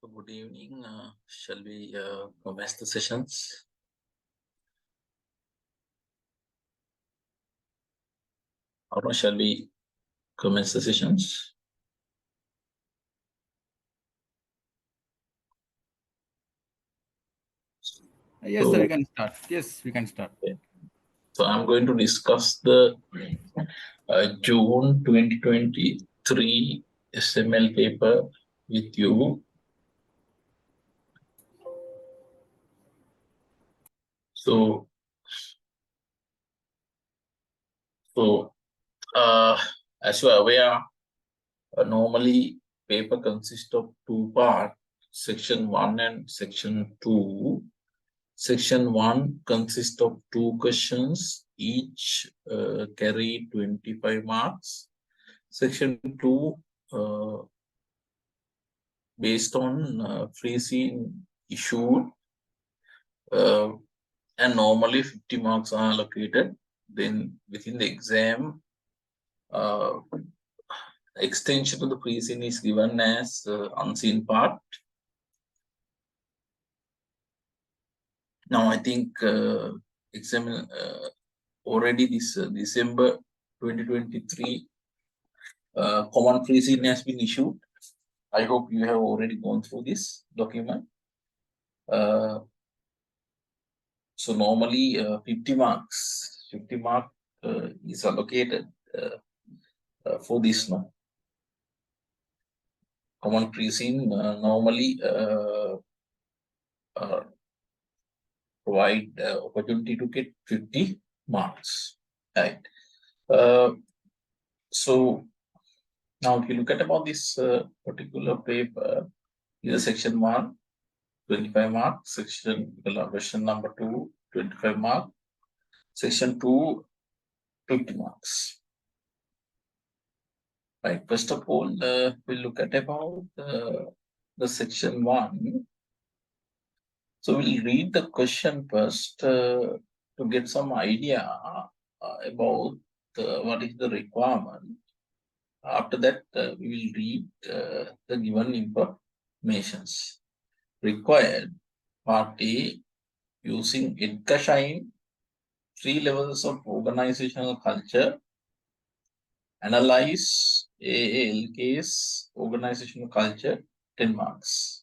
So good evening. Shall we commence the sessions? Or shall we commence the sessions? Yes, sir, we can start. Yes, we can start. Okay. So I'm going to discuss the June 2023 SML paper with you. So, as you are aware, normally paper consists of two parts, section 1 and section 2. Section 1 consists of two questions, each carry 25 marks. Section 2, based on free scene issued, and normally 50 marks are allocated. Then within the exam, extension of the free scene is given as unseen part. Now I think exam already this December 2023 common free scene has been issued. I hope you have already gone through this document. So normally 50 marks is allocated for this no common free scene normally provide opportunity to get 50 marks, right? So now if you look at about this particular paper, is section 1 25 marks, question number 2 25 marks, section 2 50 marks. Right. First of all, we'll look at about the section 1. So we'll read the question first to get some idea about what is the requirement. After that, we will read the given informations. Required part A, using Edgar 3 levels of organizational culture. Analyze AALK's organizational culture, 10 marks.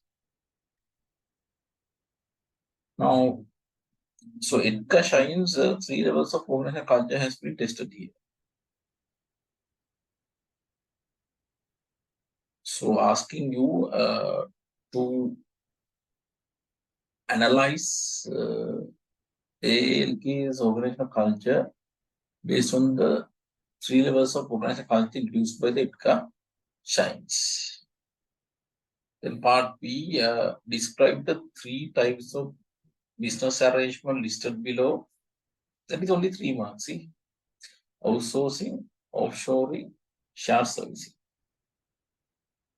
Now, so Edgar 3 levels of organizational culture has been tested here. So asking you to analyze AALK's organizational culture based on the 3 levels of organizational culture used by the Edgar Shines. Then part B, describe the 3 types of business arrangement listed below. That is only 3 marks. See, outsourcing, offshoring, shared servicing.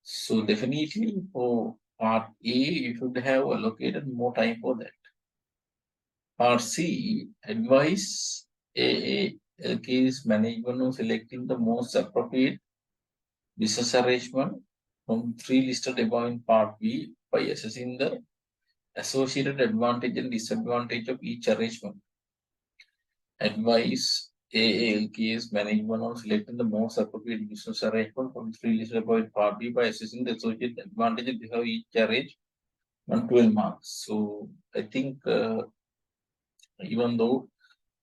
So definitely for part A, you should have allocated more time for that. Part C, advise AALK's management on selecting the most appropriate business arrangement from 3 listed above in part B by assessing the associated advantage and disadvantage of each arrangement. Advise AALK's management on selecting the most appropriate business arrangement from 3 listed above in part B by assessing the associated advantages of each arrangement, 12 marks. So I think even though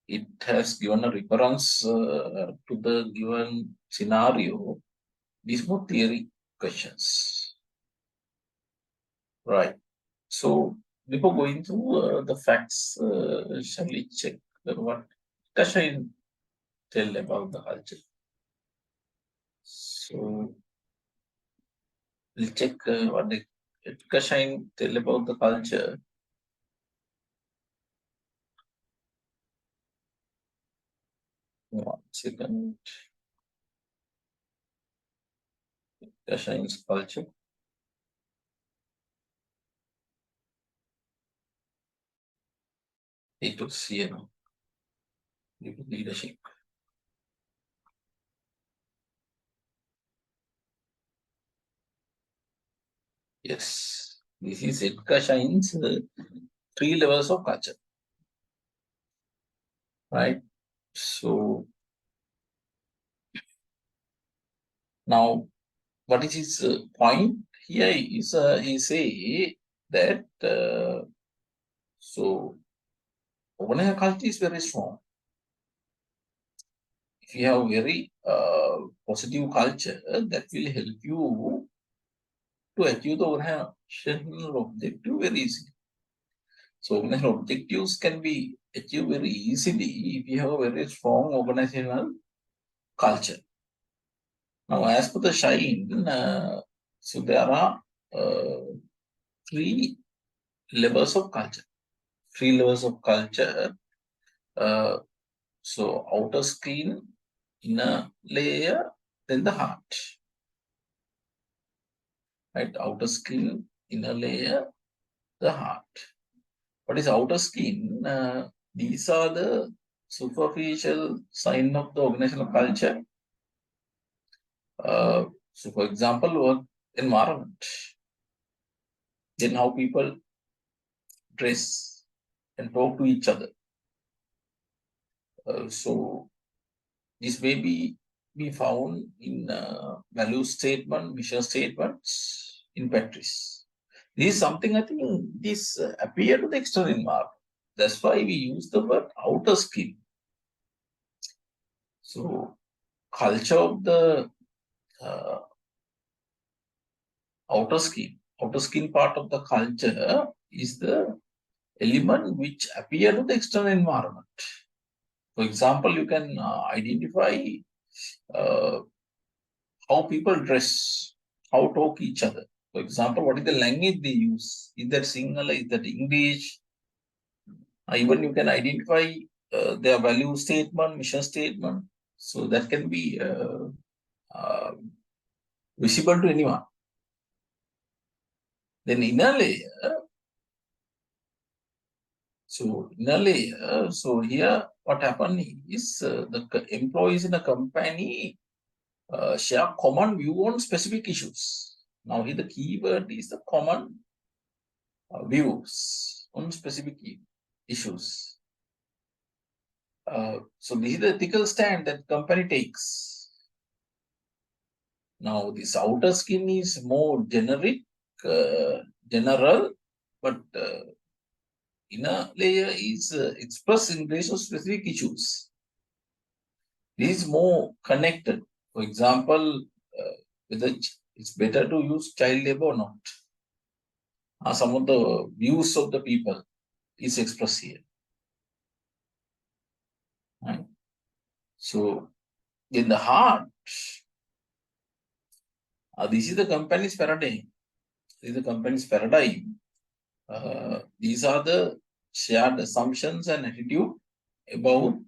it has given a reference to the given scenario, these more theory questions, right? So before going to the facts, shall we check what does I tell about the culture? So we'll check what the Kashine tell about the culture. One second. Kashine's culture. It was, leadership. Yes. This is Edgar Schein's 3 levels of culture, right? So now, what is his point here is he say that so organizational culture is very strong. If you have very positive culture, that will help you to achieve the organizational objective very easily. So organizational objectives can be achieved very easily if you have a very strong organizational culture. Now, as per the Shine, so there are uh, 3 levels of culture. 3 levels of culture. Uh, so outer skin, inner layer, then the heart. Right? Outer skin, inner layer, the heart. What is outer skin? These are the superficial sign of the organizational culture. So, for example, work environment, then how people dress and talk to each other. So, this may be found in value statement, mission statements in factories. This is something I think this appear to the external environment. That's why we use the word outer skin. So, culture of the uh, outer skin part of the culture is the element which appear to the external environment. For example, you can identify uh, how people dress, how talk each other. For example, what is the language they use? Is that Sinhala? Is that English? Even you can identify their value statement, mission statement. So that can be uh, visible to anyone. Then inner layer. So here what happened is the employees in a company share common view on specific issues. Now here the keyword is the common views on specific issues. So this is the ethical stand that company takes. Now this outer skin is more generic, general, but inner layer is expressed in relation to specific issues. This is more connected. For example, whether it's better to use child labor or not. Some of the views of the people is expressed here. Right? So in the heart, this is the company's paradigm. This is the company's paradigm. These are the shared assumptions and attitude about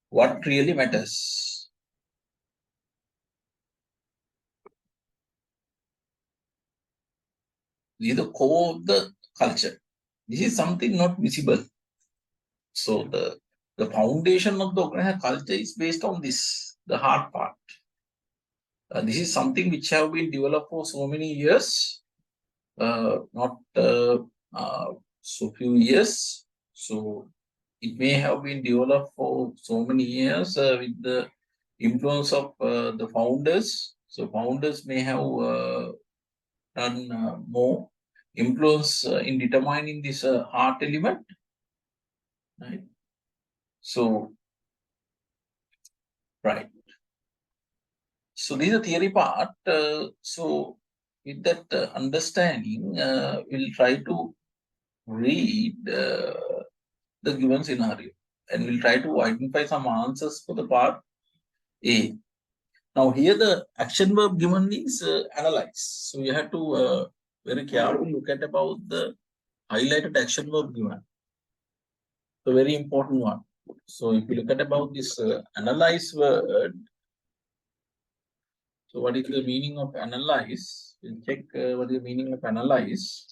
what really matters. This is the core of the culture. This is something not visible. So the foundation of the organizational culture is based on this, the hard part. This is something which have been developed for so many years, not so few years. So it may have been developed for so many years with the influence of the founders. So founders may have done more influence in determining this heart element. Right. So, right. So this is the theory part. So with that understanding, we'll try to read the given scenario and we'll try to identify some answers for the part A. Now here the action verb given is analyze. So you have to very carefully look at about the highlighted action verb given. The very important one. So if you look at about this analyze word, so what is the meaning of analyze? We'll check what is the meaning of analyze.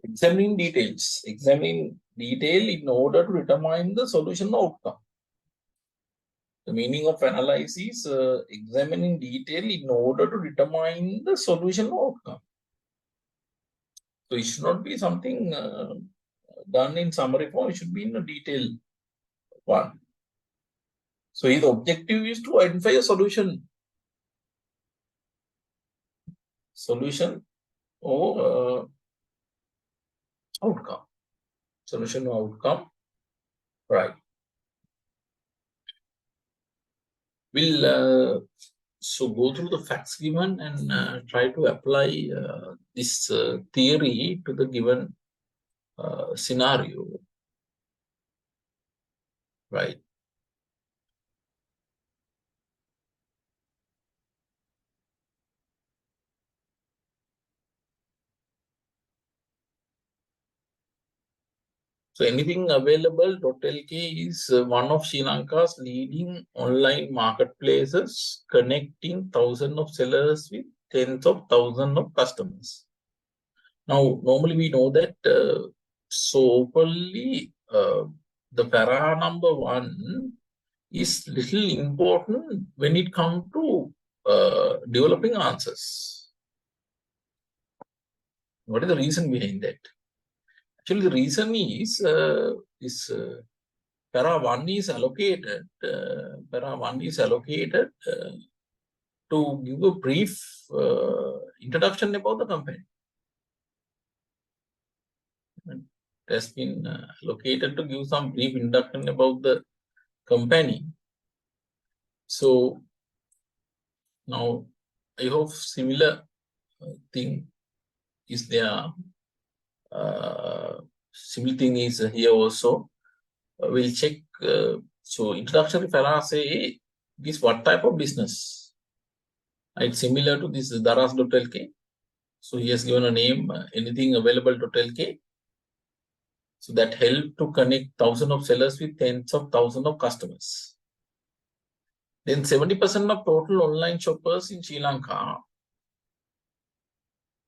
Examining details. Examining detail in order to determine the solution outcome. The meaning of analysis, examining detail in order to determine the solution outcome. So it should not be something done in summary form, it should be in a detail one. So his objective is to identify a solution or outcome. Solution or outcome, right. We'll so go through the facts given and try to apply this theory to the given scenario, right. So anything available.lk is one of Sri Lanka's leading online marketplaces, connecting thousands of sellers with tens of thousands of customers. Now, normally we know that so openly the para number one is little important when it comes to developing answers. What is the reason behind that? Actually, the reason is para one is allocated. Para one is allocated to give a brief introduction about the company. It has been allocated to give some brief introduction about the company. So now I hope similar thing is there. Similar thing is here also. We'll check. So introductory para say this what type of business. It's similar to this daras.lk. So he has given a name, anything available.lk. So that help to connect thousands of sellers with tens of thousands of customers. Then 70% of total online shoppers in Sri Lanka,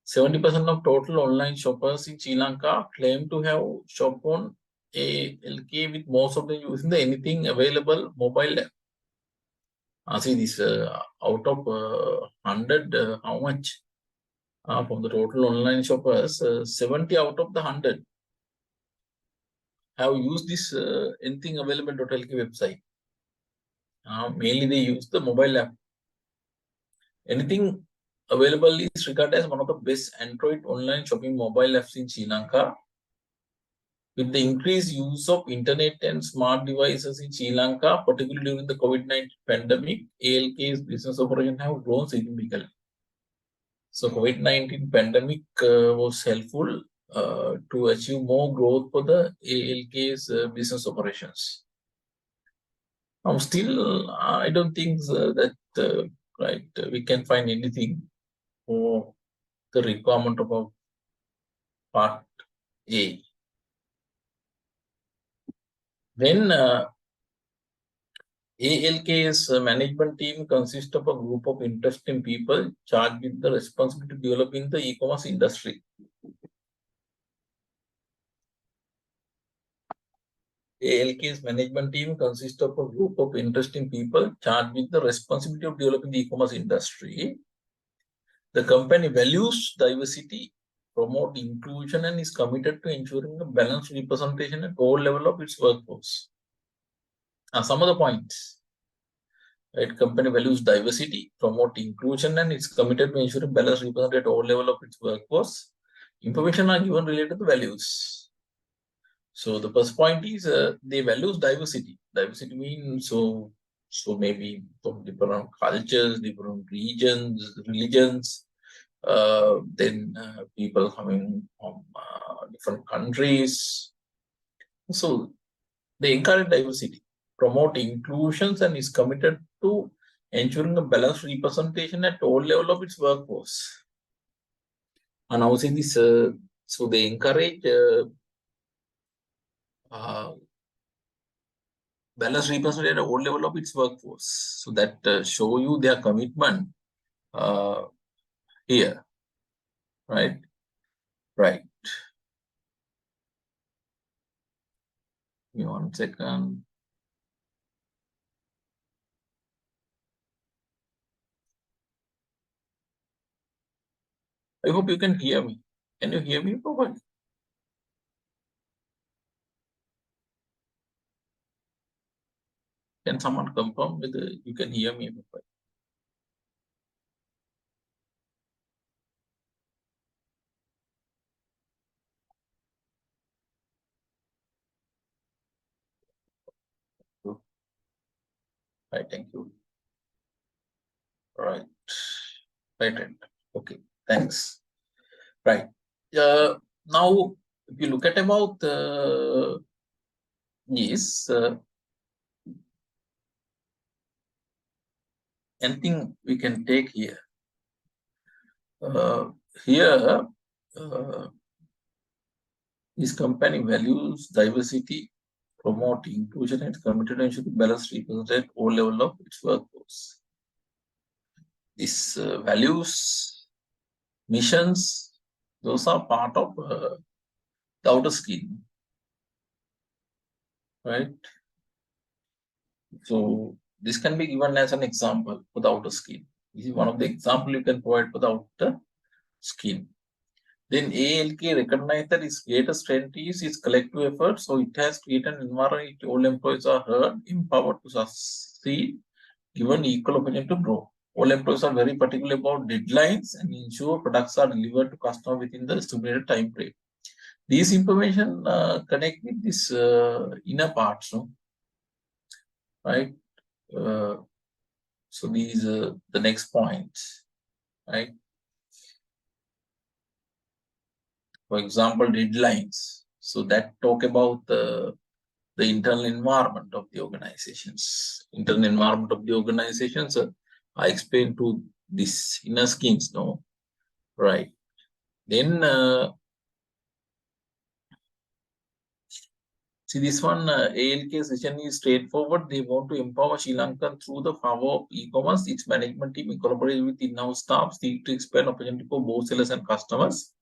70% of total online shoppers in Sri Lanka claim to have shop on ALK, with most of them using the anything available mobile app. See this out of 100, how much? From the total online shoppers, 70 out of the 100 have used this anything available.lk website. Mainly they use the mobile app. Anything available is regarded as one of the best Android online shopping mobile apps in Sri Lanka. With the increased use of internet and smart devices in Sri Lanka, particularly during the COVID-19 pandemic, ALK's business operations have grown significantly. So COVID-19 pandemic was helpful to achieve more growth for the ALK's business operations. Now, still, I don't think that we can find anything for the requirement of our part A. Then ALK's management team consists of a group of interesting people charged with the responsibility of developing the e-commerce industry. ALK's management team consists of a group of interesting people charged with the responsibility of developing the e-commerce industry. The company values diversity, promote inclusion, and is committed to ensuring a balanced representation at all levels of its workforce. Some of the points. Right, company values diversity, promote inclusion, and is committed to ensuring balanced representation at all levels of its workforce. Information are given related to the values. So the first point is they values diversity. Diversity means so maybe from different cultures, different regions, religions, then people coming from different countries. So they encourage diversity, promote inclusions, and is committed to ensuring a balanced representation at all levels of its workforce. And also in this, so they encourage balanced representation at all levels of its workforce. So that show you their commitment here, right? Right. me 1 second. I hope you can hear me. Can you hear me properly? Can someone confirm whether you can hear me properly? Right, thank you. Right. Right. Okay, thanks. Right. Now, if you look at about this, anything we can take here. Here, this company values diversity, promote inclusion, and committed to ensure the balance represented at all level of its workforce. These values, missions, those are part of the outer skin, right? So this can be given as an example for the outer skin. This is one of the example you can provide for the outer skin. Then ALK recognized that its greatest strength is its collective effort. So it has created an environment in which all employees are heard, empowered to succeed, given equal opportunity to grow. All employees are very particular about deadlines and ensure products are delivered to customer within the stipulated time frame. These information connect with this inner parts, no? Right? So these are the next point, right? For example, deadlines. So that talk about the internal environment of the organizations. Internal environment of the organizations, I explained to this inner skins, no? Right. Then, see this one, ALK session is straightforward. They want to empower Sri Lanka through the power of e-commerce. Its management team collaborates with in-house staff, seek to expand opportunity for both sellers and customers.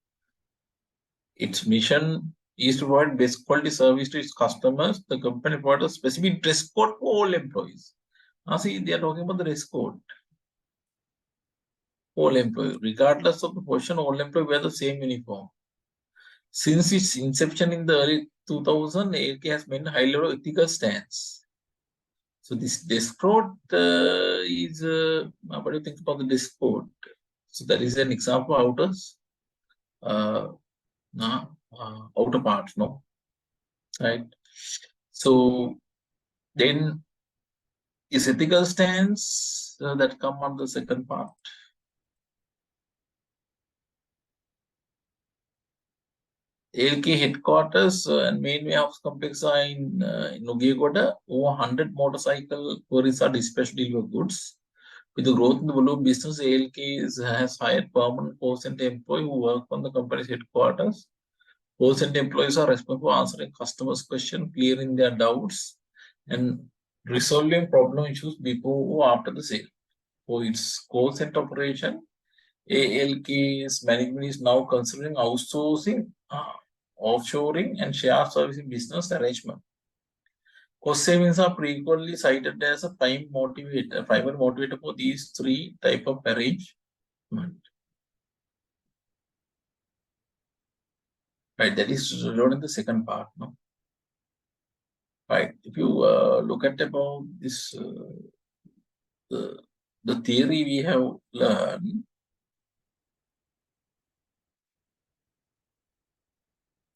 Its mission is to provide best quality service to its customers. The company provides a specific dress code for all employees. Now, see, they are talking about the dress code. All employees, regardless of the position, all employees wear the same uniform. Since its inception in the early 2000, ALK has made a high level of ethical stance. So this dress code is, what do you think about the dress code? So that is an example of outer parts, no? Right? So then is ethical stance that come on the second part. ALK headquarters and main warehouse complex are in Nugegoda. Over 100 motorcycle quarries are dispatched to deliver goods. With the growth in the volume business, ALK has hired permanent call-center employees who work on the company's headquarters. Call-center employees are responsible for answering customers' questions, clearing their doubts, and resolving problem issues before or after the sale. For its call-center operation, ALK's management is now considering outsourcing, offshoring, and shared servicing business arrangement. Cost savings are frequently cited as a primary motivator for these three type of arrangement. Right, that is shown in the second part. No? Right, if you look at about this, the theory we have learned,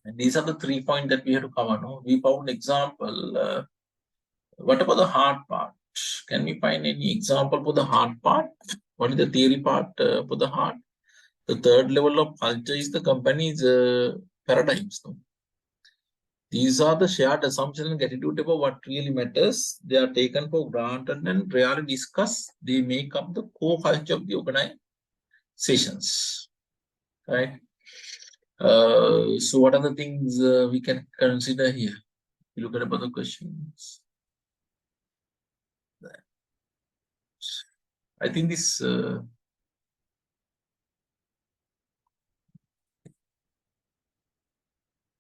and these are the 3 points that we have to cover. No? We found example. What about the hard part? Can we find any example for the hard part? What is the theory part for the hard? The third level of culture is the company's paradigms. No? These are the shared assumptions and attitude about what really matters. They are taken for granted and rarely discussed. They make up the core culture of the organizations. Right? So what are the things we can consider here? You look at about the questions. I think this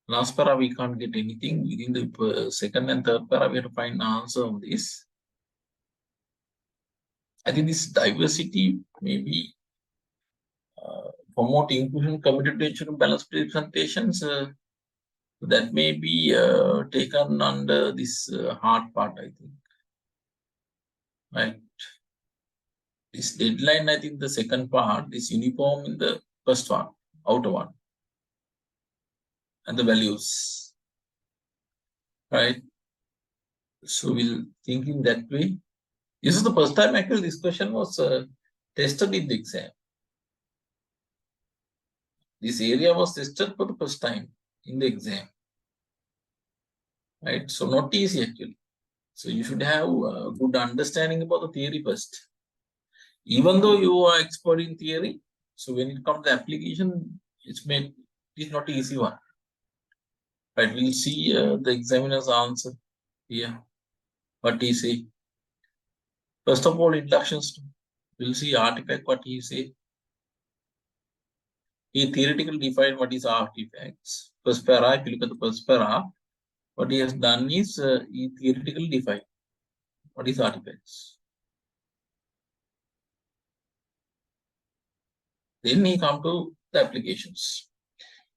Last para we can't get anything. Within the second and third para we have to find the answer of this. I think this diversity maybe promote inclusion, committed to ensuring balanced representations. That may be taken under this hard part, I think. Right. This deadline, I think the second part is uniform in the first one, outer one. And the values. Right. So we'll think in that way. This is the first time actually this question was tested in the exam. This area was tested for the first time in the exam. Right. So not easy actually. So you should have a good understanding about the theory first. Even though you are expert in theory, so when it comes to application, it's not an easy one. Right, we'll see the examiner's answer here. What he say. First of all, introductions. We'll see artifact, what he say. He theoretically defined what is artifacts. First para, if you look at the first para, what he has done is he theoretically defined what is artifacts. Then he come to the applications.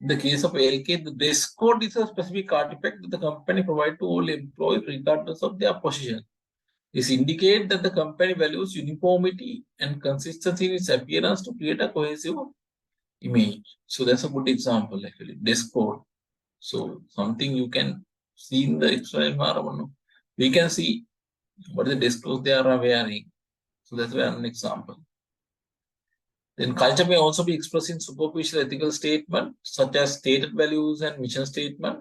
In the case of LK, the dress code is a specific artifact that the company provides to all employees regardless of their position. This indicates that the company values uniformity and consistency in its appearance to create a cohesive image. So that's a good example actually, dress code. So something you can see in the external environment. We can see what the dress clothes they are wearing. So that's an example. Then culture may also be expressed in superficial ethical statements, such as stated values and mission statement.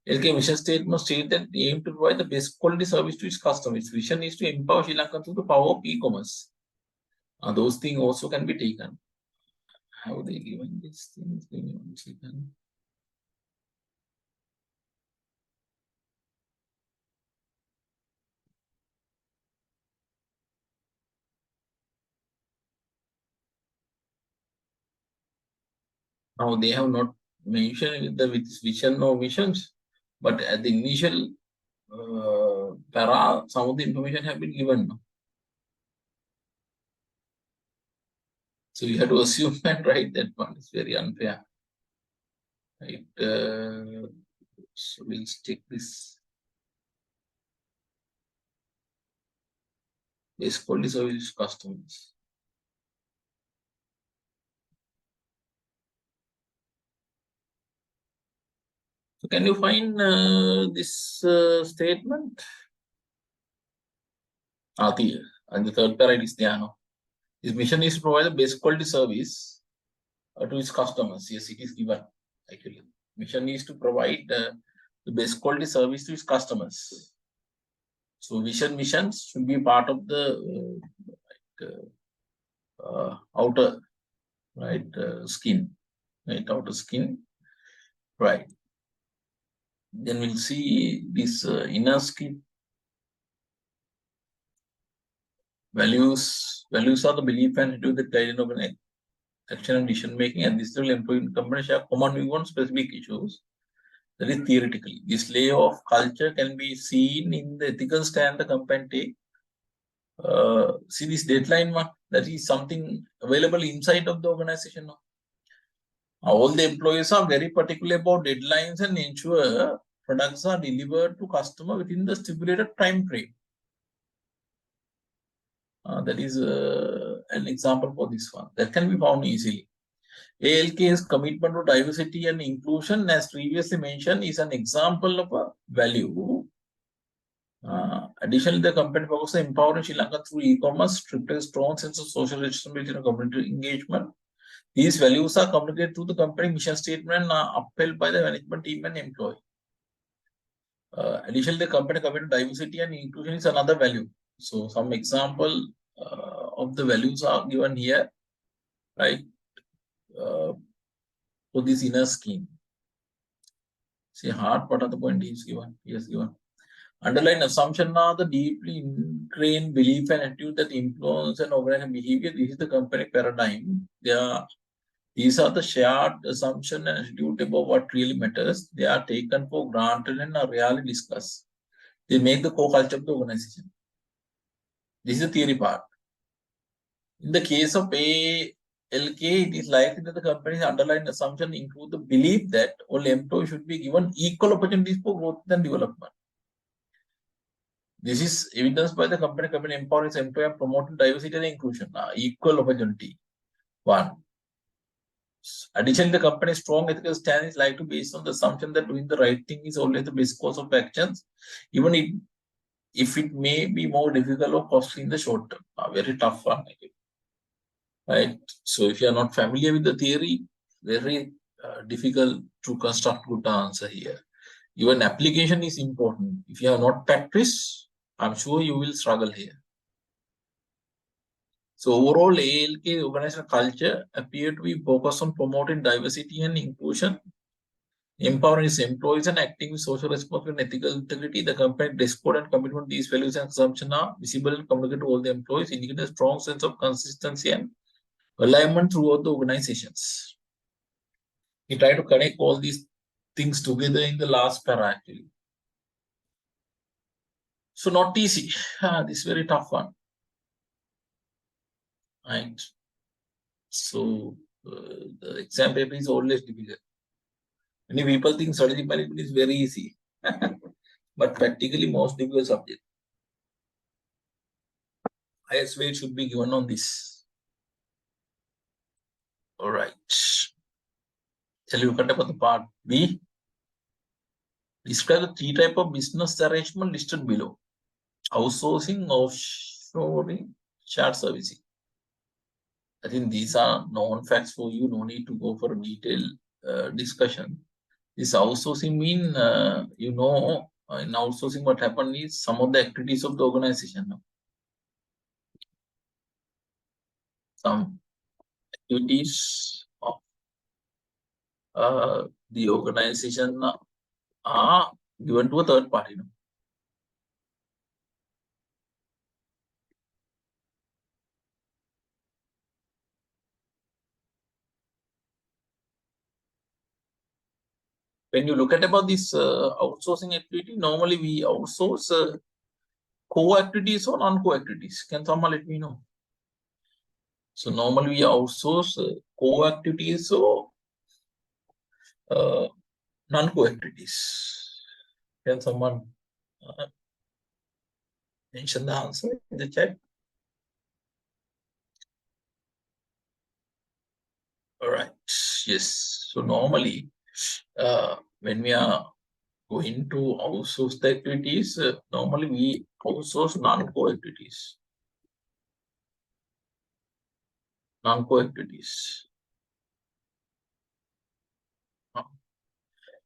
LK mission statement states that they aim to provide the best quality service to its customers. Its vision is to empower Sri Lanka through the power of e-commerce. Those things also can be taken. How they given these things? Now they have not mentioned with vision or missions, but at the initial para, some of the information have been given. So you have to assume and write that one. It's very unfair. Right. So we'll take this. This quality service customers. So can you find this statement? And the third para is there. His mission is to provide the best quality service to its customers. Yes, it is given actually. Mission is to provide the best quality service to its customers. So missions should be part of the outer skin, right? Outer skin, right? Then we'll see this inner skin. Values are the belief and attitude that guide an action and decision making, and this will improve company share common view on specific issues. That is theoretically. This layer of culture can be seen in the ethical stand the company take. See this deadline one, that is something available inside of the organization now. All the employees are very particular about deadlines and ensure products are delivered to customer within the stipulated time frame. That is an example for this one. That can be found easily. ALK's commitment to diversity and inclusion, as previously mentioned, is an example of a value. Additionally, the company focuses on empowering Sri Lanka through e-commerce, strictly strong sense of social responsibility and community engagement. These values are communicated through the company mission statement and are upheld by the management team and employee. Additionally, the company committed to diversity and inclusion is another value. So, some example of the values are given here, right? For this inner scheme. See, hard part of the point is given. Yes, given. Underlying assumption are the deeply ingrained belief and attitude that influence and organization behavior. This is the company paradigm. They are These are the shared assumption and attitude about what really matters. They are taken for granted and are rarely discussed. They make the core culture of the organization. This is the theory part. In the case of ALK, it is likely that the company's underlying assumption include the belief that all employees should be given equal opportunities for growth and development. This is evidenced by the company empowering its employee and promoting diversity and inclusion. Equal opportunity. One. Additionally, the company's strong ethical stand is likely based on the assumption that doing the right thing is always the best course of actions, even if it may be more difficult or costly in the short term. A very tough one. Right. So if you are not familiar with the theory, very difficult to construct good answer here. Even application is important. If you have not practiced, I'm sure you will struggle here. So overall, ALK organizational culture appear to be focused on promoting diversity and inclusion, empowering its employees and acting with social responsibility and ethical integrity. The company dress code and commitment to these values and assumptions are visible and communicated to all the employees, indicating a strong sense of consistency and alignment throughout the organizations. We try to connect all these things together in the last para actually. So not easy. This is very tough one. Right. So the exam paper is always difficult. Many people think strategic management is very easy, but practically most difficult subject. Highest weight should be given on this. All right. Shall we look at about the part B? Describe the three types of business arrangement listed below: outsourcing, offshoring, shared servicing. I think these are known facts for you. No need to go for a detailed discussion. This outsourcing mean, in outsourcing what happened is some of the activities of the organization. Some activities of the organization are given to a third party. When you look at about this outsourcing activity, normally we outsource core activities or non-core activities. Can someone let me know? So normally we outsource core activities or non-core activities. Can someone mention the answer in the chat? All right. Yes. So normally, when we are going to outsource the activities, normally we outsource non-core activities. Non-core activities.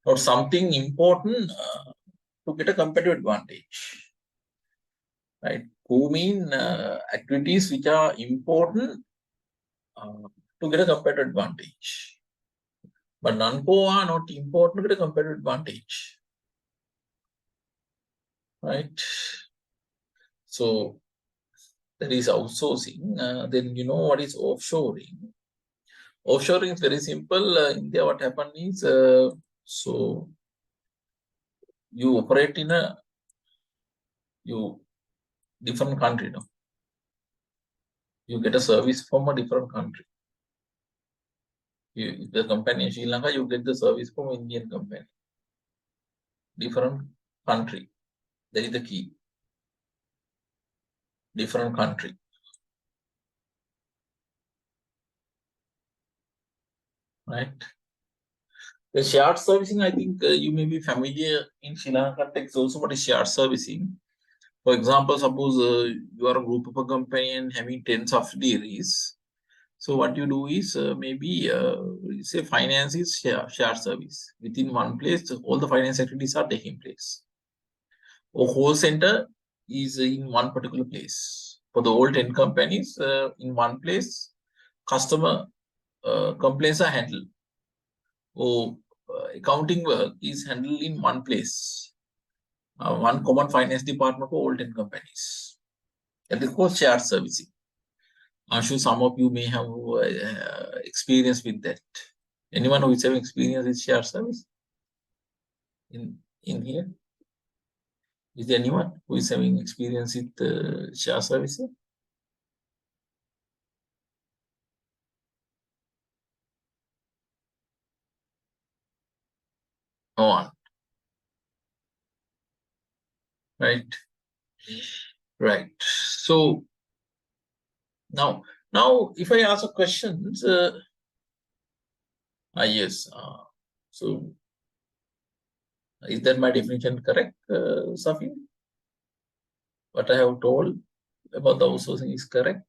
Or something important to get a competitive advantage. Right? Who mean activities which are important to get a competitive advantage. But non-core are not important to get a competitive advantage. Right? So that is outsourcing. Then you know what is offshoring. Offshoring is very simple. India, what happened is, so you operate in a different country. No? You get a service from a different country. The company in Sri Lanka, you get the service from Indian company. Different country. That is the key. Different country. Right? The shared servicing, I think you may be familiar in Sri Lanka context also what is shared servicing. For example, suppose you are a group of a company and having 10 subsidiaries. So what you do is maybe say finance is shared service. Within one place, all the finance activities are taking place. Or whole center is in one particular place. For the all 10 companies, in one place, customer complaints are handled. Or accounting work is handled in one place. One common finance department for all 10 companies. That is called shared servicing. I'm sure some of you may have experience with that. Anyone who is having experience with shared service in here? Is there anyone who is having experience with shared services? No one. Right. Right. So now, if I ask a question, yes. So is that my definition correct, Safi? What I have told about the outsourcing is correct?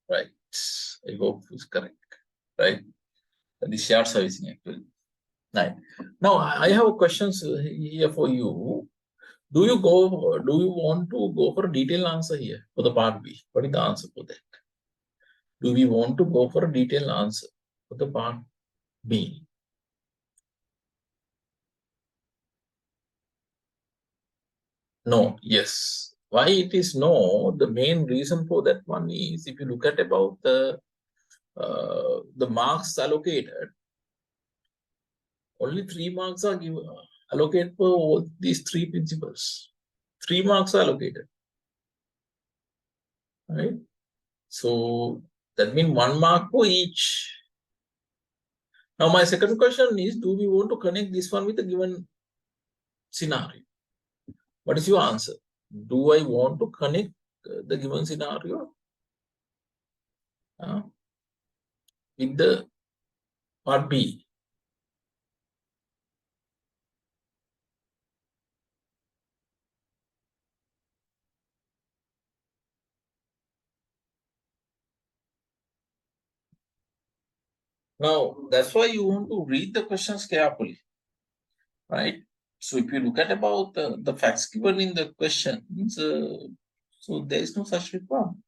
Right. I hope it's correct. Right. The shared servicing actually. Right. Now I have questions here for you. Do you want to go for a detailed answer here for the part B? What is the answer for that? Do we want to go for a detailed answer for the part B? No, yes. Why it is no? The main reason for that one is if you look at about the marks allocated, only 3 marks are given allocated for all these three principles. 3 marks are allocated, right? So that means 1 mark for each. Now my second question is: do we want to connect this one with a given scenario? What is your answer? Do I want to connect the given scenario with the part B? Now, that's why you want to read the questions carefully, right? So if you look at about the facts given in the questions, so there is no such requirement.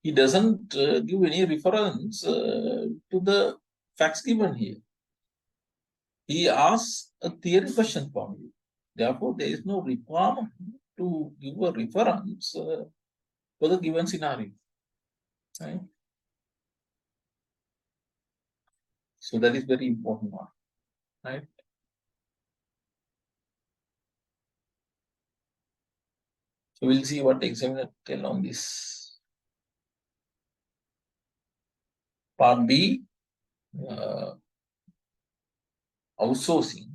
He doesn't give any reference to the facts given here. He asks a theory question from you. Therefore, there is no requirement to give a reference for the given scenario, right? So that is very important one, right? So we'll see what the examiner tell on this. Part B, outsourcing.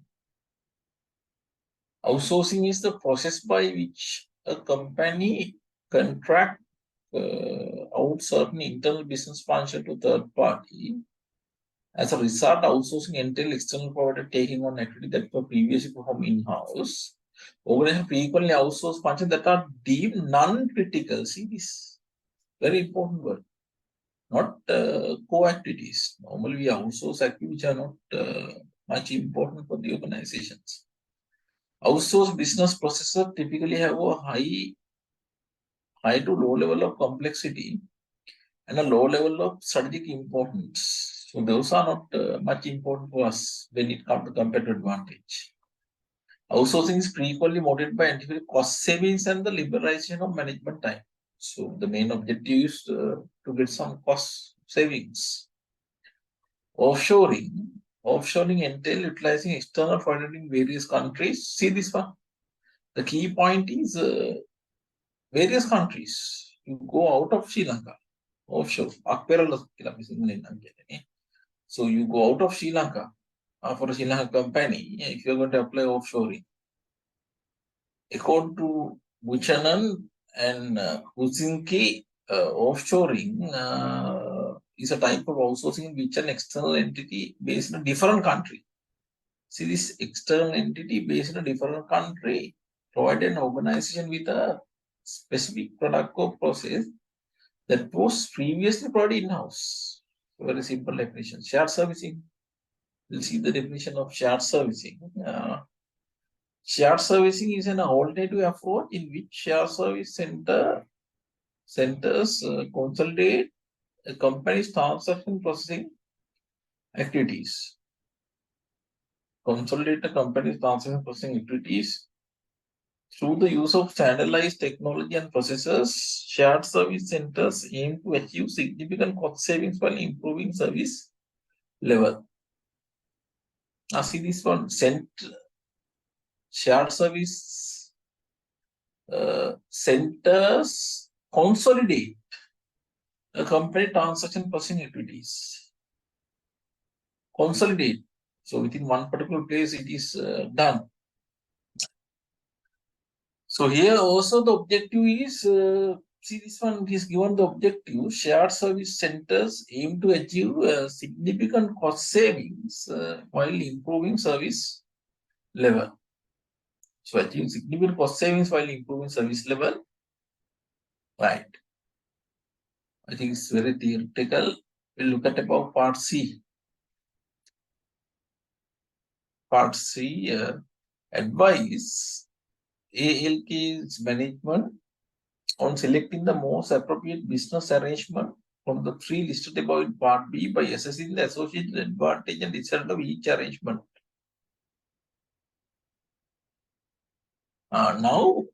Outsourcing is the process by which a company contract out certain internal business function to third party. As a result, outsourcing entails external provider taking on activity that were previously performed in-house. Organization frequently outsource functions that are deemed non-critical. See this very important word. Not core activities. Normally, we outsource activities which are not much important for the organizations. Outsourced business processes typically have a high to low level of complexity and a low level of strategic importance. So those are not much important for us when it comes to competitive advantage. Outsourcing is frequently motivated by anticipated cost savings and the liberalization of management time. So the main objective is to get some cost savings. Offshoring. Offshoring entails utilizing external funding in various countries. See this one. The key point is various countries. You go out of Sri Lanka, offshore. So you go out of Sri Lanka for a Sri Lanka company. If you're going to apply offshoring, according to Buchanan and Helsinki, offshoring is a type of outsourcing in which an external entity based in a different country. See, this external entity based in a different country provide an organization with a specific product or process that was previously provided in-house. Very simple definition. Shared servicing. We'll see the definition of shared servicing. Shared servicing is an alternative approach in which shared service centers consolidate a company's transaction processing activities. Consolidate the company's transaction processing activities Through the use of standardized technology and processes, shared service centers aim to achieve significant cost savings while improving service level. Now see this one, shared service centers consolidate a company transaction processing activities. Consolidate. So within one particular place it is done. So here also the objective is, see this one is given the objective, shared service centers aim to achieve significant cost savings while improving service level. So achieve significant cost savings while improving service level. Right. I think it's very theoretical. We'll look at about part C. Part C, advice ALK's management on selecting the most appropriate business arrangement from the three listed above in part B by assessing the associated advantage and disadvantage of each arrangement. Now,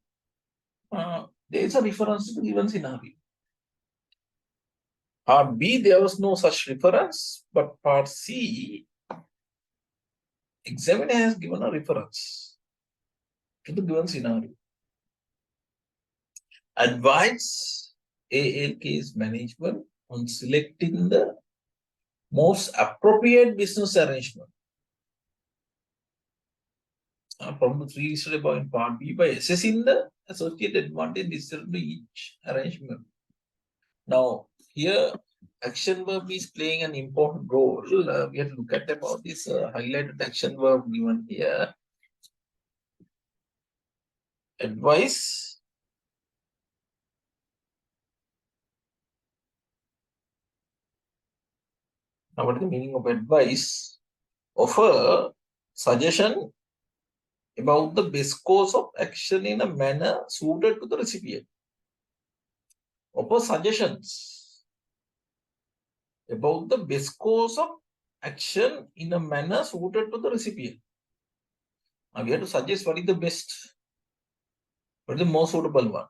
there is a reference to the given scenario. Part B, there was no such reference, but part C, examiner has given a reference to the given scenario. Advise ALK's management on selecting the most appropriate business arrangement from the three listed above in part B by assessing the associated advantage and disadvantage of each arrangement. Now, here action verb is playing an important role. We have to look at about this highlighted action verb given here. Advice. Now, what is the meaning of advice? Offer suggestion about the best course of action in a manner suited to the recipient. Offer suggestions about the best course of action in a manner suited to the recipient. Now we have to suggest what is the best, what is the most suitable one.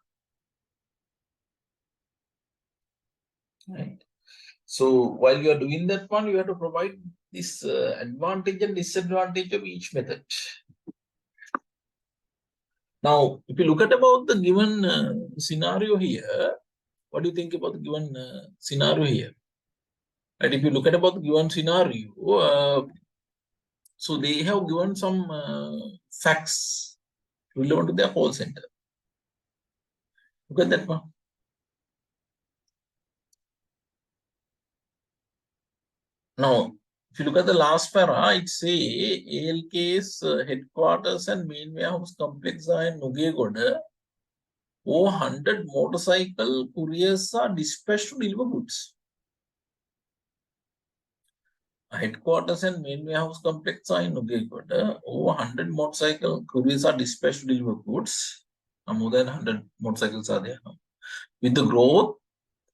Right. So while you are doing that one, you have to provide this advantage and disadvantage of each method. Now, if you look at about the given scenario here, what do you think about the given scenario here? Right, if you look at about the given scenario, so they have given some facts relevant to their call center. Look at that one. Now, if you look at the last para, it say ALK's headquarters and main warehouse complex are in Nugegoda. Over 100 motorcycle couriers are dispatched to deliver goods. Headquarters and main warehouse complex are in Nugegoda. Over 100 motorcycle couriers are dispatched to deliver goods. More than 100 motorcycles are there. With the growth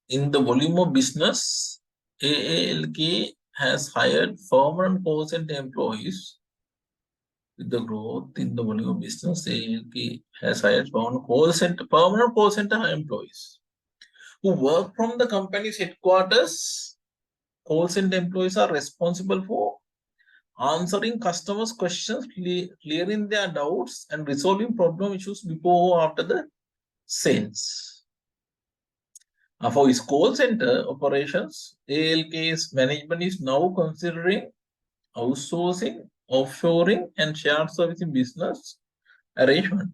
in the volume of business, ALK has hired permanent call center employees. With the growth in the volume of business, ALK has hired permanent call center employees who work from the company's headquarters. Call center employees are responsible for answering customers' questions, clearing their doubts, and resolving problem issues before or after the sales. For its call center operations, ALK's management is now considering outsourcing, offshoring, and shared servicing business arrangement.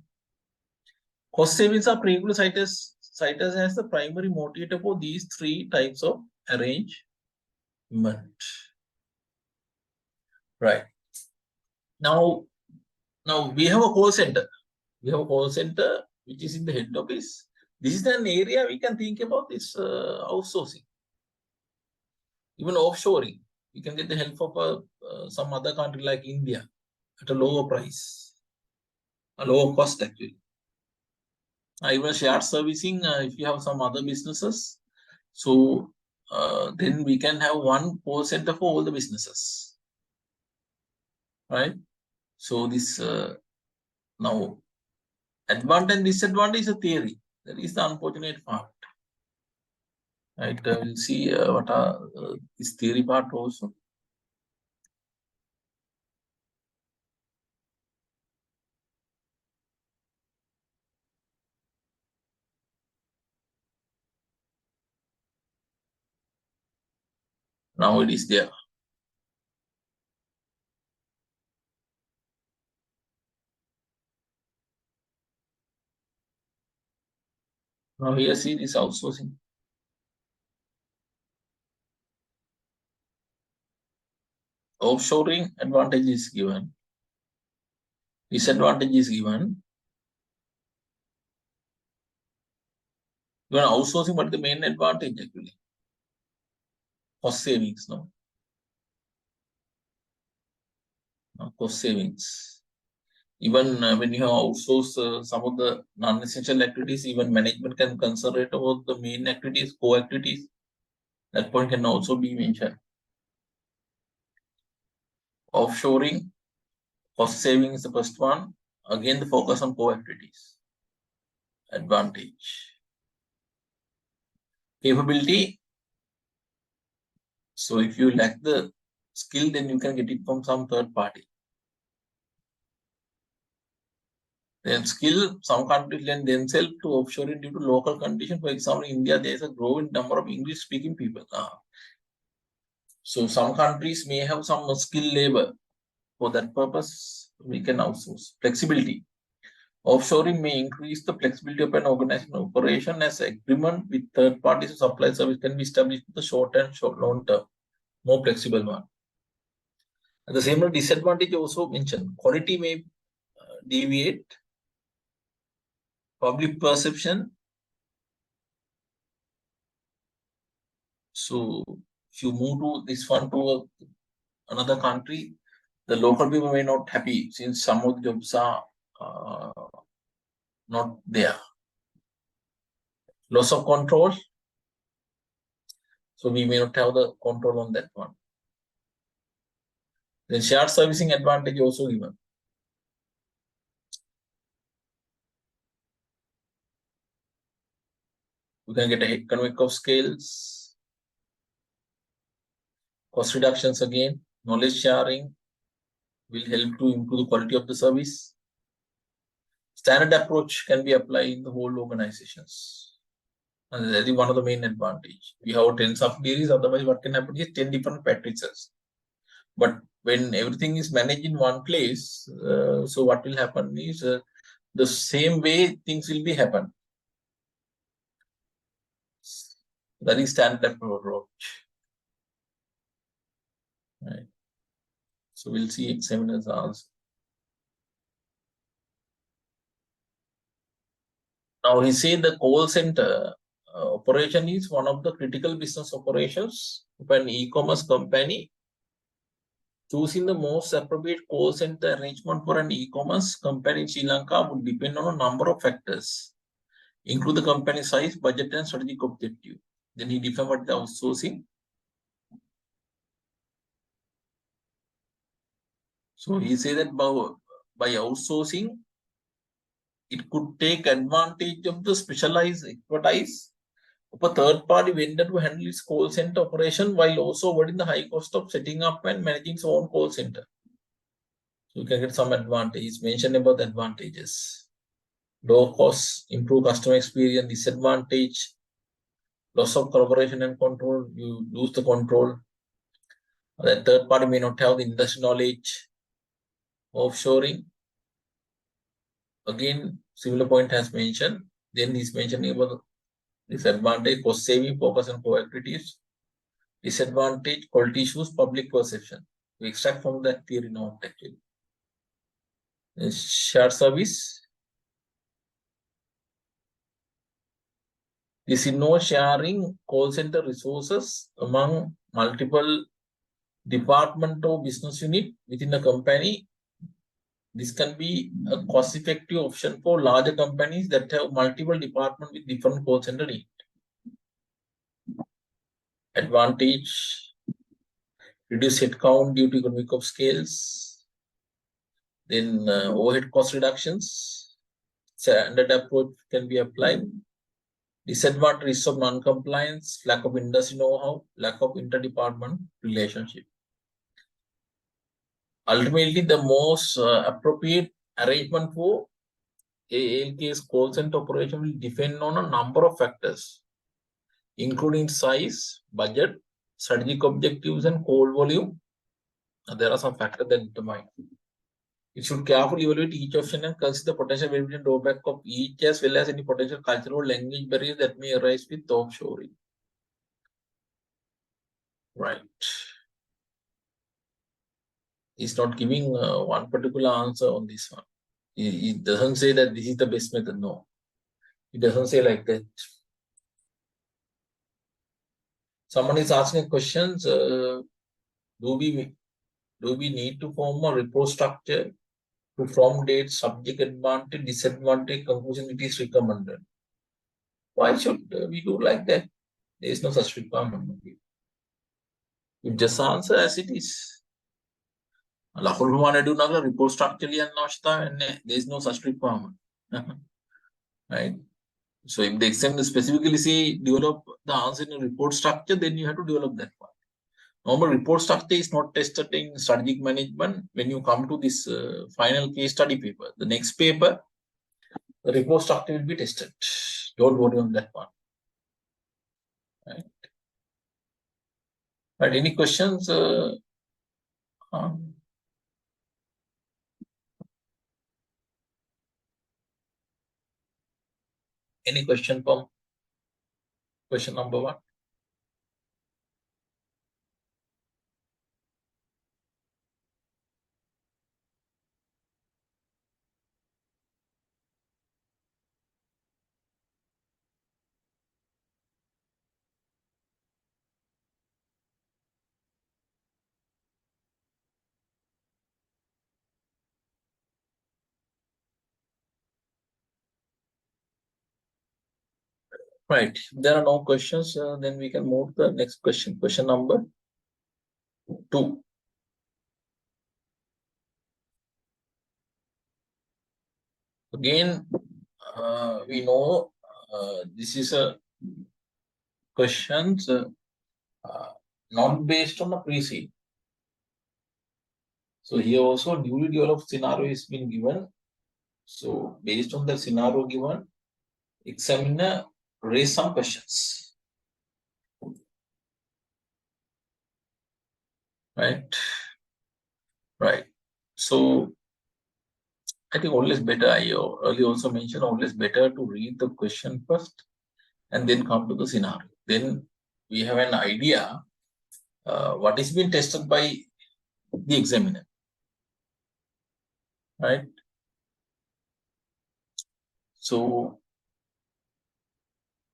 Cost savings are previously cited as the primary motivator for these three types of arrangement. Right. Now we have a call center. We have a call center which is in the head office. This is an area we can think about this outsourcing, even offshoring. We can get the help of some other country like India at a lower price, a lower cost actually. Even shared servicing, if you have some other businesses, so then we can have one call center for all the businesses, right? So this now Advantage and disadvantage is a theory. That is the unfortunate part. Right, we'll see what are this theory part also. Now it is there. Now here see this outsourcing. Offshoring advantage is given. Disadvantage is given. Even outsourcing, what is the main advantage actually? Cost savings, no? Cost savings. Even when you have outsourced some of the non-essential activities, even management can concentrate about the main activities, core activities. That point can also be mentioned. Offshoring, cost saving is the first one. Again, the focus on core activities. Advantage. Capability. So if you lack the skill, then you can get it from some third party. Then skill, some countries lend themselves to offshoring due to local conditions. For example, in India, there is a growing number of English-speaking people. So some countries may have some skilled labor. For that purpose, we can outsource. Flexibility. Offshoring may increase the flexibility of an organization operation as agreement with third parties to supply service can be established in the short and long term, more flexible one. At the same time, disadvantage also mentioned. Quality may deviate. Public perception. So if you move to this one to another country, the local people may not happy since some of the jobs are not there. Loss of control. So we may not have the control on that one. Then shared servicing advantage also given. We can get a economic of scales, cost reductions again, knowledge sharing will help to improve the quality of the service. Standard approach can be applied in the whole organizations. And that is one of the main advantage. We have 10 subsidiaries, otherwise what can happen is 10 different practices. But when everything is managed in one place, so what will happen is the same way things will be happen. That is standard approach. Right. So we'll see examiners answer. Now he said the call center operation is one of the critical business operations of an e-commerce company. Choosing the most appropriate call center arrangement for an e-commerce company in Sri Lanka would depend on a number of factors, include the company size, budget, and strategic objective. Then he defined what the outsourcing. So he said that by outsourcing, it could take advantage of the specialized expertise of a third-party vendor to handle its call center operation while also avoiding the high cost of setting up and managing its own call center. So you can get some advantages. Mention about the advantages. Low cost, improve customer experience, disadvantage, loss of collaboration and control. You lose the control. The third party may not have the industry knowledge. Offshoring. Again, similar point has mentioned. Then he's mentioning about disadvantage, cost saving, focus on core activities. Disadvantage, quality issues, public perception. We extract from that theory note actually. Shared service. This involves sharing call center resources among multiple department or business unit within a company. This can be a cost-effective option for larger companies that have multiple departments with different call center needs. Advantage, reduce headcount due to economic of scales. Then overhead cost reductions. standard approach can be applied. Disadvantages of non-compliance, lack of industry know-how, lack of interdepartment relationship. Ultimately, the most appropriate arrangement for ALK's call center operation will depend on a number of factors, including size, budget, strategic objectives, and call volume. There are some factors that determine. It should carefully evaluate each option and consider the potential benefit and drawback of each, as well as any potential cultural or language barriers that may arise with offshoring. Right. He's not giving one particular answer on this one. He doesn't say that this is the best method. No. It doesn't say like that. Someone is asking questions. Do we need to form a report structure to from date, subject, advantage, disadvantage, conclusion? It is recommended. Why should we do like that? There is no such requirement. You just answer as it is. Report structure there is no such requirement. Right? So if the examiner specifically say develop the answer in a report structure, then you have to develop that part. Normal report structure is not tested in strategic management. When you come to this final case study paper, the next paper, the report structure will be tested. Don't worry on that one. Right? Right. Any questions? Any question from question number 1? Right. If there are no questions, then we can move to the next question. Question number 2. Again, we know this is a questions not based on the pre-seed. So here also newly developed scenario is been given. So based on the scenario given, examiner raise some questions. Right. Right. So I think always better, I earlier also mentioned, always better to read the question first and then come to the scenario. Then we have an idea what is being tested by the examiner. Right. So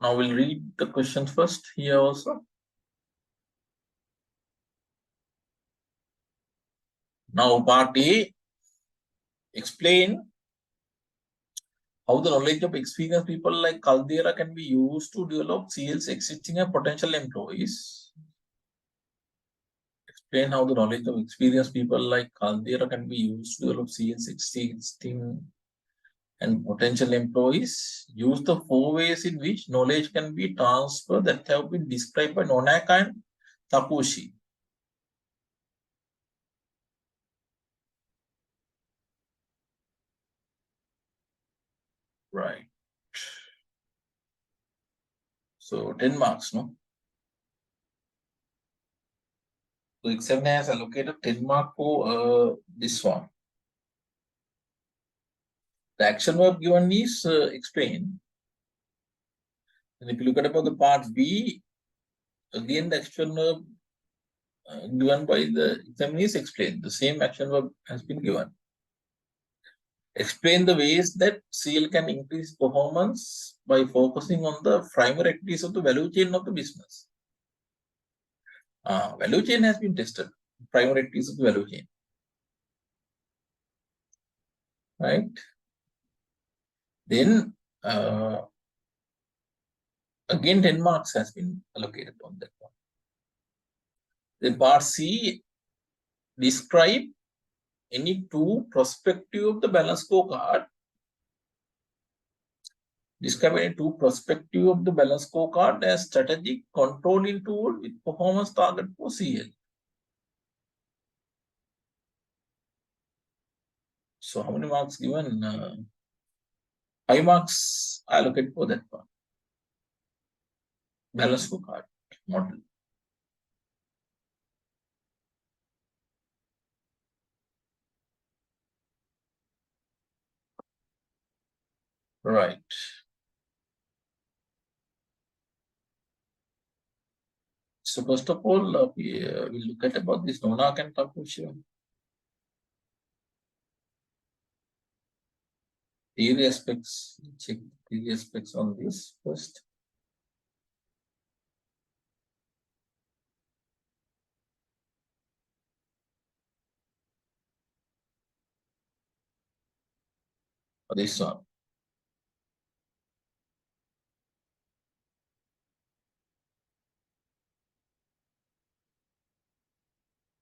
now we'll read the question first here also. Now part A, explain how the knowledge of experienced people like Caldera can be used to develop CL's existing and potential employees. Explain how the knowledge of experienced people like Caldera can be used to develop CL's existing and potential employees. Use the 4 ways in which knowledge can be transferred that have been described by Nonaka and Takushi. Right. So 10 marks, no? So examiner has allocated 10 marks for this one. The action verb given is explain. And if you look at about the part B, again the action verb given by the examiner is explain. The same action verb has been given. Explain the ways that CL can increase performance by focusing on the primary activities of the value chain of the business. Value chain has been tested. Primary activities of the value chain. Right. Then again 10 marks has been allocated on that one. Then part C, describe any two perspective of the balance scorecard Describe any two perspective of the balance scorecard as strategic controlling tool with performance target for CL. So how many marks given? 5 marks allocated for that one. Balance scorecard model. Right. So first of all, we'll look at about this Nona and Takusha. Theory aspects, check theory aspects on this first. This one.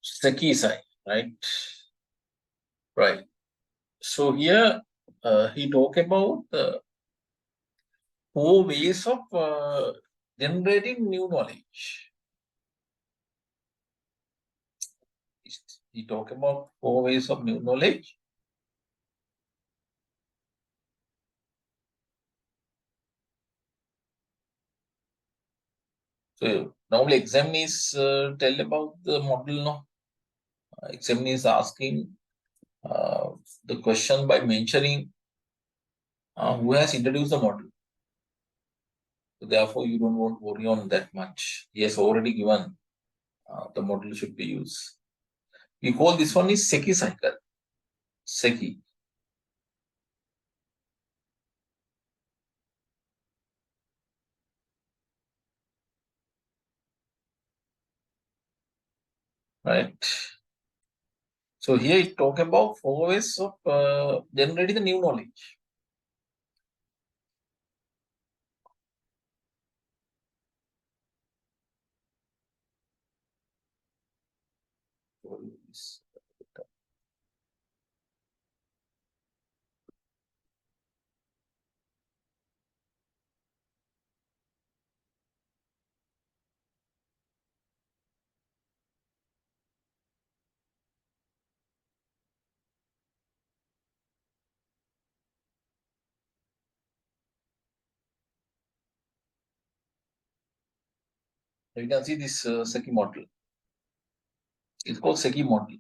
Seki side, right? Right. So here he talk about 4 ways of generating new knowledge. He talk about 4 ways of new knowledge. So normally examinees tell about the model. No, examiner is asking the question by mentioning who has introduced the model. So therefore, you don't want to worry on that much. He has already given the model should be used. We call this one is Seki cycle. Seki. Right. So here it talk about 4 ways of generating the new knowledge. You can see this Seki model. It's called Seki model.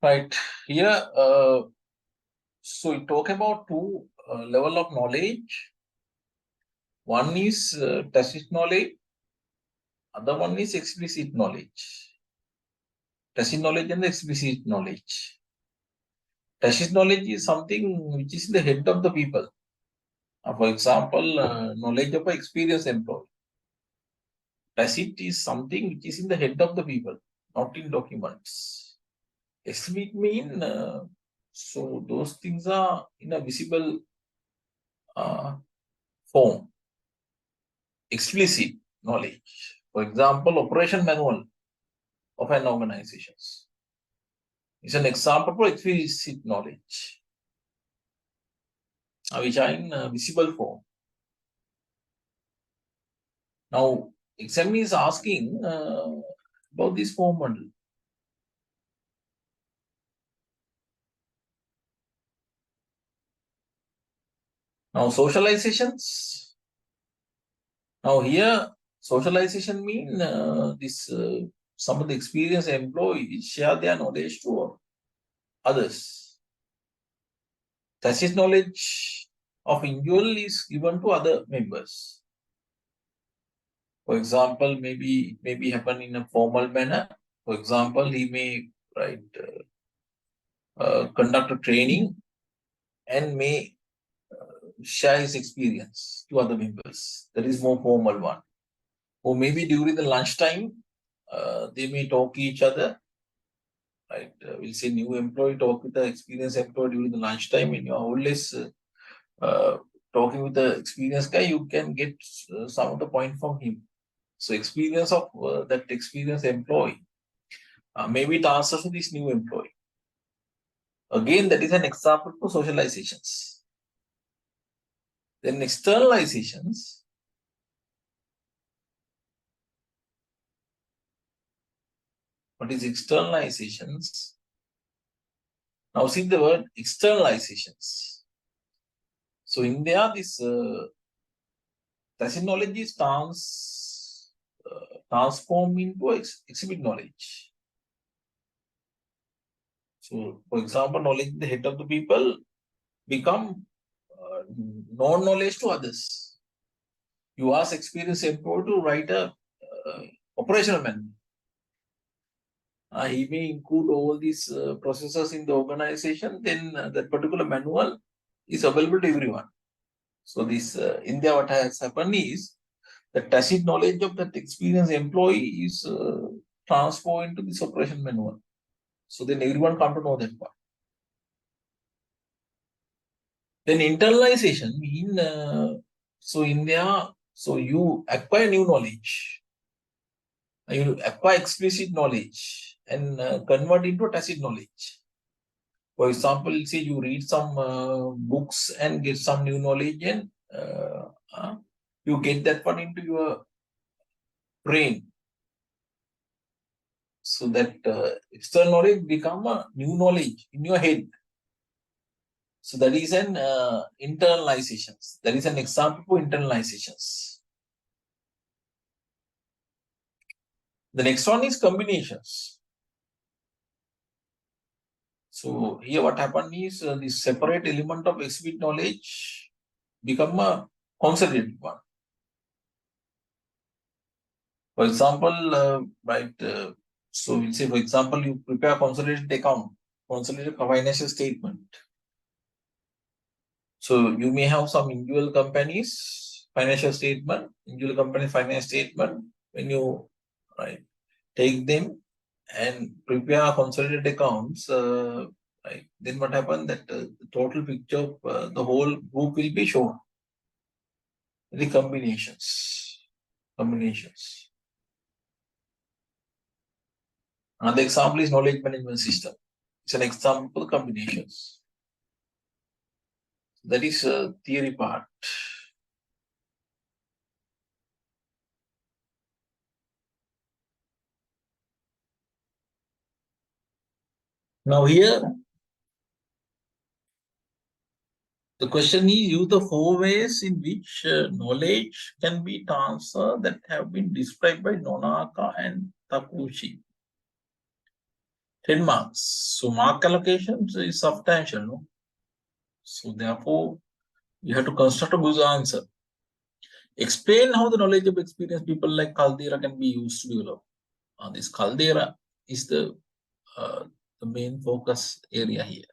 Right. Here, so we talk about two level of knowledge. One is tacit knowledge. Other one is explicit knowledge. Tacit knowledge and explicit knowledge. Tacit knowledge is something which is in the head of the people. For example, knowledge of an experienced employee. Tacit is something which is in the head of the people, not in documents. Explicit mean so those things are in a visible form. Explicit knowledge. For example, operation manual of an organization is an example for explicit knowledge, which are in visible form. Now, examiner is asking about this form model. Now, socializations. Now, here, socialization mean this some of the experienced employees share their knowledge to others. Tacit knowledge of individual is given to other members. For example, maybe it may happen in a formal manner. For example, he may conduct a training and may share his experience to other members. That is more formal one. Or maybe during the lunchtime, they may talk to each other. Right? We'll say new employee talk with the experienced employee during the lunchtime. And you're always talking with the experienced guy, you can get some of the point from him. So experience of that experienced employee, maybe it answers to this new employee. Again, that is an example for socializations. Then externalizations. What is externalizations? Now see the word externalizations. So in there, this tacit knowledge is transformed into exhibit knowledge. So, for example, knowledge in the head of the people become non-knowledge to others. You ask experienced employee to write a operational manual. He may include all these processes in the organization, then that particular manual is available to everyone. So this India, what has happened is the tacit knowledge of that experienced employee is transferred into this operation manual. So then everyone come to know that part. Then internalization mean so India, so you acquire new knowledge, you acquire explicit knowledge and convert into tacit knowledge. For example, say you read some books and get some new knowledge and you get that one into your brain. So that external knowledge become a new knowledge in your head. So that is an internalizations. That is an example for internalizations. The next one is combinations. So here what happened is this separate element of exhibit knowledge become a consolidated one. For example, so we'll say, for example, you prepare consolidated account, consolidated financial statement. So you may have some individual companies financial statement, individual company finance statement. When you take them and prepare consolidated accounts, then what happened that the total picture of the whole group will be shown. The combinations. Another example is knowledge management system. It's an example of combinations. That is a theory part. Now here, the question is, use the 4 ways in which knowledge can be transferred that have been described by Nonaka and Takuchi. 10 marks. So mark allocations is substantial, no? So therefore, you have to construct a good answer. Explain how the knowledge of experienced people like Caldera can be used to develop. This Caldera is the main focus area here.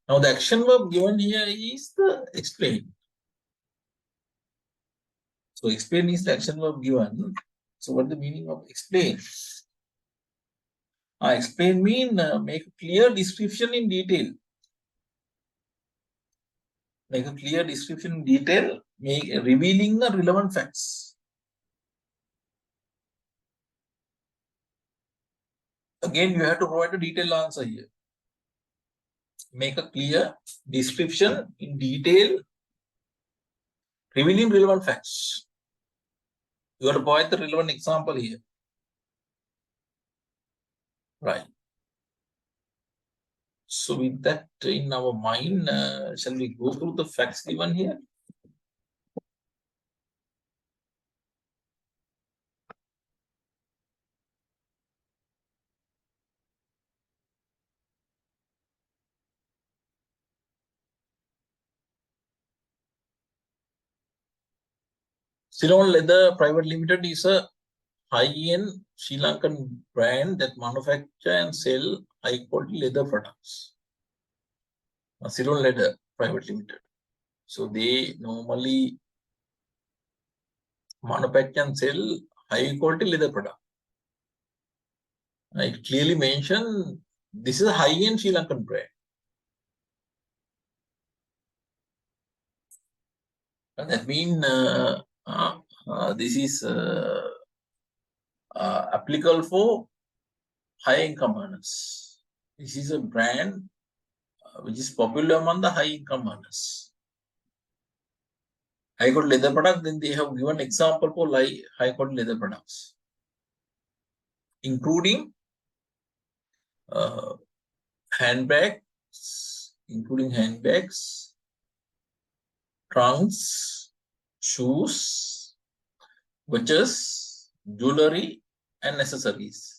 Now the action verb given here is the explain. So explain is the action verb given. So what is the meaning of explain? Explain mean make a clear description in detail. Make a clear description in detail, revealing the relevant facts. Again, you have to provide a detailed answer here. Make a clear description in detail, revealing relevant facts. You have to provide the relevant example here. Right. So with that in our mind, shall we go through the facts given here? Ceylon Leather Private Limited is a high-end Sri Lankan brand that manufacture and sell high-quality leather products. Ceylon Leather Private Limited. So they normally manufacture and sell high-quality leather product. I clearly mentioned this is a high-end Sri Lankan brand. And that means this is applicable for high-income earners. This is a brand which is popular among the high-income earners. high quality leather product, then they have given example for high quality leather products, including handbags, trunks, shoes, watches, jewelry, and accessories.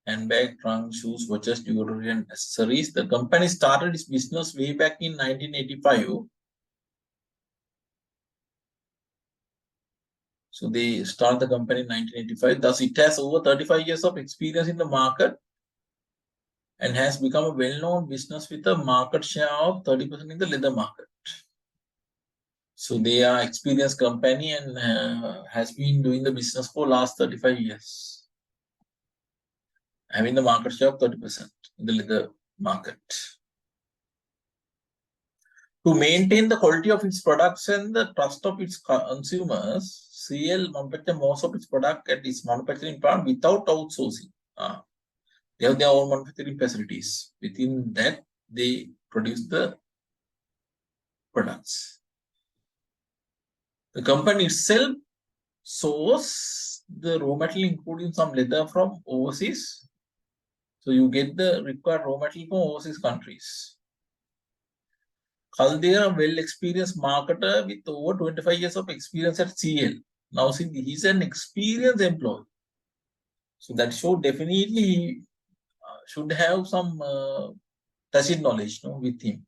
Handbag, trunk, shoes, watches, jewelry, and accessories. The company started its business way back in 1985. So they started the company in 1985. Thus, it has over 35 years of experience in the market and has become a well-known business with a market share of 30% in the leather market. So they are experienced company and has been doing the business for last 35 years, having the market share of 30% in the leather market. To maintain the quality of its products and the trust of its consumers, CL manufactures most of its product at its manufacturing plant without outsourcing. They have their own manufacturing facilities. Within that, they produce the products. The company itself source the raw material, including some leather from overseas. So you get the required raw material from overseas countries. Caldera, well-experienced marketer with over 25 years of experience at CL. Now, see, he's an experienced employee. So that show definitely he should have some tacit knowledge with him.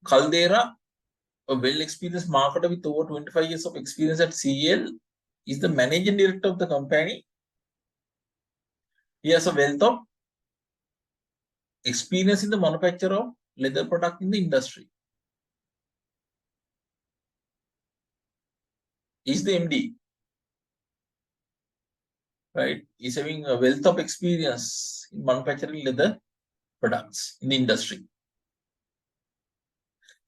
Caldera, a well-experienced marketer with over 25 years of experience at CL, is the managing director of the company. He has a wealth of experience in the manufacture of leather product in the industry. He's the MD, right? He's having a wealth of experience in manufacturing leather products in the industry.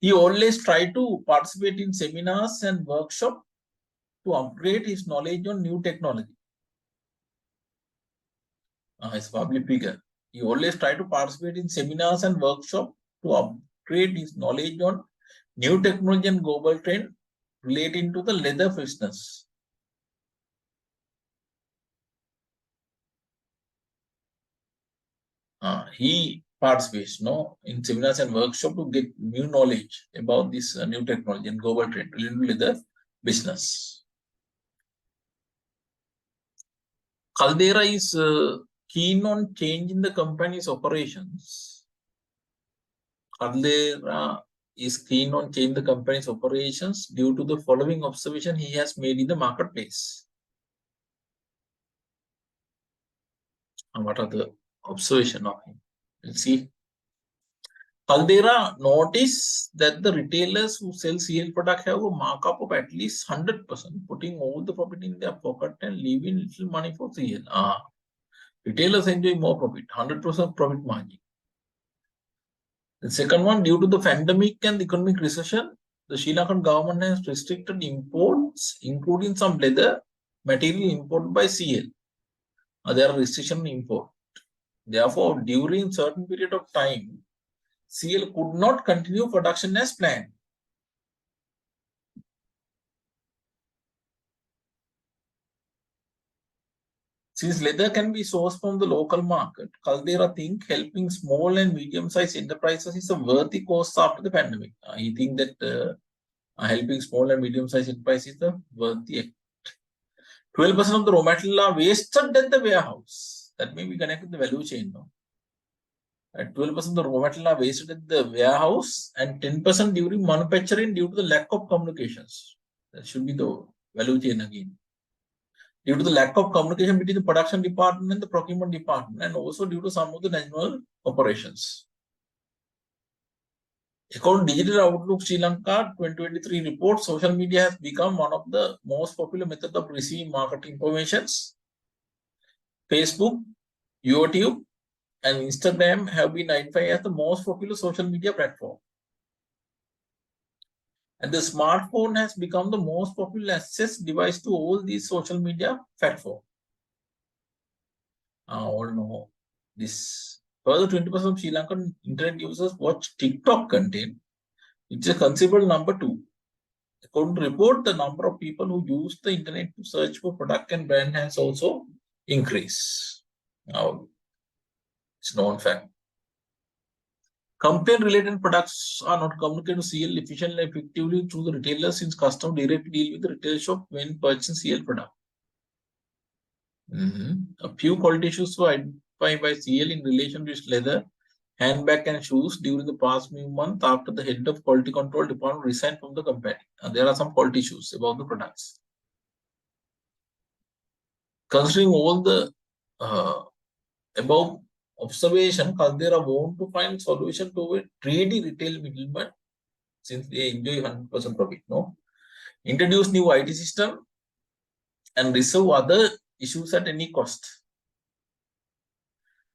He always tried to participate in seminars and workshops to upgrade his knowledge on new technology. He's a public figure. He always tried to participate in seminars and workshops to upgrade his knowledge on new technology and global trend relating to the leather business. He participates in seminars and workshops to get new knowledge about this new technology and global trend related to leather business. Caldera is keen on changing the company's operations. Caldera is keen on changing the company's operations due to the following observation he has made in the marketplace. And what are the observations of him? Let's see. Caldera noticed that the retailers who sell CL product have a markup of at least 100%, putting all the profit in their pocket and leaving little money for CL. Retailers enjoy more profit, 100% profit margin. The second one, due to the pandemic and economic recession, the Sri Lankan government has restricted imports, including some leather material imported by CL. There are restrictions on import. Therefore, during certain period of time, CL could not continue production as planned. Since leather can be sourced from the local market, Caldera think helping small and medium-sized enterprises is a worthy cause after the pandemic. He think that helping small and medium-sized enterprises is a worthy act. 12% of the raw material are wasted at the warehouse. That may be connected to the value chain. 12% of the raw material are wasted at the warehouse and 10% during manufacturing due to the lack of communications. That should be the value chain again. Due to the lack of communication between the production department and the procurement department, and also due to some of the manual operations. According to Digital Outlook Sri Lanka 2023 report, social media has become one of the most popular methods of receiving market information. Facebook, YouTube, and Instagram have been identified as the most popular social media platform. And the smartphone has become the most popular access device to all these social media platforms. All know this Further, 20% of Sri Lankan internet users watch TikTok content, which is a considerable number too. According to report, the number of people who use the internet to search for product and brand has also increased. Now, it's known fact. Campaign-related products are not communicated to CL efficiently and effectively through the retailers since customers directly deal with the retail shop when purchasing CL product. A few quality issues were identified by CL in relation to its leather, handbag and shoes during the past few months after the head of quality control department resigned from the company. There are some quality issues about the products. Considering all the above observation, Caldera want to find solution to a greedy retail middleman since they enjoy 100% profit. No, introduce new IT system and resolve other issues at any cost.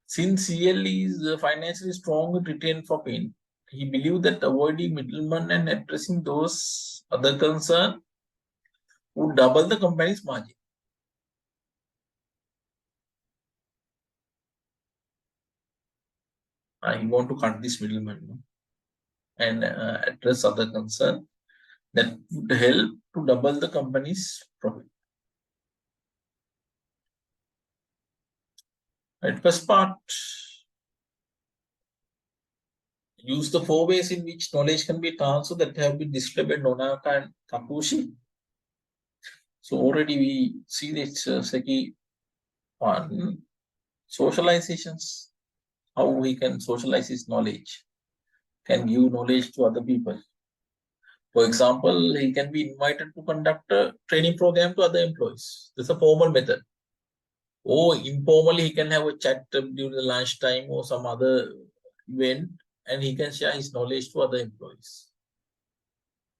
Since CL is financially strong with retain for pain, he believed that avoiding middlemen and addressing those other concerns would double the company's margin. He want to cut this middleman and address other concerns that would help to double the company's profit. Right, first part, use the 4 ways in which knowledge can be transferred that have been described by Nonaka and Takushi. So already we see this Seki one, socializations, how he can socialize his knowledge, can give knowledge to other people. For example, he can be invited to conduct a training program to other employees. This is a formal method. Or informally, he can have a chat during the lunchtime or some other event, and he can share his knowledge to other employees.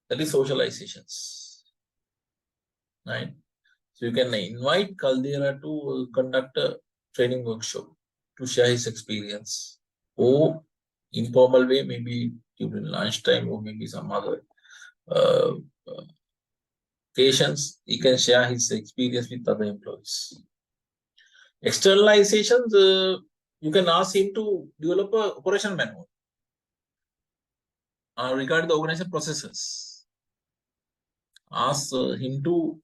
That is socializations, right? So you can invite Caldera to conduct a training workshop to share his experience, or informal way, maybe during lunchtime or maybe some other occasions, he can share his experience with other employees. Externalizations, you can ask him to develop a operation manual regarding the organization processes. Ask him to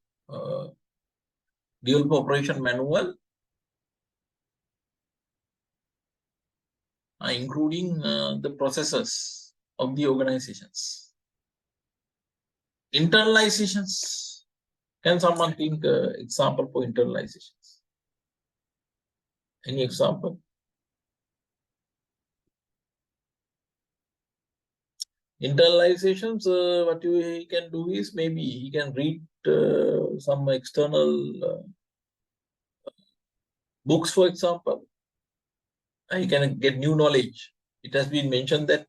develop operation manual, including the processes of the organizations. Internalizations. Can someone think example for internalizations? Any example? Internalizations, what he can do is maybe he can read some external books, for example. He can get new knowledge. It has been mentioned that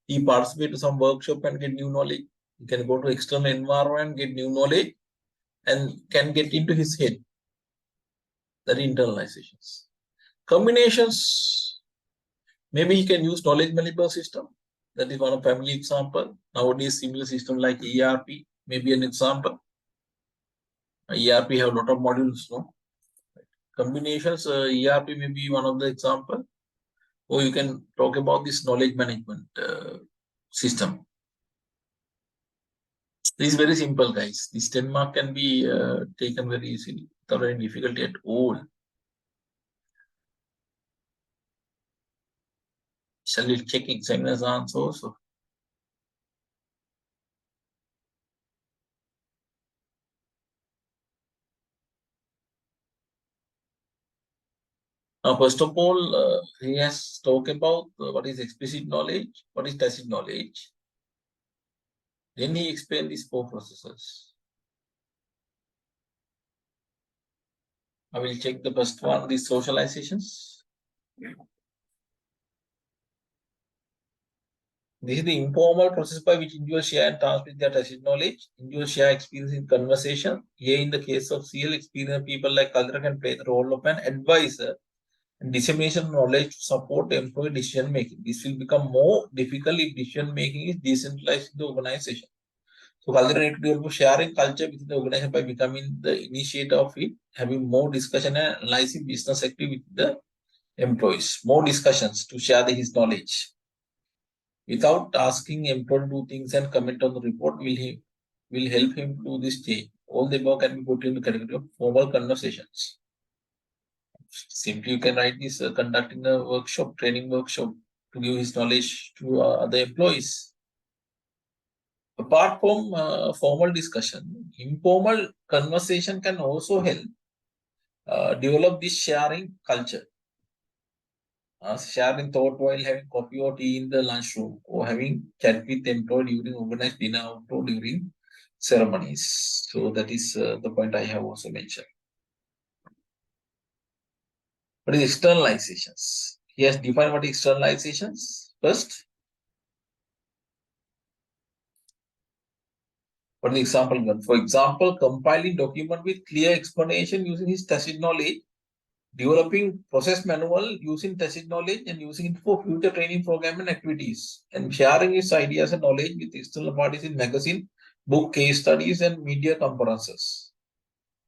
he participates in some workshop and get new knowledge. He can go to external environment, get new knowledge, and can get into his head. That internalizations. Combinations. Maybe he can use knowledge management system. That is one of family example. Nowadays, similar system like ERP may be an example. ERP have a lot of modules, no? Combinations, ERP may be one of the example. Or you can talk about this knowledge management system. This is very simple, guys. This 10 mark can be taken very easily without any difficulty at all. Shall we check examiner's answer also? Now, first of all, he has talked about what is explicit knowledge, what is tacit knowledge. Then he explained these 4 processes. I will check the first one, these socializations. This is the informal process by which individuals share and transmit their tacit knowledge. Individuals share experience in conversation. Here, in the case of CL, experienced people like Kaldra can play the role of an advisor and dissemination of knowledge to support employee decision making. This will become more difficult if decision making is decentralized in the organization. So, Kaldra need to develop sharing culture within the organization by becoming the initiator of it, having more discussion and analyzing business activity with the employees, more discussions to share his knowledge. Without asking employee to do things and comment on the report will help him do this change. All the above can be put in the category of formal conversations. Simply, you can write this conducting a workshop, training workshop to give his knowledge to other employees. Apart from formal discussion, informal conversation can also help develop this sharing culture. Sharing thought while having coffee or tea in the lunchroom, or having chat with employee during organized dinner or during ceremonies. So that is the point I have also mentioned. What is externalizations? He has defined what is externalizations. First, what is the example given? For example, compiling document with clear explanation using his tacit knowledge, developing process manual using tacit knowledge and using it for future training program and activities, and sharing his ideas and knowledge with external parties in magazine, book, case studies, and media conferences.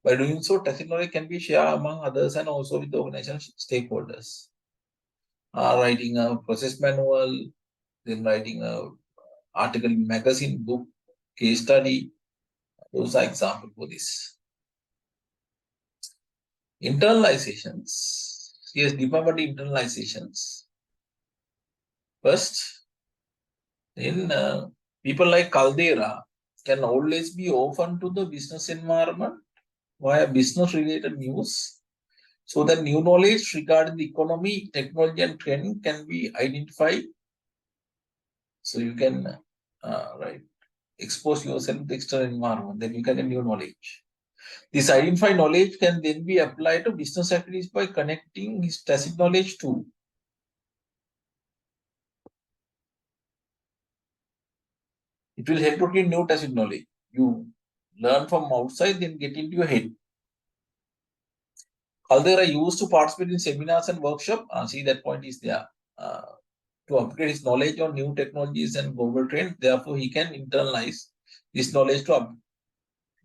By doing so, tacit knowledge can be shared among others and also with the organization stakeholders. Writing a process manual, then writing a article in magazine, book, case study. Those are examples for this. Internalizations. Yes, defined what internalizations. First, in people like Caldera can always be open to the business environment via business-related news, so that new knowledge regarding the economy, technology, and training can be identified. So you can expose yourself to the external environment, then you can get new knowledge. This identified knowledge can then be applied to business activities by connecting his tacit knowledge to. It will help to gain new tacit knowledge. You learn from outside, then get into your head. Caldera used to participate in seminars and workshops. See, that point is there. To upgrade his knowledge on new technologies and global trends. Therefore, he can internalize this knowledge to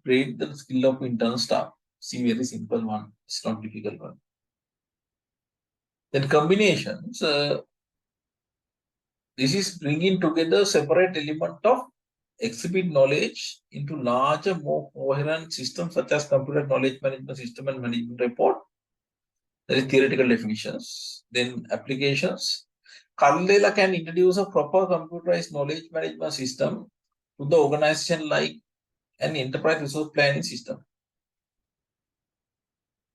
upgrade the skill of internal staff. See, very simple one. It's not difficult one. Then combinations. This is bringing together separate element of exhibit knowledge into larger, more coherent systems such as computer knowledge management system and management report. That is theoretical definitions. Then applications. Caldera can introduce a proper computerized knowledge management system to the organization like an enterprise resource planning system.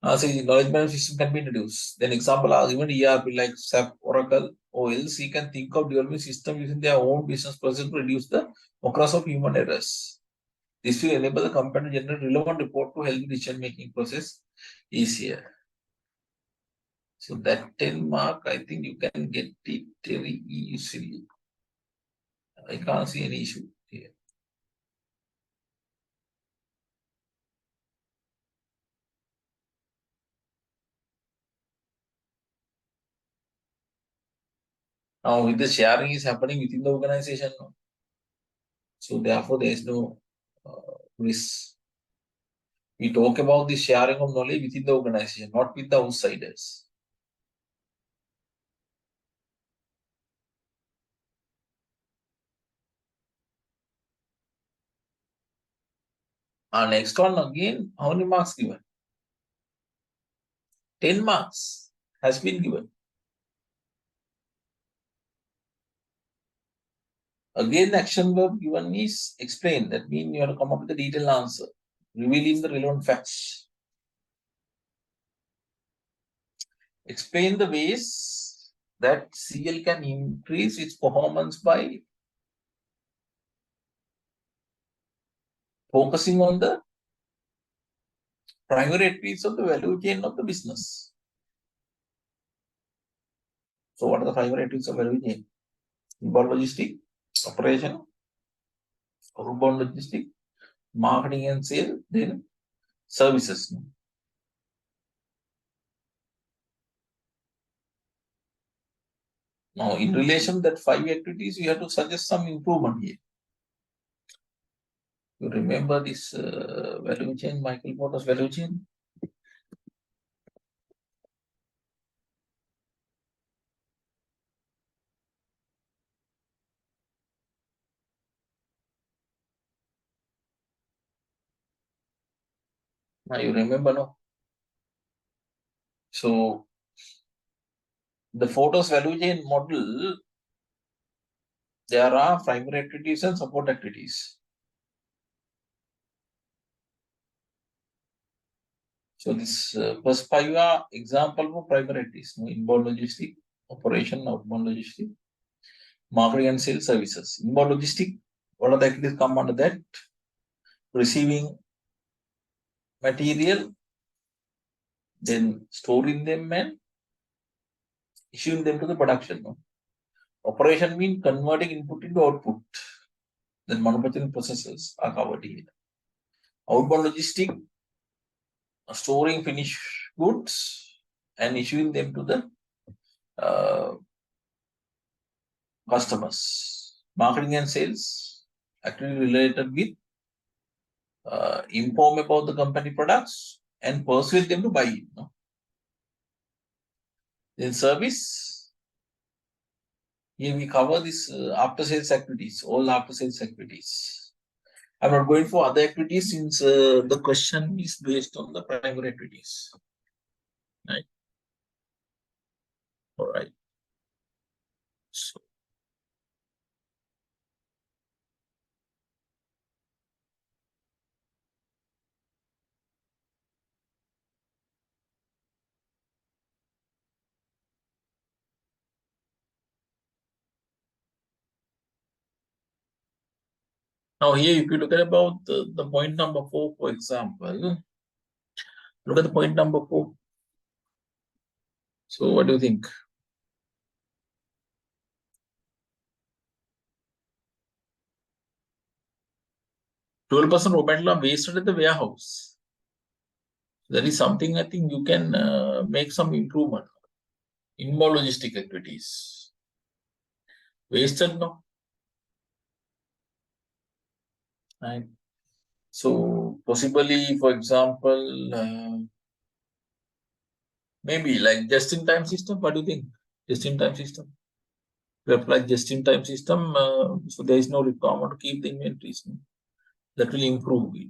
So the knowledge management system can be introduced. Then example are given ERP like SAP, Oracle, or else you can think of developing system using their own business process to reduce the occurrence of human errors. This will enable the company to generate relevant report to help the decision-making process easier. So that 10 mark, I think you can get it very easily. I can't see any issue here. Now, with the sharing is happening within the organization, so therefore there is no risk. We talk about the sharing of knowledge within the organization, not with the outsiders. Next one again, how many marks given? 10 marks has been given. Again, the action verb given is explain. That means you have to come up with a detailed answer, revealing the relevant facts. Explain the ways that CL can increase its performance by focusing on the primary activities of the value chain of the business. So, what are the primary activities of value chain? Inbound logistics, operation, outbound logistics, marketing and sale, then services. Now, in relation to that 5 activities, you have to suggest some improvement here. You remember this value chain, Michael Porter's value chain? Now you remember, no? So the photos value chain model, there are primary activities and support activities. So this first five are example for primary activities, no? Inbound logistic, operation, outbound logistic, marketing and sales services. Inbound logistic, what are the activities come under that? Receiving material, then storing them and issuing them to the production. No? Operation means converting input into output. Then manufacturing processes are covered here. Outbound logistic, storing finished goods and issuing them to the customers. Marketing and sales, actually related with inform about the company products and persuade them to buy it. No? Then service, here we cover this after sales activities, all after sales activities. I'm not going for other activities since the question is based on the primary activities. Right. All right. So now here, if you look at about the point number 4, for example, look at the point number 4. So what do you think? 12% raw material are wasted at the warehouse. That is something I think you can make some improvement. Inbound logistic activities. Wasted, no? Right. So possibly, for example, maybe like just-in-time system. What do you think? Just-in-time system. We apply just-in-time system, so there is no requirement to keep the inventories. No? That will improve it.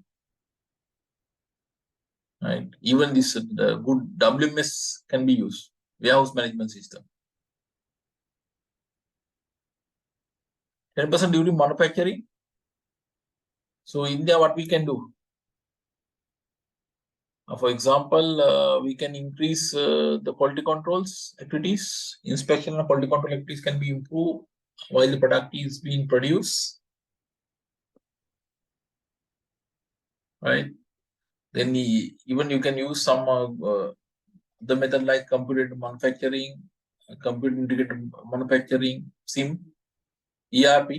Right. Even this good WMS can be used. Warehouse management system. 10% during manufacturing. So India, what we can do? For example, we can increase the quality controls activities. Inspection and quality control activities can be improved while the product is being produced. Right. Then even you can use some the method like computer manufacturing, computer integrated manufacturing, SIM, ERP.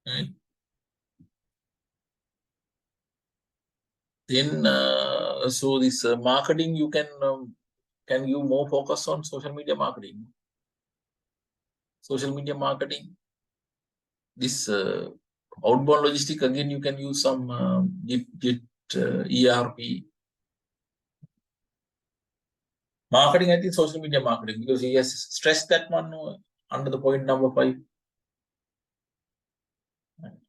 Right. Then so this marketing you can give more focus on social media marketing. Social media marketing. This outbound logistic again you can use some Git ERP. Marketing, I think social media marketing, because he has stressed that one under the point number 5.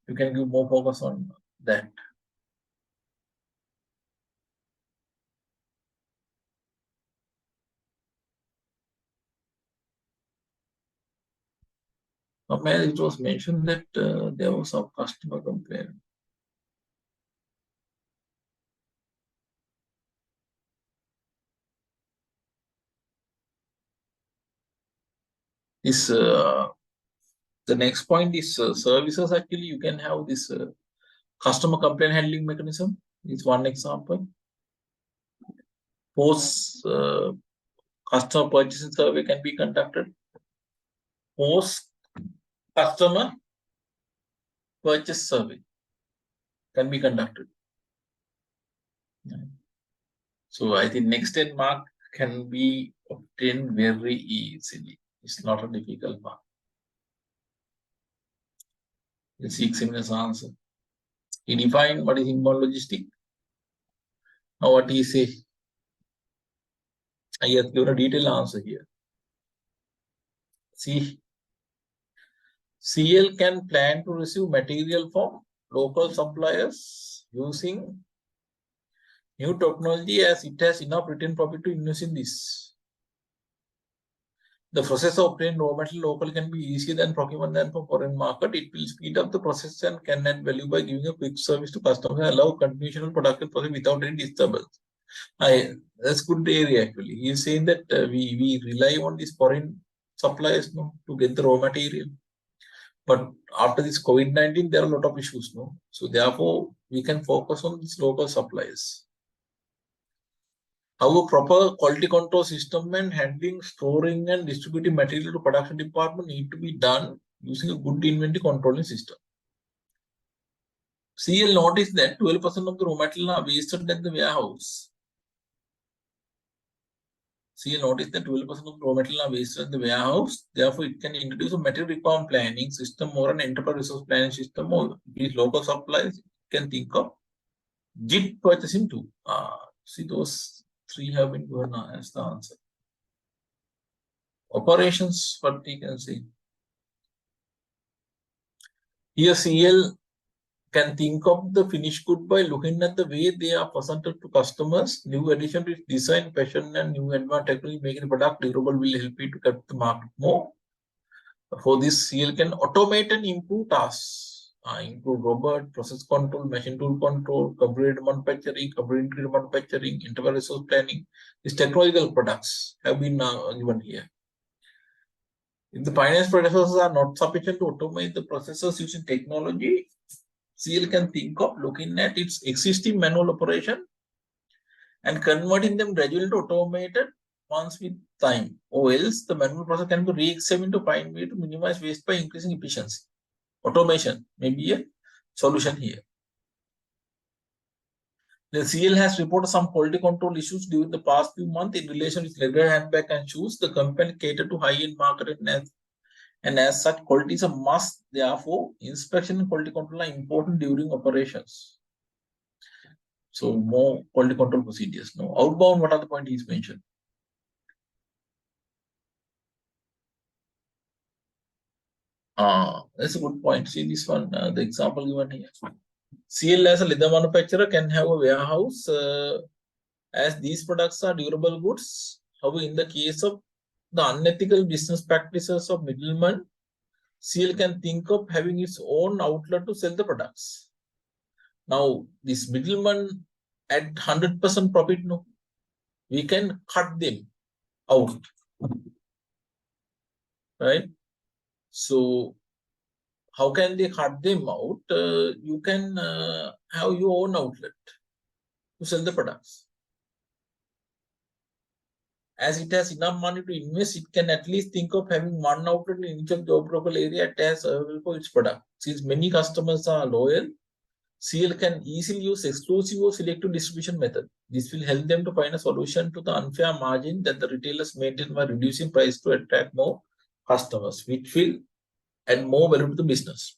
You can give more focus on that. Somewhere it was mentioned that there was some customer complaint. This the next point is services. Actually, you can have this customer complaint handling mechanism. Is one example. Post customer purchasing survey can be conducted. Post customer purchase survey can be conducted. So I think next 10 mark can be obtained very easily. It's not a difficult mark. Let's see examiner's answer. He defined what is inbound logistic. Now what he say? I have given a detailed answer here. See, CL can plan to receive material from local suppliers using New technology as it has enough return profit to invest in this. The process of obtaining raw material local can be easier than procurement than for foreign market. It will speed up the process and can add value by giving a quick service to customers and allow continuation of production process without any disturbance. That's good area actually. He is saying that we rely on these foreign suppliers no, to get the raw material. But after this COVID-19, there are a lot of issues. No? So therefore, we can focus on these local suppliers. How a proper quality control system and handling, storing, and distributing material to production department need to be done using a good inventory controlling system. CL noticed that 12% of the raw material are wasted at the warehouse. CL noticed that 12% of raw material are wasted at the warehouse. Therefore, it can introduce a material requirement planning system or an enterprise resource planning system or these local supplies. It can think of JIT purchasing too. See, those three have been given as the answer. Operations, what we can see. Here, CL can think of the finished good by looking at the way they are presented to customers. New addition to design, fashion, and new advanced technology making the product durable will help you to get the market more. For this, CL can automate and improve tasks, improve robot, process control, machine tool control, computer manufacturing, computer manufacturing, enterprise resource planning. These technological products have been given here. If the finance processes are not sufficient to automate the processes using technology, CL can think of looking at its existing manual operation and converting them gradually to automated ones with time, or else the manual process can be re-examined to find way to minimize waste by increasing efficiency. Automation may be a solution here. The CL has reported some quality control issues during the past few months in relation with leather handbag and shoes. The company catered to high-end market and as such, quality is a must. Therefore, inspection and quality control are important during operations. So, more quality control procedures. Now, outbound, what are the points he's mentioned? That's a good point. See this one, the example given here. CL as a leather manufacturer can have a warehouse as these products are durable goods. However, in the case of the unethical business practices of middlemen, CL can think of having its own outlet to sell the products. Now, this middleman at 100% profit, no, we can cut them out, right? So, how can they cut them out? You can have your own outlet to sell the products. As it has enough money to invest, it can at least think of having one outlet in each of the geographical area it has available for its product. Since many customers are loyal, CL can easily use exclusive or selective distribution method. This will help them to find a solution to the unfair margin that the retailers maintain by reducing price to attract more customers, which will add more value to the business.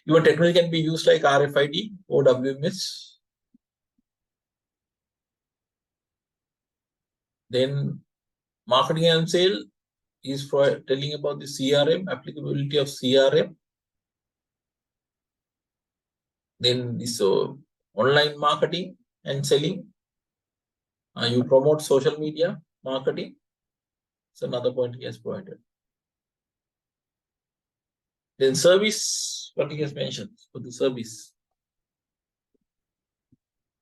Your technology can be used like RFID or WMS. Then marketing and sale is for telling about the CRM, applicability of CRM. Then this online marketing and selling. You promote social media marketing. It's another point he has provided. Then service, what he has mentioned for the service.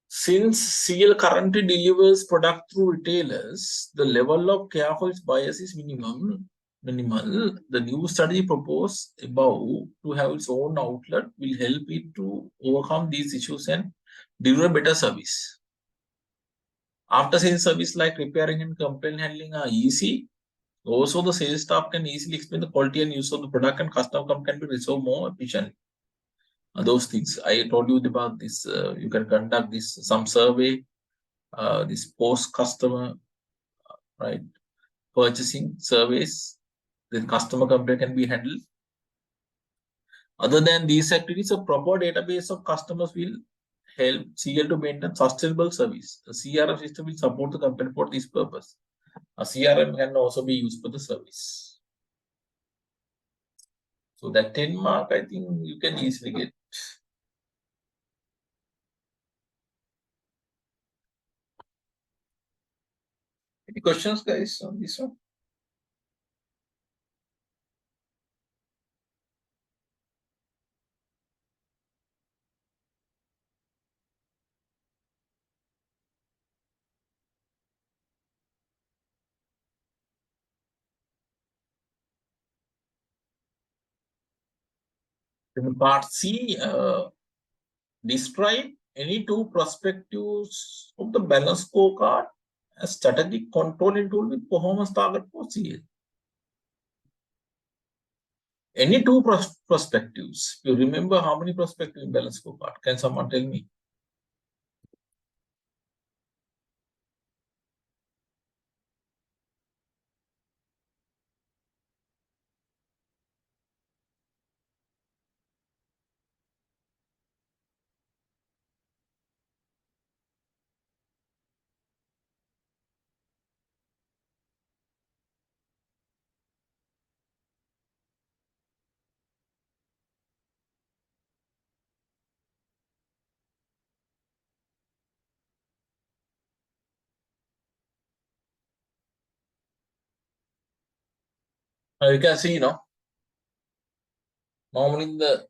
Since CL currently delivers product through retailers, the level of care for its buyers is minimal. The new strategy proposed above to have its own outlet will help it to overcome these issues and deliver better service. After sales service like repairing and complaint handling are easy. Also, the sales staff can easily explain the quality and use of the product, and customer can be resolved more efficiently. Those things I told you about this. You can conduct this some survey, this post customer, right, purchasing surveys. Then customer complaint can be handled. Other than these activities, a proper database of customers will help CL to maintain sustainable service. The CRM system will support the company for this purpose. A CRM can also be used for the service. So that 10 mark, I think you can easily get. Any questions, guys, on this one? In part C, describe any two perspectives of the balance scorecard as strategic controlling tool with performance target for CA. Any two perspectives. You remember how many perspectives in balance scorecard? Can someone tell me? You can see, normally in the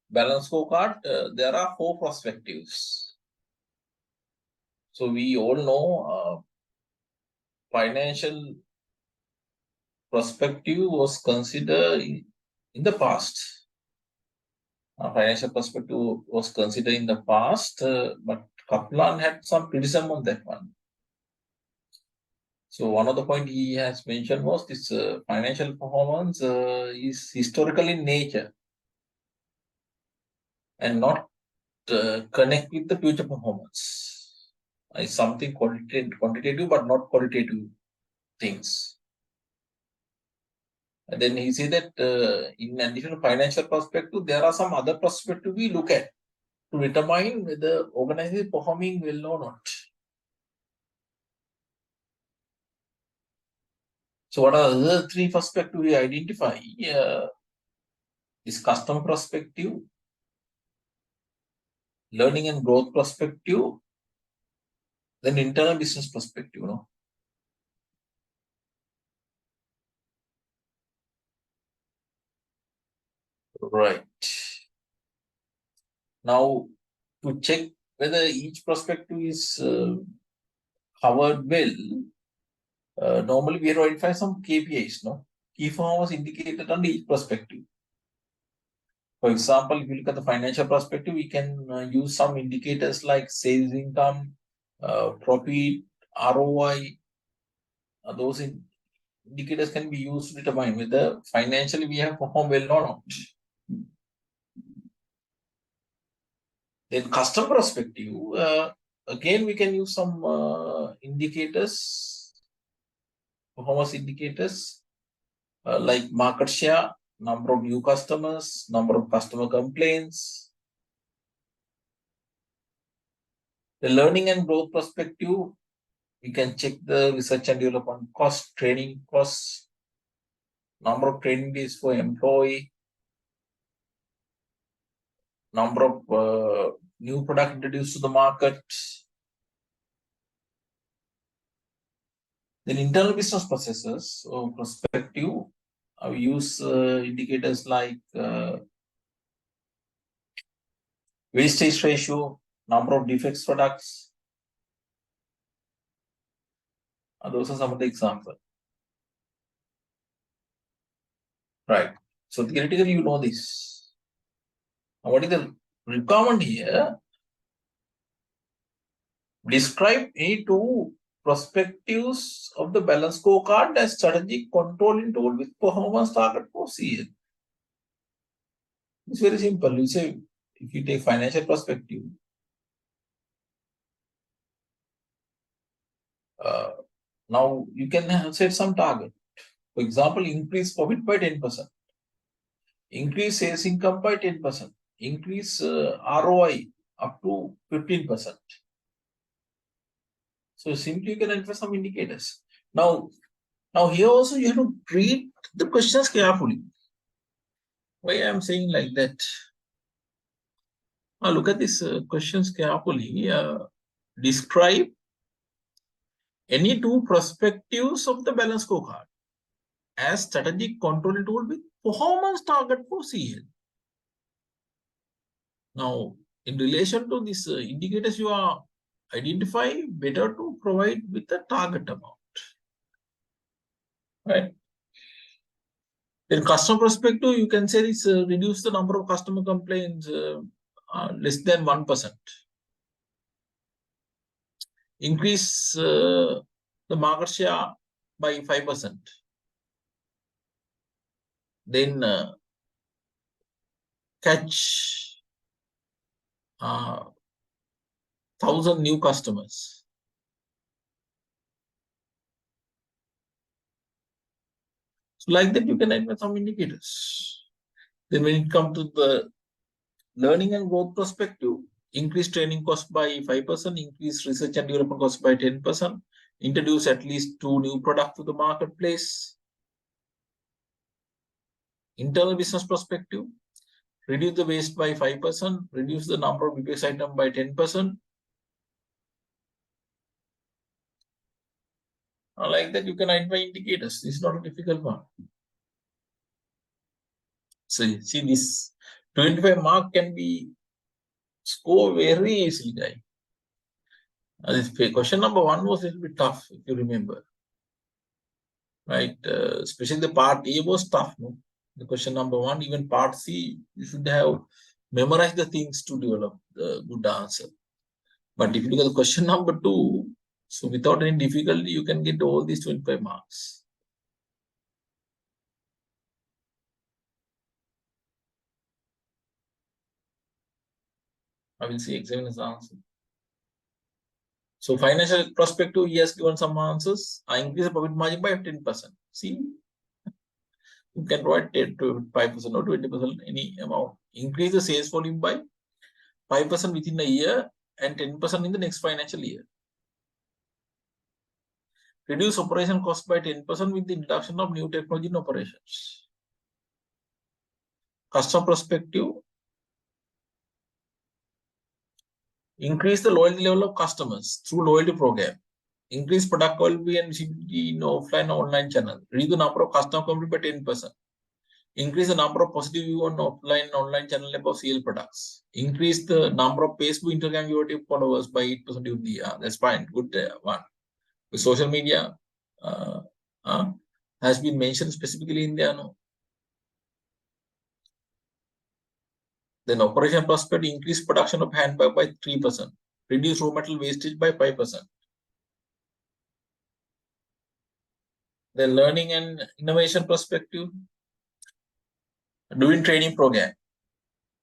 balance scorecard, there are four perspectives. So we all know financial perspective was considered in the past. Financial perspective was considered in the past, but Kaplan had some criticism on that one. So one of the point he has mentioned was this financial performance is historical in nature and not connect with the future performance. It's something quantitative but not qualitative things. And then he said that in addition to financial perspective, there are some other perspective we look at to determine whether organization is performing well or not. So what are the three perspectives we identify? Is customer perspective, learning and growth perspective, then internal business perspective. Right. Now, to check whether each perspective is covered well, normally we identify some KPIs, key performance indicated under each perspective. For example, if you look at the financial perspective, we can use some indicators like sales income, profit, ROI. Those indicators can be used to determine whether financially we have performed well or not. Then customer perspective, again we can use some indicators, performance indicators like market share, number of new customers, number of customer complaints. The learning and growth perspective, we can check the research and development cost, training costs, number of training days for employee, number of new product introduced to the market. Then internal business processes or perspective, we use indicators like wastage ratio, number of defects products. Those are some of the examples. Right. So theoretically, you know this. Now, what is the requirement here? Describe any two perspectives of the balance scorecard as strategic controlling tool with performance target for CL. It's very simple. You say, if you take financial perspective, now you can set some target. For example, increase profit by 10%, increase sales income by 10%, increase ROI up to 15%. So simply you can enter some indicators. Now here also you have to read the questions carefully. Why I am saying like that? Now look at these questions carefully. Describe any two perspectives of the balance scorecard as strategic control tool with performance target for CL. Now, in relation to these indicators you are identify, better to provide with a target amount, right? In customer perspective, you can say this reduce the number of customer complaints less than 1%. Increase the market share by 5%. Then catch 1,000 new customers. So like that, you can add some indicators. Then when it comes to the learning and growth perspective, increase training cost by 5%, increase research and development cost by 10%, introduce at least 2 new products to the marketplace. Internal business perspective, reduce the waste by 5%, reduce the number of BPS items by 10%. Like that, you can identify indicators. This is not a difficult one. So see, this 25 mark can be scored very easily, guys. This question number 1 was a little bit tough, if you remember. Right? Especially the part A was tough. No? The question number 1, even part C, you should have memorized the things to develop the good answer. But if you look at the question number 2, so without any difficulty, you can get all these 25 marks. I will see examiner's answer. So financial perspective, he has given some answers. I increase the profit margin by 10%. See, you can provide 10 to 5% or 20%, any amount. Increase the sales volume by 5% within a year and 10% in the next financial year. Reduce operation cost by 10% with the introduction of new technology in operations. Customer perspective, increase the loyalty level of customers through loyalty program. Increase product quality and visibility in offline and online channel. Reduce the number of customer complaints by 10%. Increase the number of positive view on offline and online channel about CL products. Increase the number of Facebook, Instagram viewership followers by 8% during the year. That's fine. Good one. With social media has been mentioned specifically in there. No? Then operation perspective, increase production of handbag by 3%. Reduce raw material wastage by 5%. Then learning and innovation perspective, doing training program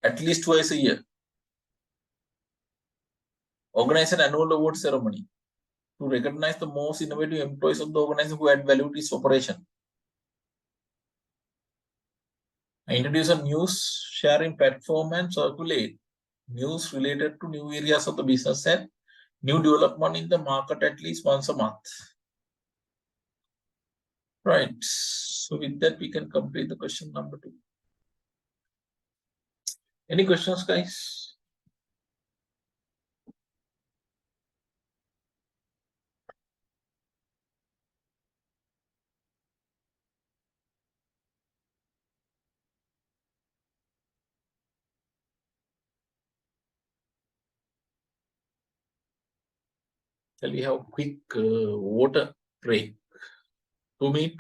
at least twice a year. Organize an annual award ceremony to recognize the most innovative employees of the organization who add value to its operation. Introduce a news sharing platform and circulate news related to new areas of the business and new development in the market at least once a month. Right. So with that, we can complete the question number 2. Any questions, guys? Shall we have a quick water break? 2-minute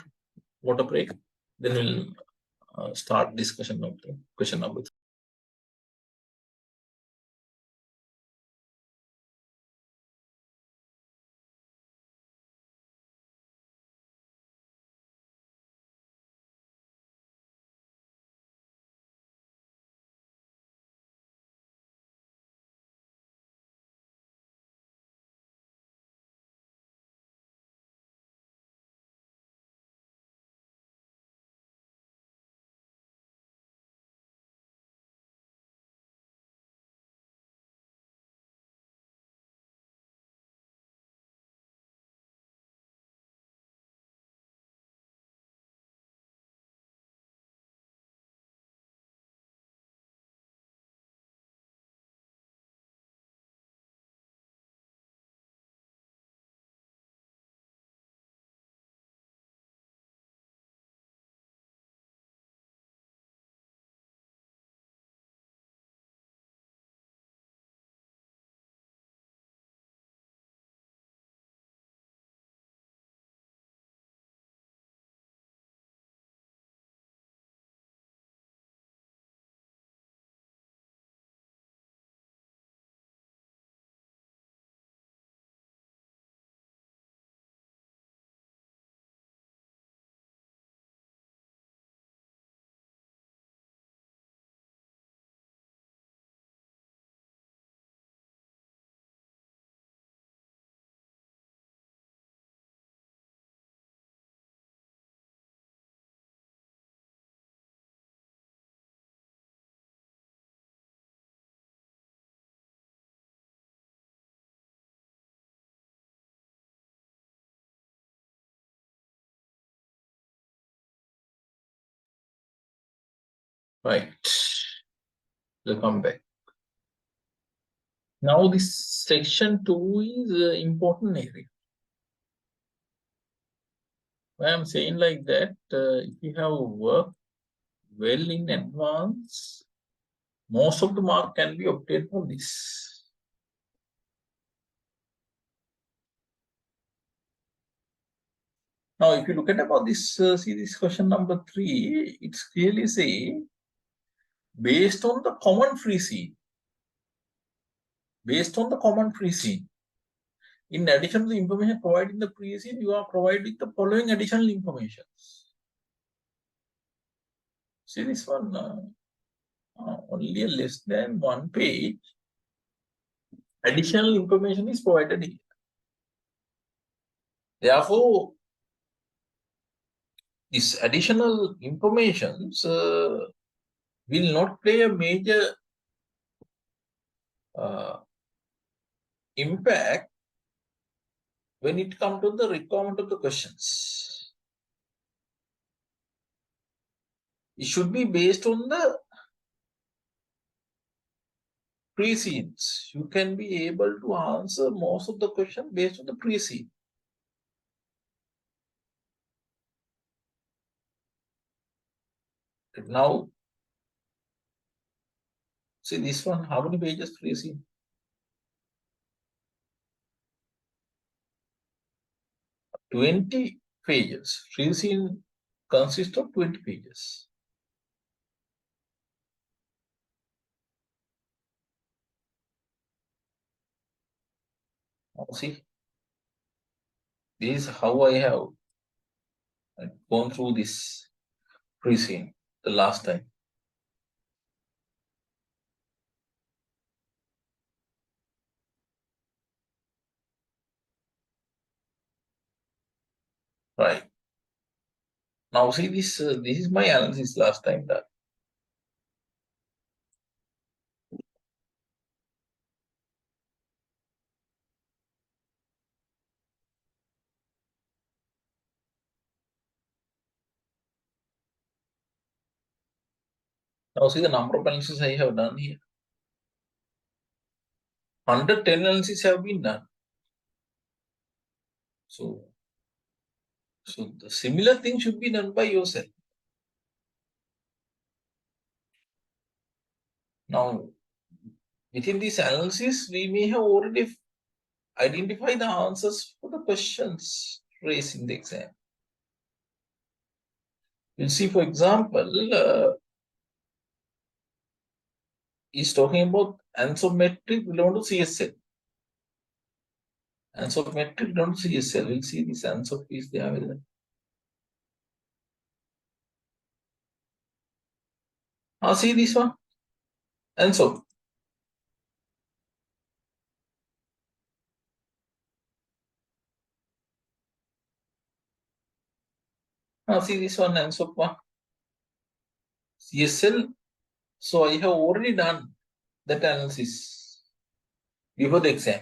water break. Then we'll start discussion of the question number 3. Right. Welcome back. Now this section 2 is an important area. Why I'm saying like that, if you have worked well in advance, most of the mark can be obtained from this. Now, if you look at about this, see this question number 3, it's clearly say, based on the common free seed, in addition to the information provided in the pre-seed, you are provided with the following additional information. See this one, only a less than 1 page. Additional information is provided here. Therefore, this additional information will not play a major impact when it comes to the requirement of the questions. It should be based on the precedes. You can be able to answer most of the question based on the precede. Now, see this one, how many pages precede? 20 pages. Precede consists of 20 pages. Now see, this is how I have gone through this precede the last time. Right. Now see this, this is my analysis last time done. Now see the number of analysis I have done here. 110 analysis have been done. So the similar thing should be done by yourself. Now, within this analysis, we may have already identified the answers for the questions raised in the exam. You'll see, for example, he's talking about ansometric relevant to CSL. Ansometric relevant to CSL. We'll see this answer piece there with it. Now see this one. Anso. Now see this one, Anso one. CSL. So I have already done that analysis before the exam.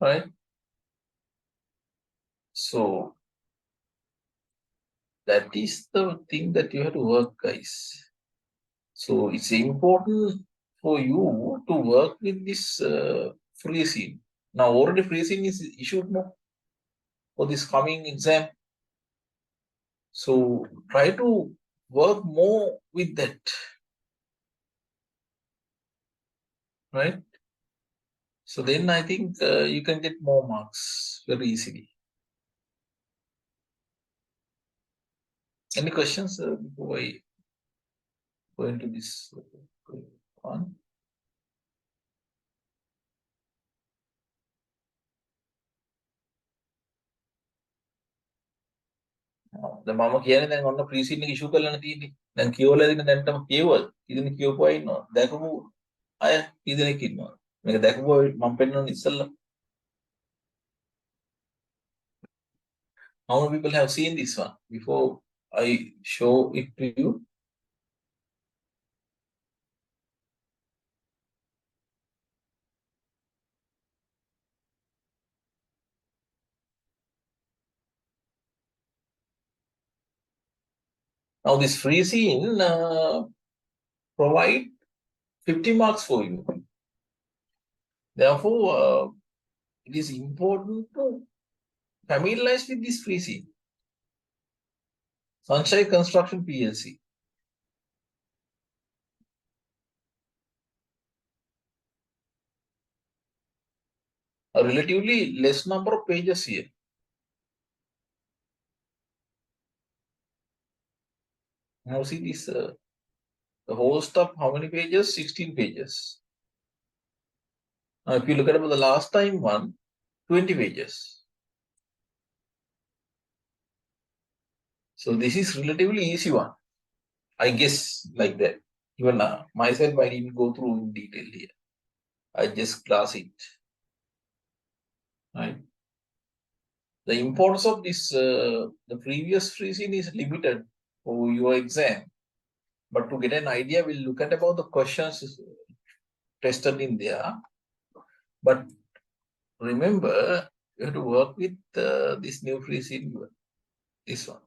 Right? So that is the thing that you have to work, guys. So it's important for you to work with this free seed. Now already free seed is issued now for this coming exam. So try to work more with that. Right? So then I think you can get more marks very easily. Any questions before I go into this one? දැන් මම කියන්නේ දැන් ඔන්න ප්‍රීසීඩ් එක ඉෂුව කරලානේ තියෙන්නේ. දැන් කියවලා දෙන දැන්ටම කියවල්. ඉතින් කියවපු අය ඉන්නවා. දැකපු අය කී දෙනෙක් ඉන්නවා. මේක දැකපු අය මම පෙන්නන ඉස්සෙල්ලා. How many people have seen this one before I show it to you? Now this free scene provide 50 marks for you. Therefore, it is important to familiarize with this free scene. Sunshine Construction PLC. A relatively less number of pages here. Now see this, the whole stuff, how many pages? 16 pages. Now if you look at the last time one, 20 pages. So this is relatively easy one. I guess like that. Even myself, I didn't go through in detail here. I just class it. Right. The importance of this, the previous free scene is limited for your exam. But to get an idea, we'll look at about the questions tested in there. But remember, you have to work with this new free scene, this one.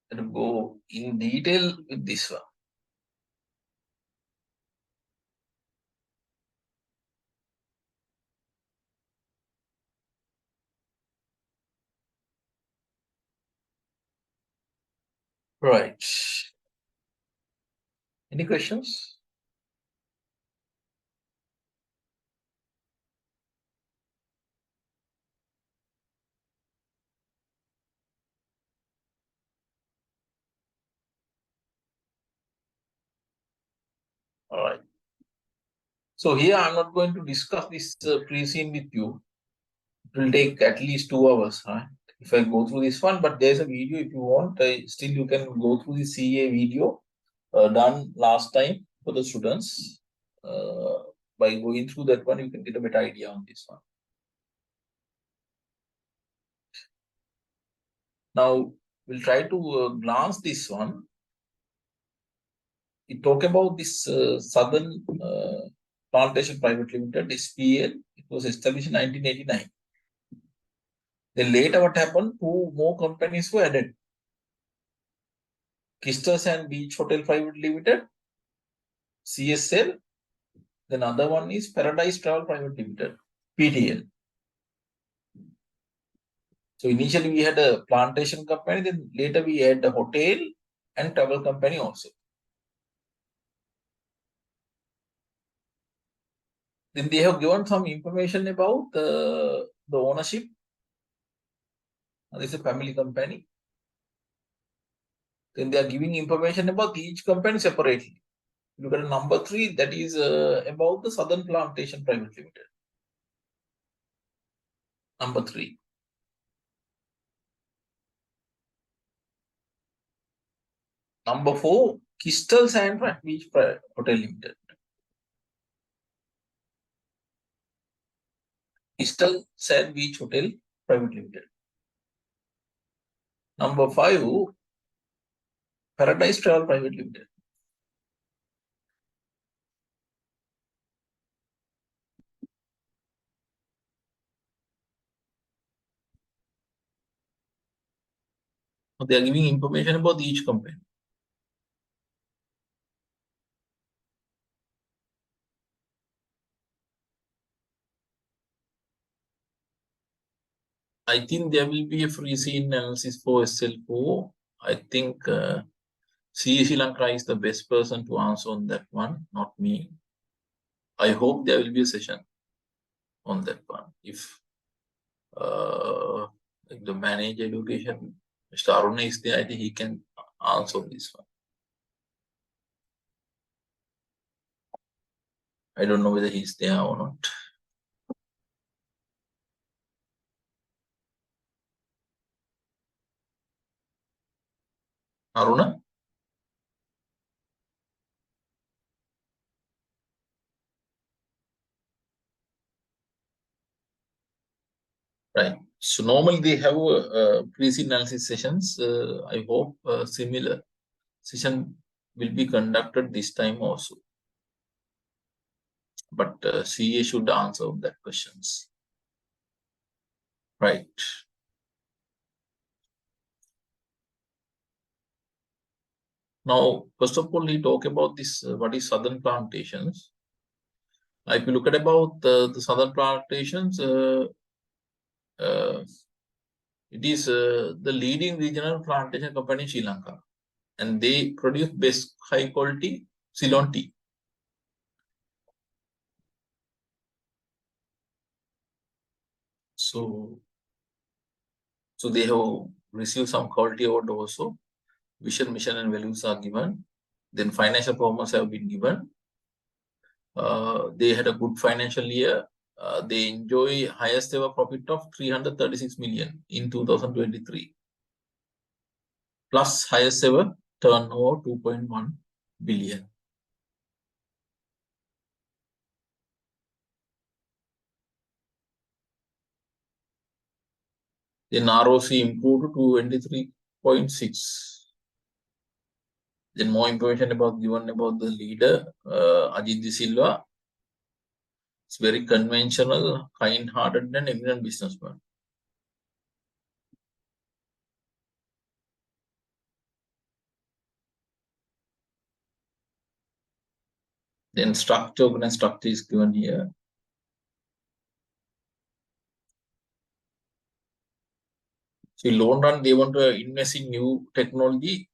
You have to go in detail with this one. Right. Any questions? All right. So here I'm not going to discuss this pre-scene with you. It will take at least 2 hours, huh? If I go through this one, but there's a video if you want. Still, you can go through the CA video done last time for the students. By going through that one, you can get a better idea on this one. Now, we'll try to glance this one. We talk about this Southern Plantation Private Limited, SPL. It was established in 1989. Then later what happened? 2 more companies were added. Kisters and Beach Hotel Private Limited, CSL. Then other one is Paradise Travel Private Limited, PTL. So initially we had a plantation company, then later we had a hotel and travel company also. Then they have given some information about the ownership. This is a family company. Then they are giving information about each company separately. Look at number 3, that is about the Southern Plantation Private Limited. Number 3. Number 4, Crystal Sand Beach Hotel Limited. Crystal Sand Beach Hotel Private Limited. Number 5, Paradise Travel Private Limited. They are giving information about each company. I think there will be a free scene analysis for SL4. I think CE Lanka is the best person to answer on that one, not me. I hope there will be a session on that one. If the manager education, Mr. Aruna is there, I think he can answer this one. I don't know whether he's there or not. Aruna? Right. So normally they have pre-scene analysis sessions. I hope similar session will be conducted this time also. But CA should answer that questions. Right. Now, first of all, we talk about this, what is southern plantations. If you look at about the southern plantations, uh, it is the leading regional plantation company in Sri Lanka, and they produce best high quality Ceylon tea. So they have received some quality award also. Vision, mission, and values are given. Then financial performance have been given. They had a good financial year. They enjoy highest ever profit of 336 million in 2023, plus highest ever turnover 2.1 billion. Then ROC improved to 23.6. Then more information given about the leader, Ajit De Silva. It's very conventional, kind-hearted, and eminent businessman. Then organized structure is given here. So in long run, they want to invest in new technology.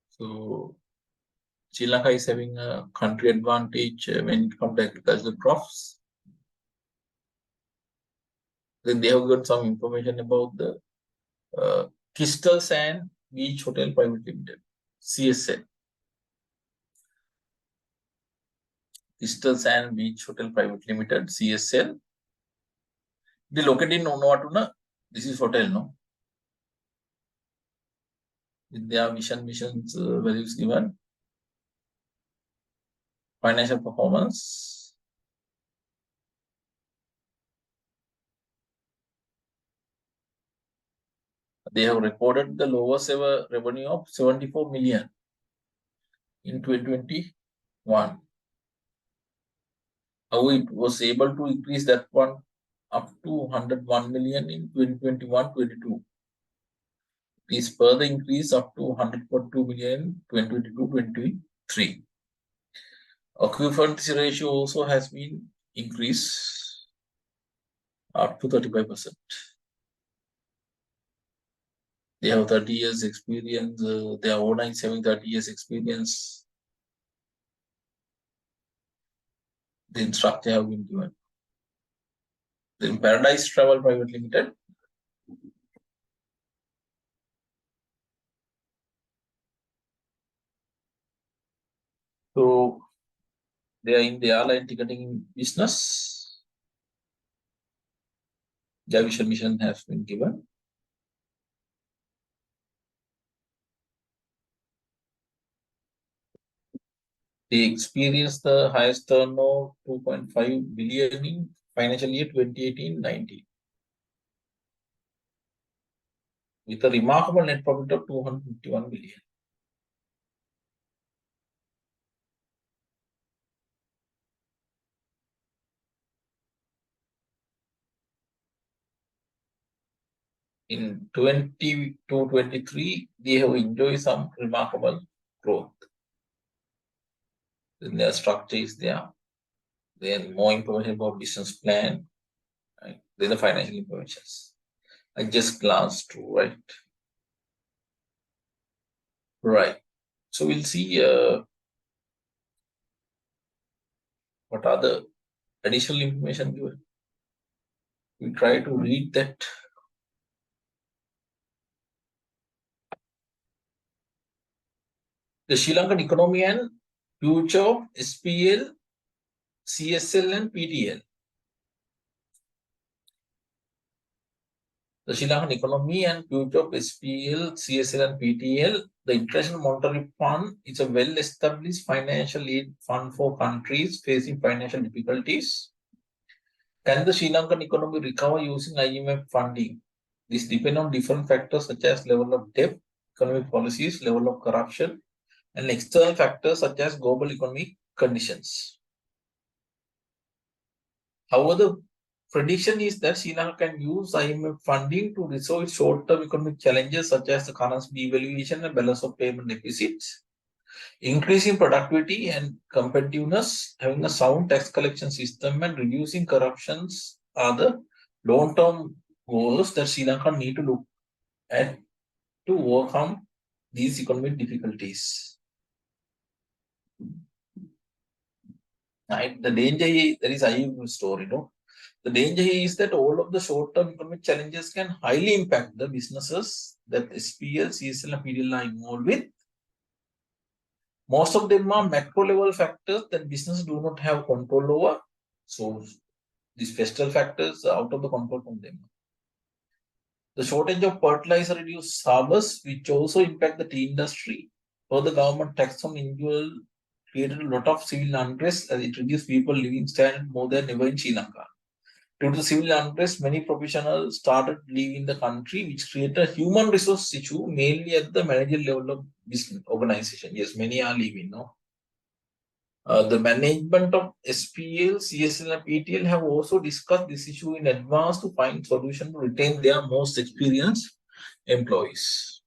So Sri Lanka is having a country advantage when it comes to agricultural crops. Then they have got some information about the Crystal Sand Beach Hotel Private Limited, CSL. Crystal Sand Beach Hotel Private Limited, CSL. They located in Onawatuna. This is hotel, no? With their missions values given. Financial performance. They have recorded the lowest ever revenue of 74 million in 2021. How it was able to increase that one up to 101 million in 2021-22. This further increase up to 142 million in 2022-23. Occupancy ratio also has been increased up to 35%. They have 30 years experience. Their owner is having 30 years experience. The instructor have been given. Then Paradise Travel Private Limited. So they are in the airline ticketing business. Their vision mission has been given. They experienced the highest turnover 2.5 billion in financial year 2018-19, with a remarkable net profit of 251 billion. In 22-23, they have enjoyed some remarkable growth. Then their structure is there. Then more information about business plan. Right? Then the financial information. I just glanced through, right? Right. So we'll see what are the additional information given. We try to read that. The Sri Lankan economy and future of SPL, CSL, and PTL. The Sri Lankan economy and future of SPL, CSL, and PTL. The International Monetary Fund is a well-established financial aid fund for countries facing financial difficulties. Can the Sri Lankan economy recover using IMF funding? This depends on different factors such as level of debt, economic policies, level of corruption, and external factors such as global economic conditions. However, the prediction is that Sri Lanka can use IMF funding to resolve its short-term economic challenges such as the currency devaluation and balance of payment deficits, increasing productivity and competitiveness, having a sound tax collection system, and reducing corruptions are the long-term goals that Sri Lanka need to look at to overcome these economic difficulties. Right? The danger is, there is a story, no? The danger is that all of the short-term economic challenges can highly impact the businesses that SPL, CSL, and PDL are involved with. Most of them are macro-level factors that businesses do not have control over. So these fiscal factors are out of the control from them. The shortage of fertilizer reduced harvests, which also impact the tea industry. Further, government tax on individual created a lot of civil unrest as it reduced people living standard more than ever in Sri Lanka. Due to civil unrest, many professionals started leaving the country, which created a human resource issue, mainly at the managerial level of business organization. Yes, many are leaving now. The management of SPL, CSL, and PTL have also discussed this issue in advance to find solution to retain their most experienced employees.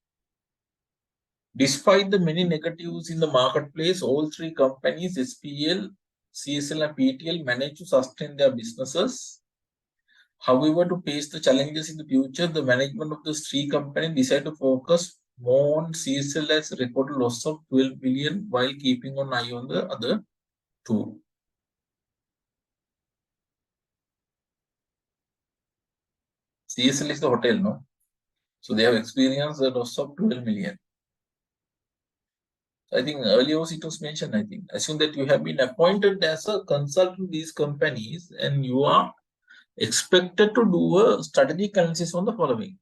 Despite the many negatives in the marketplace, all three companies, SPL, CSL, and PTL, managed to sustain their businesses. However, to face the challenges in the future, the management of the three companies decided to focus more on CSL as recorded loss of 12 billion while keeping an eye on the other two. CSL is the hotel, no? So they have experienced a loss of 12 million. I think earlier also it was mentioned, I think. Assume that you have been appointed as a consultant in these companies and you are expected to do a strategic analysis on the following.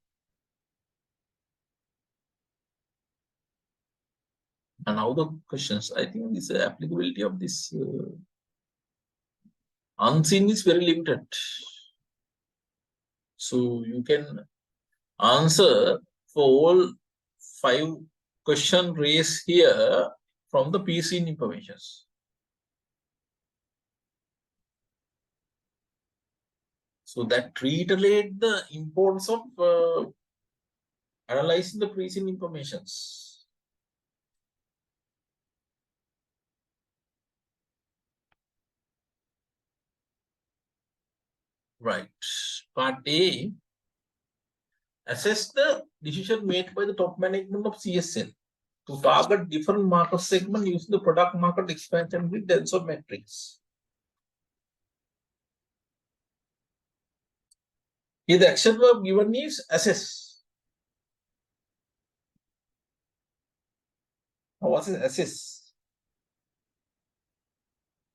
And now the questions. I think this applicability of this unseen is very limited. So you can answer for all 5 questions raised here from the PC information. So that reiterate the importance of analyzing the pre-seen informations. Right. Part A, assess the decision made by the top management of CSL to target different market segments using the product market expansion with denser metrics. Here the action verb given is assess. Now what is assess?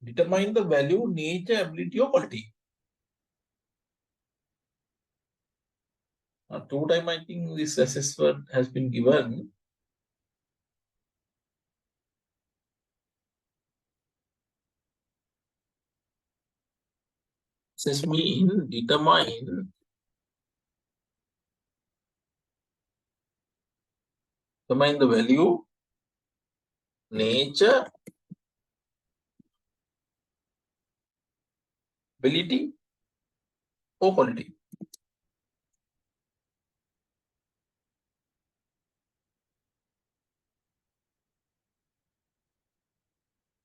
Determine the value, nature, ability, or quality. 2 times I think this assess word has been given. Assess mean determine the value, nature, ability, or quality.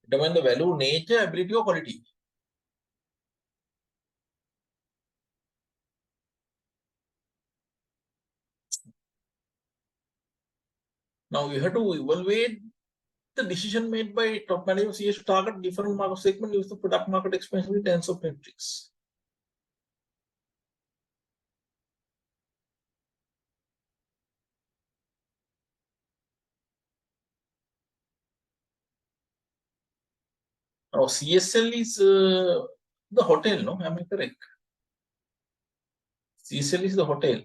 Determine the value, nature, ability, or quality. Now you have to evaluate the decision made by top management CS to target different market segment, use the product market expansion with tens of metrics. Now CSL is the hotel, no? Am I correct? CSL is the hotel.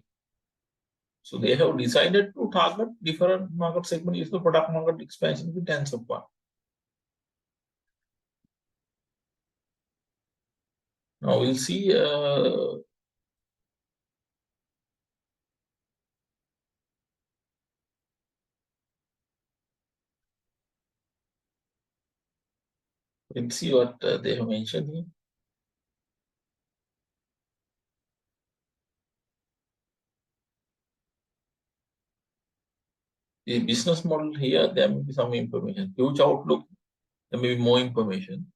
So they have decided to target different market segment, use the product market expansion with tens of one. Now we'll see what they have mentioned here. The business model here, there may be some information. Huge outlook, there may be more information.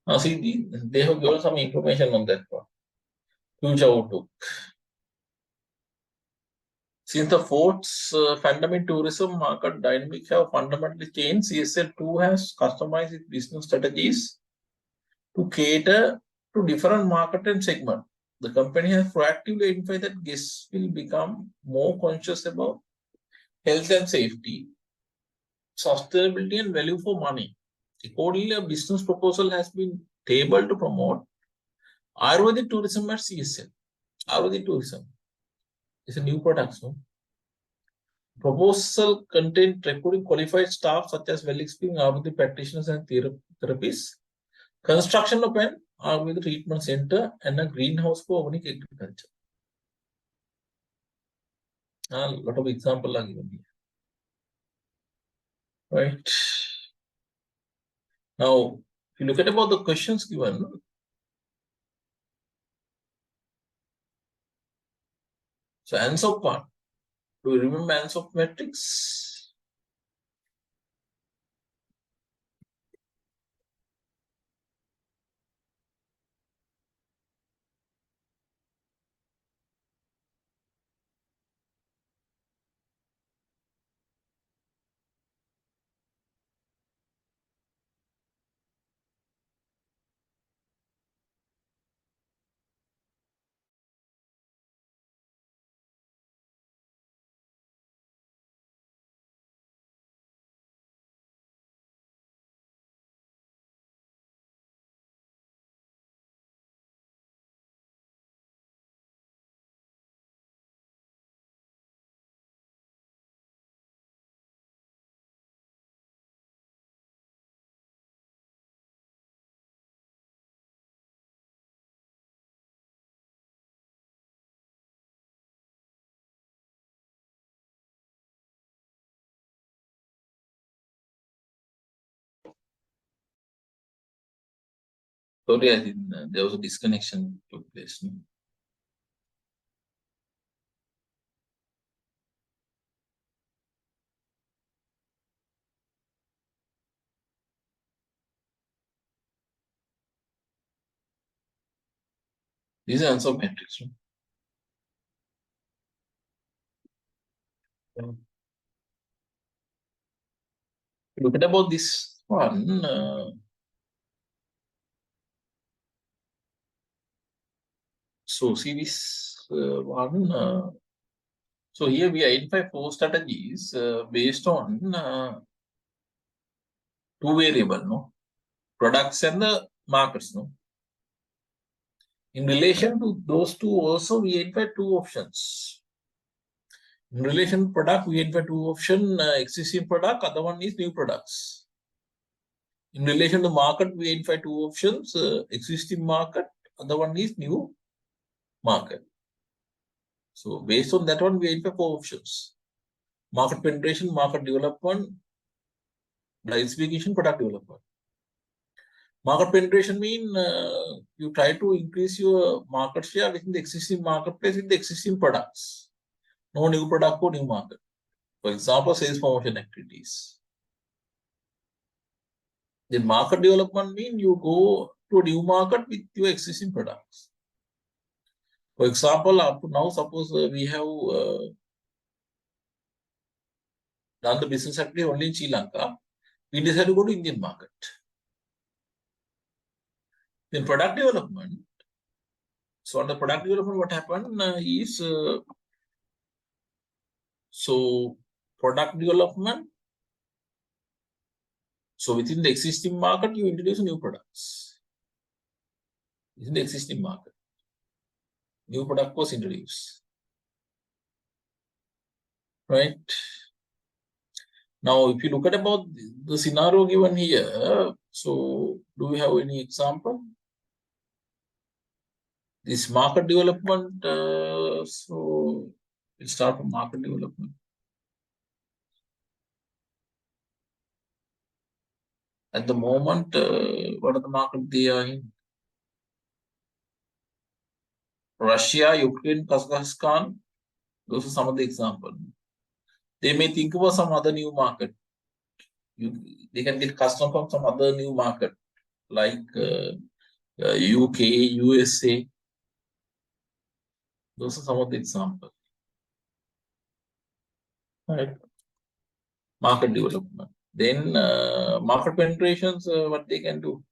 Now see, they have given some information on that one. Huge outlook. Since the fourth fundamental tourism market dynamics have fundamentally changed, CSL2 has customized its business strategies to cater to different market and segment. The company has proactively identified that guests will become more conscious about health and safety, sustainability, and value for money. Accordingly, a business proposal has been tabled to promote Ayurvedic tourism at CSL. Ayurvedic tourism is a new product. No? Proposal contained recruiting qualified staff such as well-experienced Ayurvedic practitioners and therapists, construction of an Ayurvedic treatment center, and a greenhouse for organic agriculture. A lot of examples are given here. Right. Now, if you look at about the questions given, so answer part. Do you remember answer matrix? Sorry, I think there was a disconnection took place. No? These are answer matrix. No? Look at about this one. So see this one. So here we identify 4 strategies based on 2 variables, no? Products and the markets, no? In relation to those two also, we identify 2 options. In relation to product, we identify 2 options, existing product, other one is new products. In relation to market, we identify 2 options, existing market, other one is new market. So based on that one, we identify 4 options. Market penetration, market development, diversification, product development. Market penetration means you try to increase your market share within the existing marketplace with the existing products. No new product or new market. For example, sales promotion activities. The market development means you go to a new market with your existing products. For example, up to now, suppose we have done the business activity only in Sri Lanka. We decided to go to Indian market. Then product development. So on the product development, what happened is so product development. So within the existing market, you introduce new products. Within the existing market, new product was introduced. Right. Now, if you look at about the scenario given here, so do we have any example? This market development, so we'll start from market development. Market development means, so product development, so within the existing market, you introduce a new product. Within the existing market, you introduce new products. Right. Now, if you look at about the scenario given here, so do we have any example? This market development, so we'll start from market development. At the moment, what are the market they are in? Russia, Ukraine, Kazakhstan, those are some of the examples. They may think about some other new market. They can get custom from some other new market, like UK, USA. Those are some of the examples. Right. Market development. Then market penetrations, what they can do.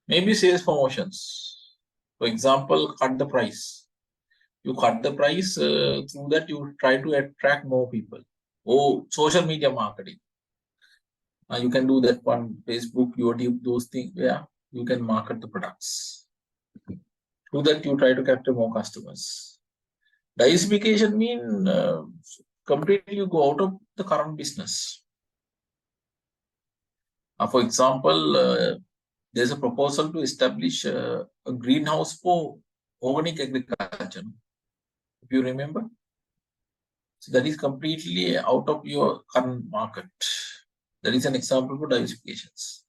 Maybe sales promotions. For example, cut the price. You cut the price, through that you try to attract more people. Oh, social media marketing. You can do that on Facebook, YouTube, those things where you can market the products. Through that you try to capture more customers. Diversification means completely you go out of the current business. For example, there's a proposal to establish a greenhouse for organic agriculture. If you remember, so that is completely out of your current market. That is an example for diversifications.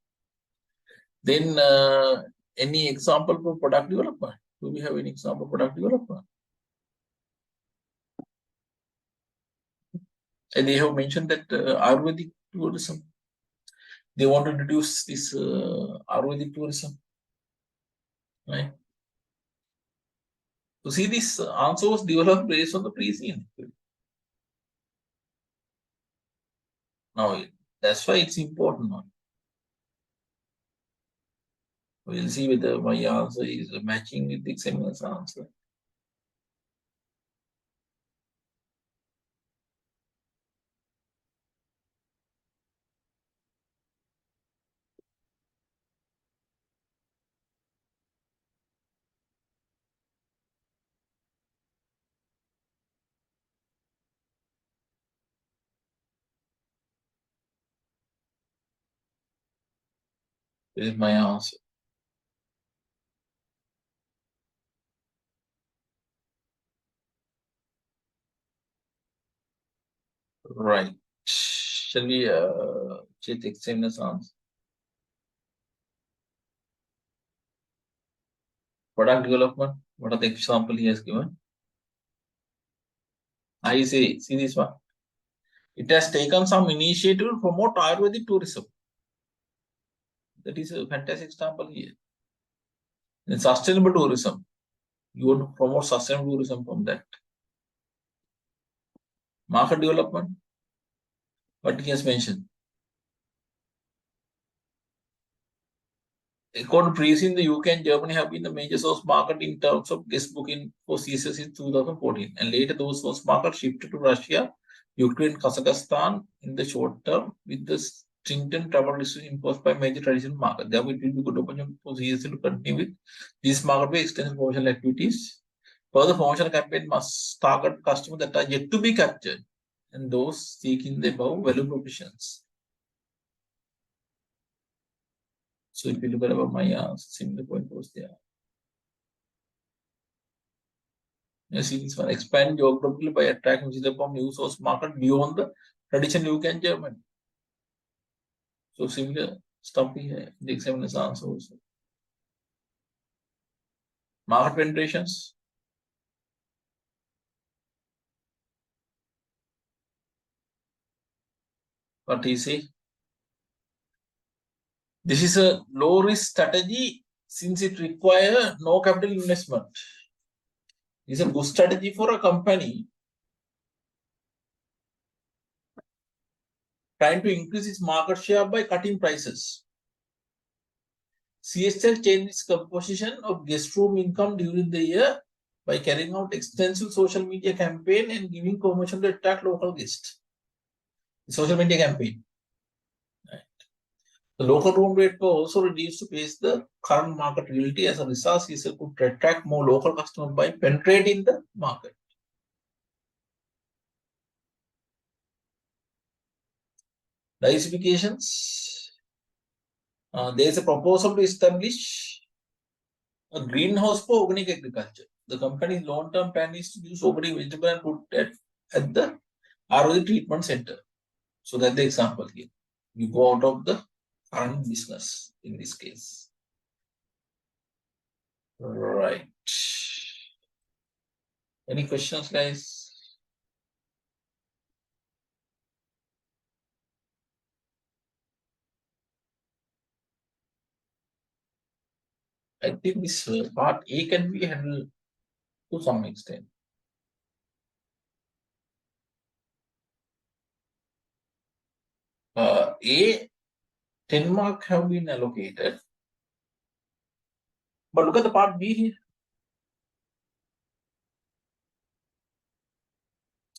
Then any example for product development? Do we have any example for product development? And they have mentioned that Ayurvedic tourism. They want to introduce this Ayurvedic tourism, right? So see, this answer was developed based on the pre-scene. Now, that's why it's important. We'll see whether my answer is matching with the examiner's answer. This is my answer. Right. Shall we check the examiner's answer? Product development. What are the example he has given? I say, see this one. It has taken some initiative to promote Ayurvedic tourism. That is a fantastic example here. In sustainable tourism, you want to promote sustainable tourism from that. Market development, what he has mentioned. According to pre-scene, the UK and Germany have been the major source market in terms of guest booking for seasons in 2014. And later those source markets shifted to Russia, Ukraine, Kazakhstan in the short term with the stringent travel restrictions imposed by major traditional markets. Therefore, it will be good opportunity for CSC to continue with this market by extensive promotional activities. Further, promotional campaign must target customers that are yet to be captured and those seeking the above value propositions. So if you look at about my similar point was there. You see this one, expand geographically by attracting visitors from new source market beyond the traditional UK and Germany. So similar stuff here, the examiner's answer also. Market penetrations. What he say? This is a low risk strategy since it requires no capital investment. It's a good strategy for a company trying to increase its market share by cutting prices. CSL changed its composition of guest room income during the year by carrying out extensive social media campaign and giving promotion to attract local guests. The social media campaign. Right. The local room rate was also reduced to face the current market reality. As a result, CSL could attract more local customers by penetrating the market. Diversifications. There is a proposal to establish a greenhouse for organic agriculture. The company's long-term plan is to use organic vegetable and fruit at the ROE treatment center. So that's the example here. You go out of the current business in this case. Right. Any questions, guys? I think this part A can be handled to some extent. A 10 mark have been allocated. But look at the part B here.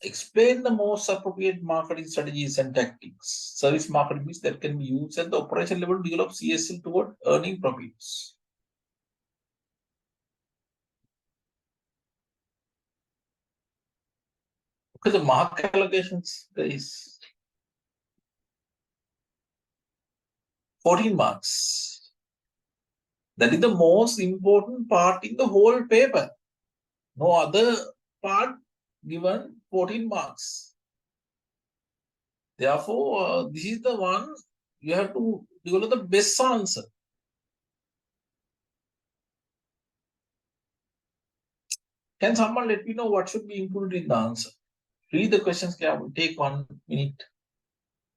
Explain the most appropriate marketing strategies and tactics. Service marketing means that can be used at the operation level to develop CSL toward earning profits. Look at the mark allocations, guys. 14 marks. That is the most important part in the whole paper. No other part given 14 marks. Therefore, this is the one you have to develop the best answer. Can someone let me know what should be included in the answer? Read the questions carefully. Take 1 minute.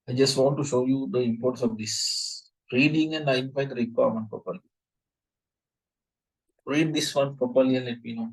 I just want to show you the importance of this. Reading and identify the requirement properly. Read this one properly and let me know.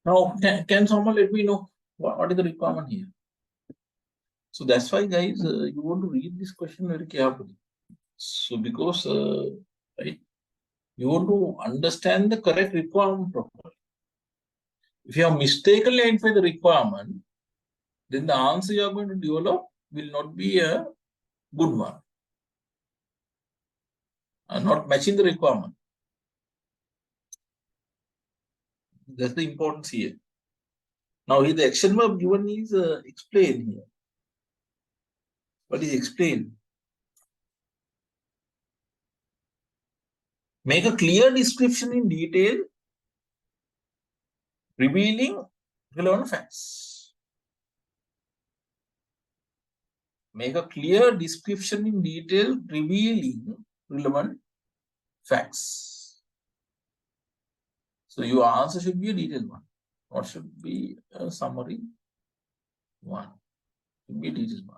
Now, can someone let me know what is the requirement here? So that's why, guys, you want to read this question very carefully. So because, right, you want to understand the correct requirement properly. If you have mistakenly identified the requirement, then the answer you are going to develop will not be a good one. Not matching the requirement. That's the importance here. Now, here the action verb given is explained here. What is explained? Make a clear description in detail, revealing relevant facts. Make a clear description in detail, revealing relevant facts. So your answer should be a detailed one. What should be a summary one? Should be a detailed one.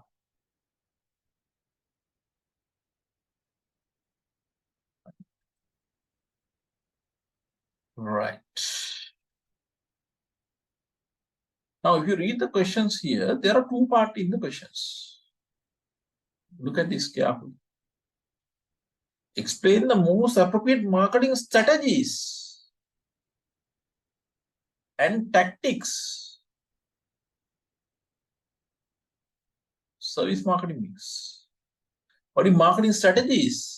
Right. Now, if you read the questions here, there are two parts in the questions. Look at this carefully. Explain the most appropriate marketing strategies and tactics. Service marketing mix. What are marketing strategies?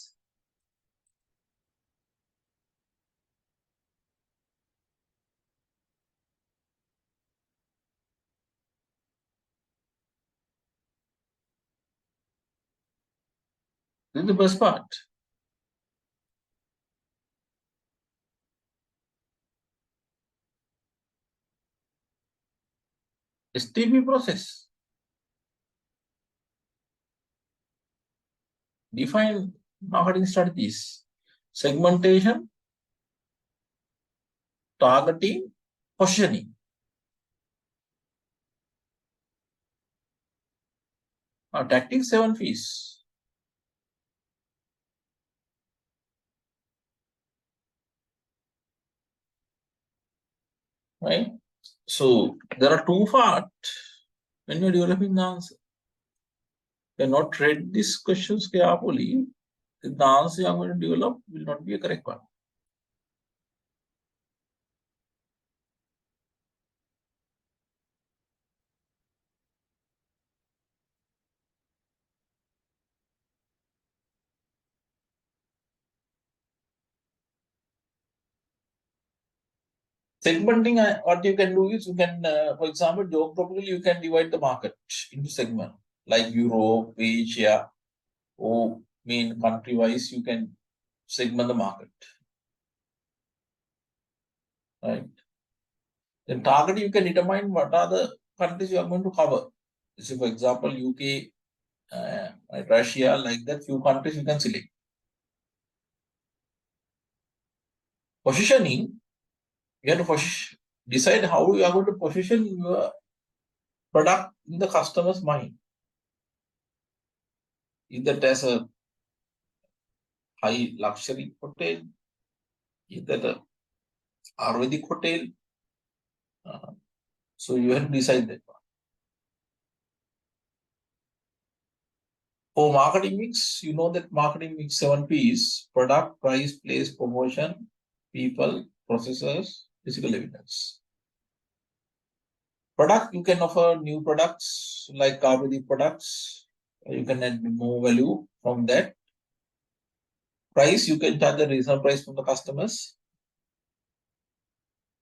This is the best part. STP process. Define marketing strategies. Segmentation, targeting, positioning. Tactics 7 Ps. Right? So there are two parts when you're developing the answer. If you're not read these questions carefully, the answer I'm going to develop will not be a correct one. Segmenting, what you can do is you can, for example, geographically, you can divide the market into segment like Europe, Asia, or main country wise, you can segment the market. Right. Then target, you can determine what are the countries you are going to cover. So, for example, UK, Russia, like that, few countries you can select. Positioning, you have to decide how you are going to position your product in the customer's mind. Either as a high luxury hotel, either the Ayurvedic hotel. So you have to decide that one. For marketing mix, you know that marketing mix 7 Ps: product, price, place, promotion, people, processes, physical evidence. Product, you can offer new products like Ayurvedic products. You can add more value from that. Price, you can charge a reasonable price from the customers.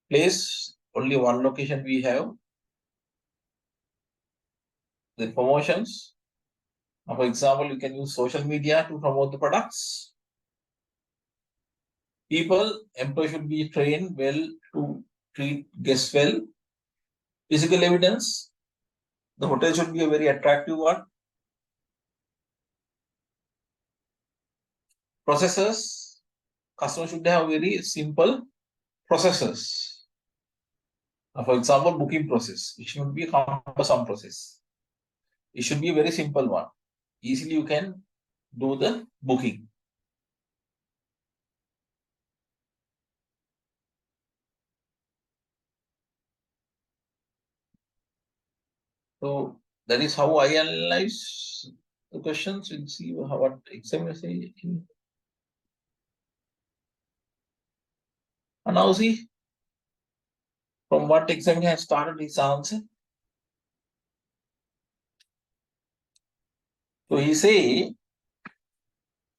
Place, only one location we have. The promotions, for example, you can use social media to promote the products. People, employees should be trained well to treat guests well. Physical evidence, the hotel should be a very attractive one. Processes, customer should have very simple processes. For example, booking process. It should be a cumbersome process. It should be a very simple one. Easily you can do the booking. So that is how I analyze the questions. We'll see what examiners say. And now see from what examiner has started his answer. So he say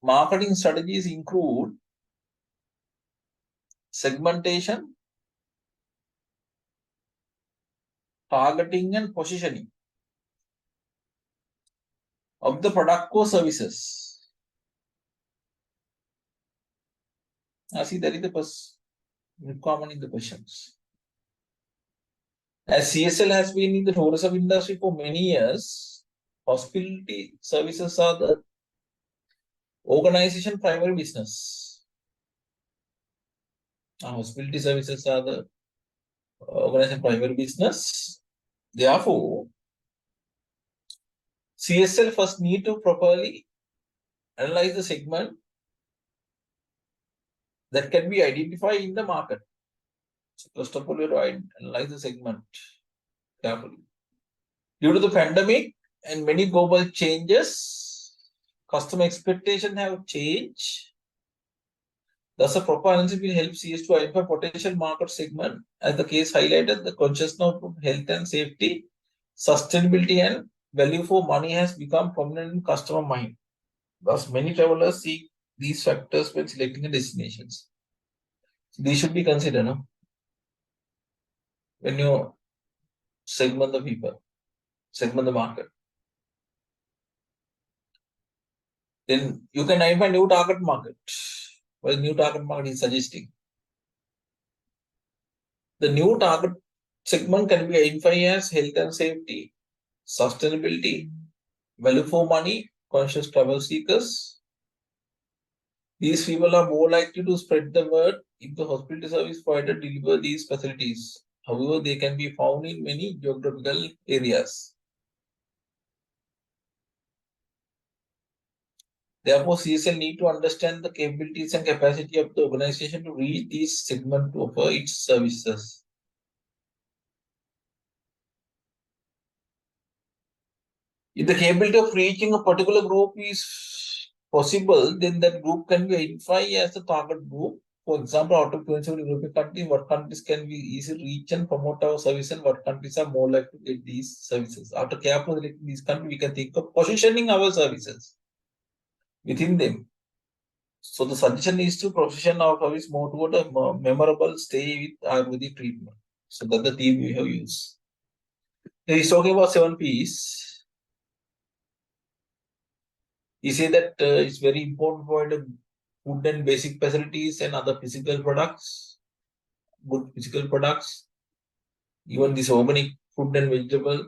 marketing strategies include segmentation, targeting, and positioning of the product or services. Now see, that is the first requirement in the questions. As CSL has been in the tourism industry for many years, hospitality services are the organization primary business. Hospitality services are the organization primary business. Therefore, CSL first need to properly analyze the segment that can be identified in the market. So first of all, you have to analyze the segment carefully. Due to the pandemic and many global changes, customer expectations have changed. Thus, a proper analysis will help CS to identify potential market segment. As the case highlighted, the consciousness of health and safety, sustainability, and value for money has become prominent in customer mind. Thus, many travelers seek these factors when selecting a destinations. So these should be considered when you segment the people, segment the market. Then you can identify new target market. What is new target market is suggesting? The new target segment can be identified as health and safety, sustainability, value for money, conscious travel seekers. These people are more likely to spread the word if the hospitality service provider deliver these facilities. However, they can be found in many geographical areas. Therefore, CSL need to understand the capabilities and capacity of the organization to reach these segments to offer its services. If the capability of reaching a particular group is possible, then that group can be identified as the target group. For example, out of 27 European countries, what countries can we easily reach and promote our service, and what countries are more likely to get these services? After carefully selecting these countries, we can think of positioning our services within them. So the suggestion is to position our service more toward a memorable stay with Ayurvedic treatment. So that's the theme we have used. He's talking about 7 P's. He said that it's very important for the food and basic facilities and other physical products, good physical products, even this organic food and vegetable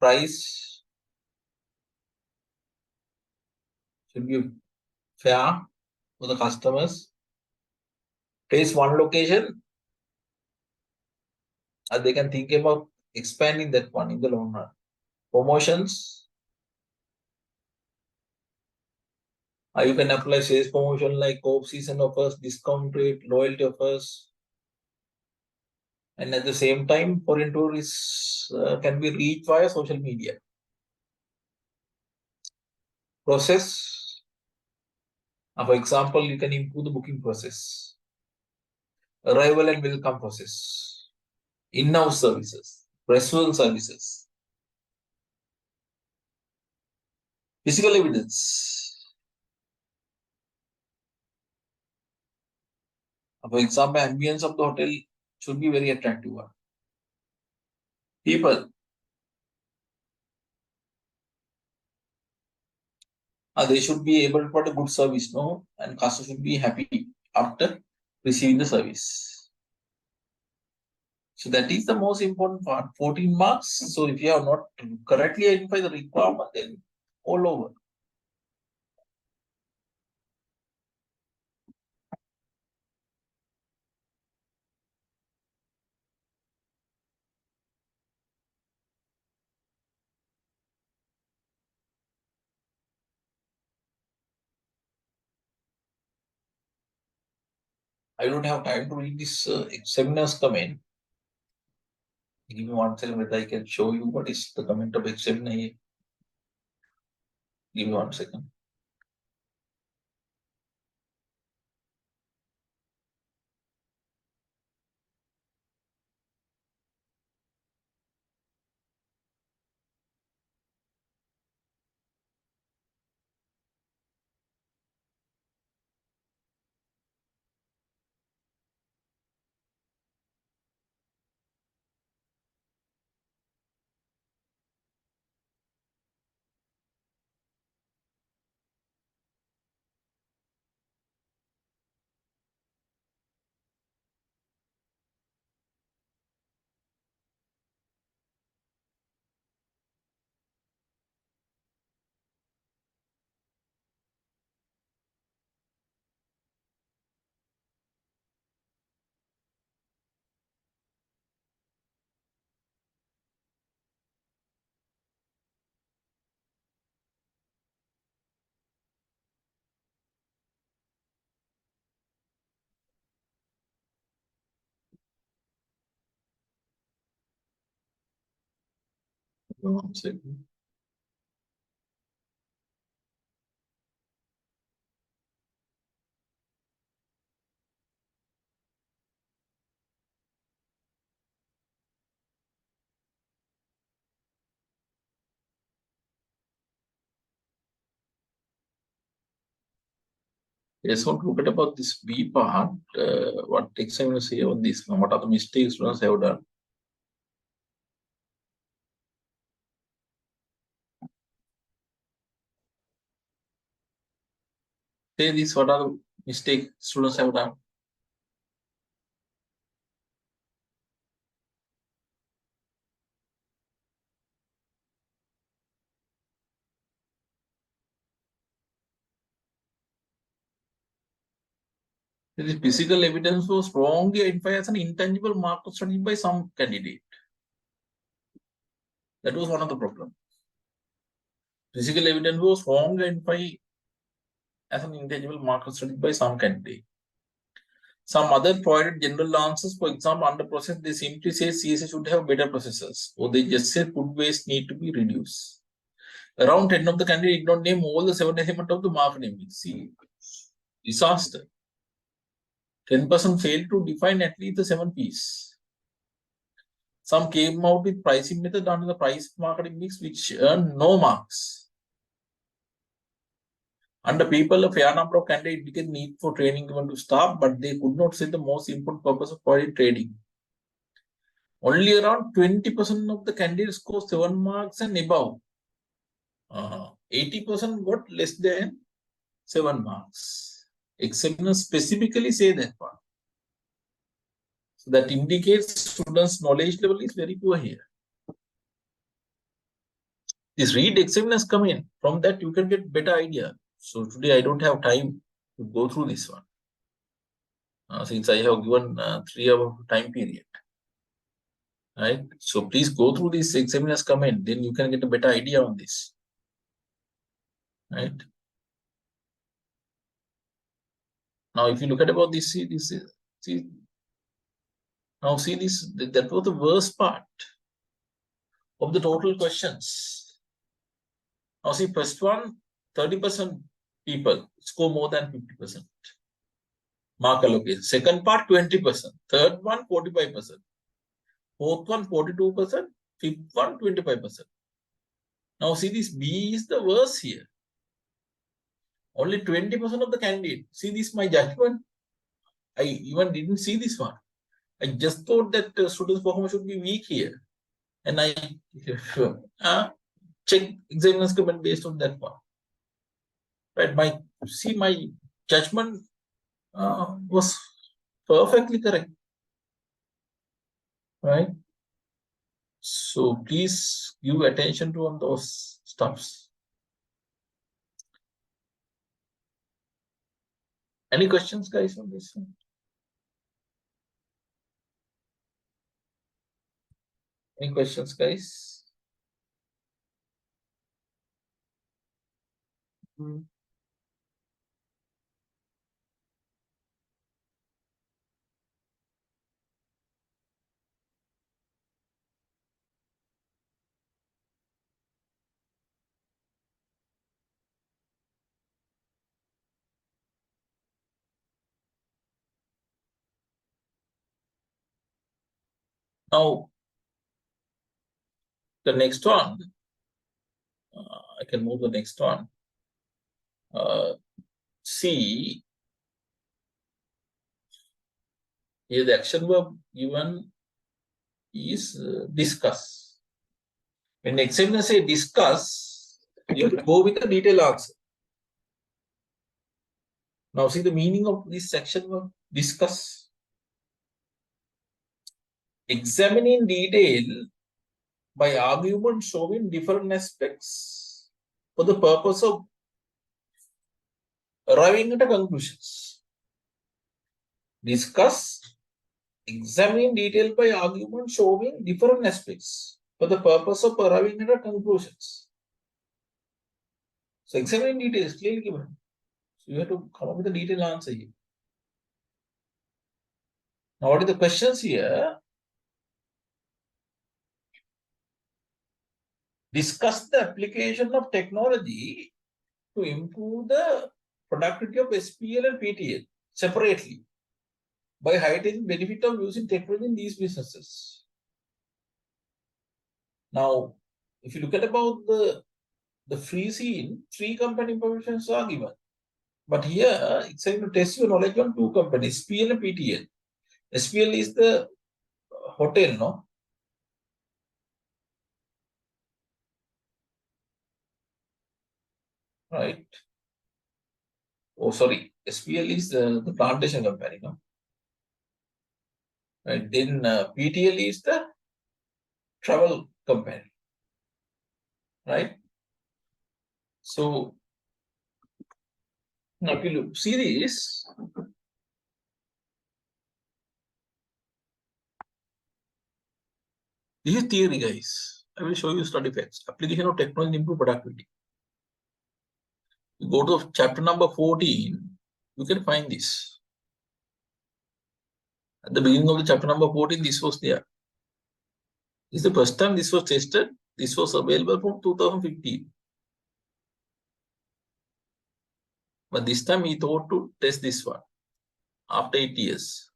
price should be fair for the customers. Place one location, and they can think about expanding that one in the long run. Promotions, you can apply sales promotion like off-season offers, discount rate, loyalty offers, and at the same time, foreign tourists can be reached via social media. Process, for example, you can improve the booking process, arrival and welcome process, in-house services, restaurant services, physical evidence. For example, ambience of the hotel should be very attractive one. People, they should be able to provide a good service, no, and customer should be happy after receiving the service. So that is the most important part. 14 marks. So if you have not correctly identified the requirement, then all over. I don't have time to read this examiner's comment. Give me 1 second whether I can show you what is the comment of examiner here. Give me 1 second. Give me 1 second. Yes, want to look at about this B part. What examiner say on this? What are the mistakes students have done? Say this. What are the mistakes students have done? The physical evidence was wrongly identified as an intangible marker studied by some candidate. That was one of the problems. Physical evidence was wrongly identified as an intangible marker studied by some candidate. Some other provided general answers. For example, under process, they simply say CSA should have better processors, or they just say food waste need to be reduced. Around 10 of the candidates did not name all the 7 elements of the marketing mix. See, disaster. 10% failed to define at least the 7 P's. Some came out with pricing method under the price marketing mix, which earned no marks. Under people, a fair number of candidates indicated need for training given to staff, but they could not say the most important purpose of trading. Only around 20% of the candidates scored 7 marks and above. 80% got less than 7 marks. Examiners specifically say that part. So that indicates students' knowledge level is very poor here. This read examiners come in. From that, you can get better idea. So today I don't have time to go through this one. Since I have given 3-hour time period. Right? So please go through this examiners come in. Then you can get a better idea on this. Right? Now, if you look at about this, see, now see this, that was the worst part of the total questions. Now see, first one, 30% people score more than 50%. Mark allocation. Second part, 20%. Third one, 45%. Fourth one, 42%. Fifth one, 25%. Now see, this B is the worst here. Only 20% of the candidate. See this, my judgment. I even didn't see this one. I just thought that students' performance should be weak here. And I check examiner's comment based on that one. Right? My judgment was perfectly correct. Right? So please give attention to on those stuffs. Any questions, guys, on this one? Any questions, guys? Now, the next one, I can move the next one. See, here the action verb given is discuss. When the examiner say discuss, you have to go with the detailed answer. Now see the meaning of this section verb, discuss. Examine in detail by argument showing different aspects for the purpose of arriving at a conclusions. Discuss, examine in detail by argument showing different aspects for the purpose of arriving at a conclusions. So examine in detail is clearly given. So you have to come up with a detailed answer here. Now what are the questions here? Discuss the application of technology to improve the productivity of SPL and PTL separately by highlighting the benefit of using technology in these businesses. Now, if you look at about the free scene, 3 company informations are given. But here, it's saying to test your knowledge on 2 companies, SPL and PTL. SPL is the hotel, no? Right. Oh, sorry. SPL is the plantation company, no? Right. Then PTL is the travel company. Right. So now if you see this, This is theory, guys. I will show you study facts. Application of technology improve productivity. You go to chapter number 14, you can find this. At the beginning of the chapter number 14, this was there. This is the first time this was tested. This was available from 2015. But this time he thought to test this one after 8 years.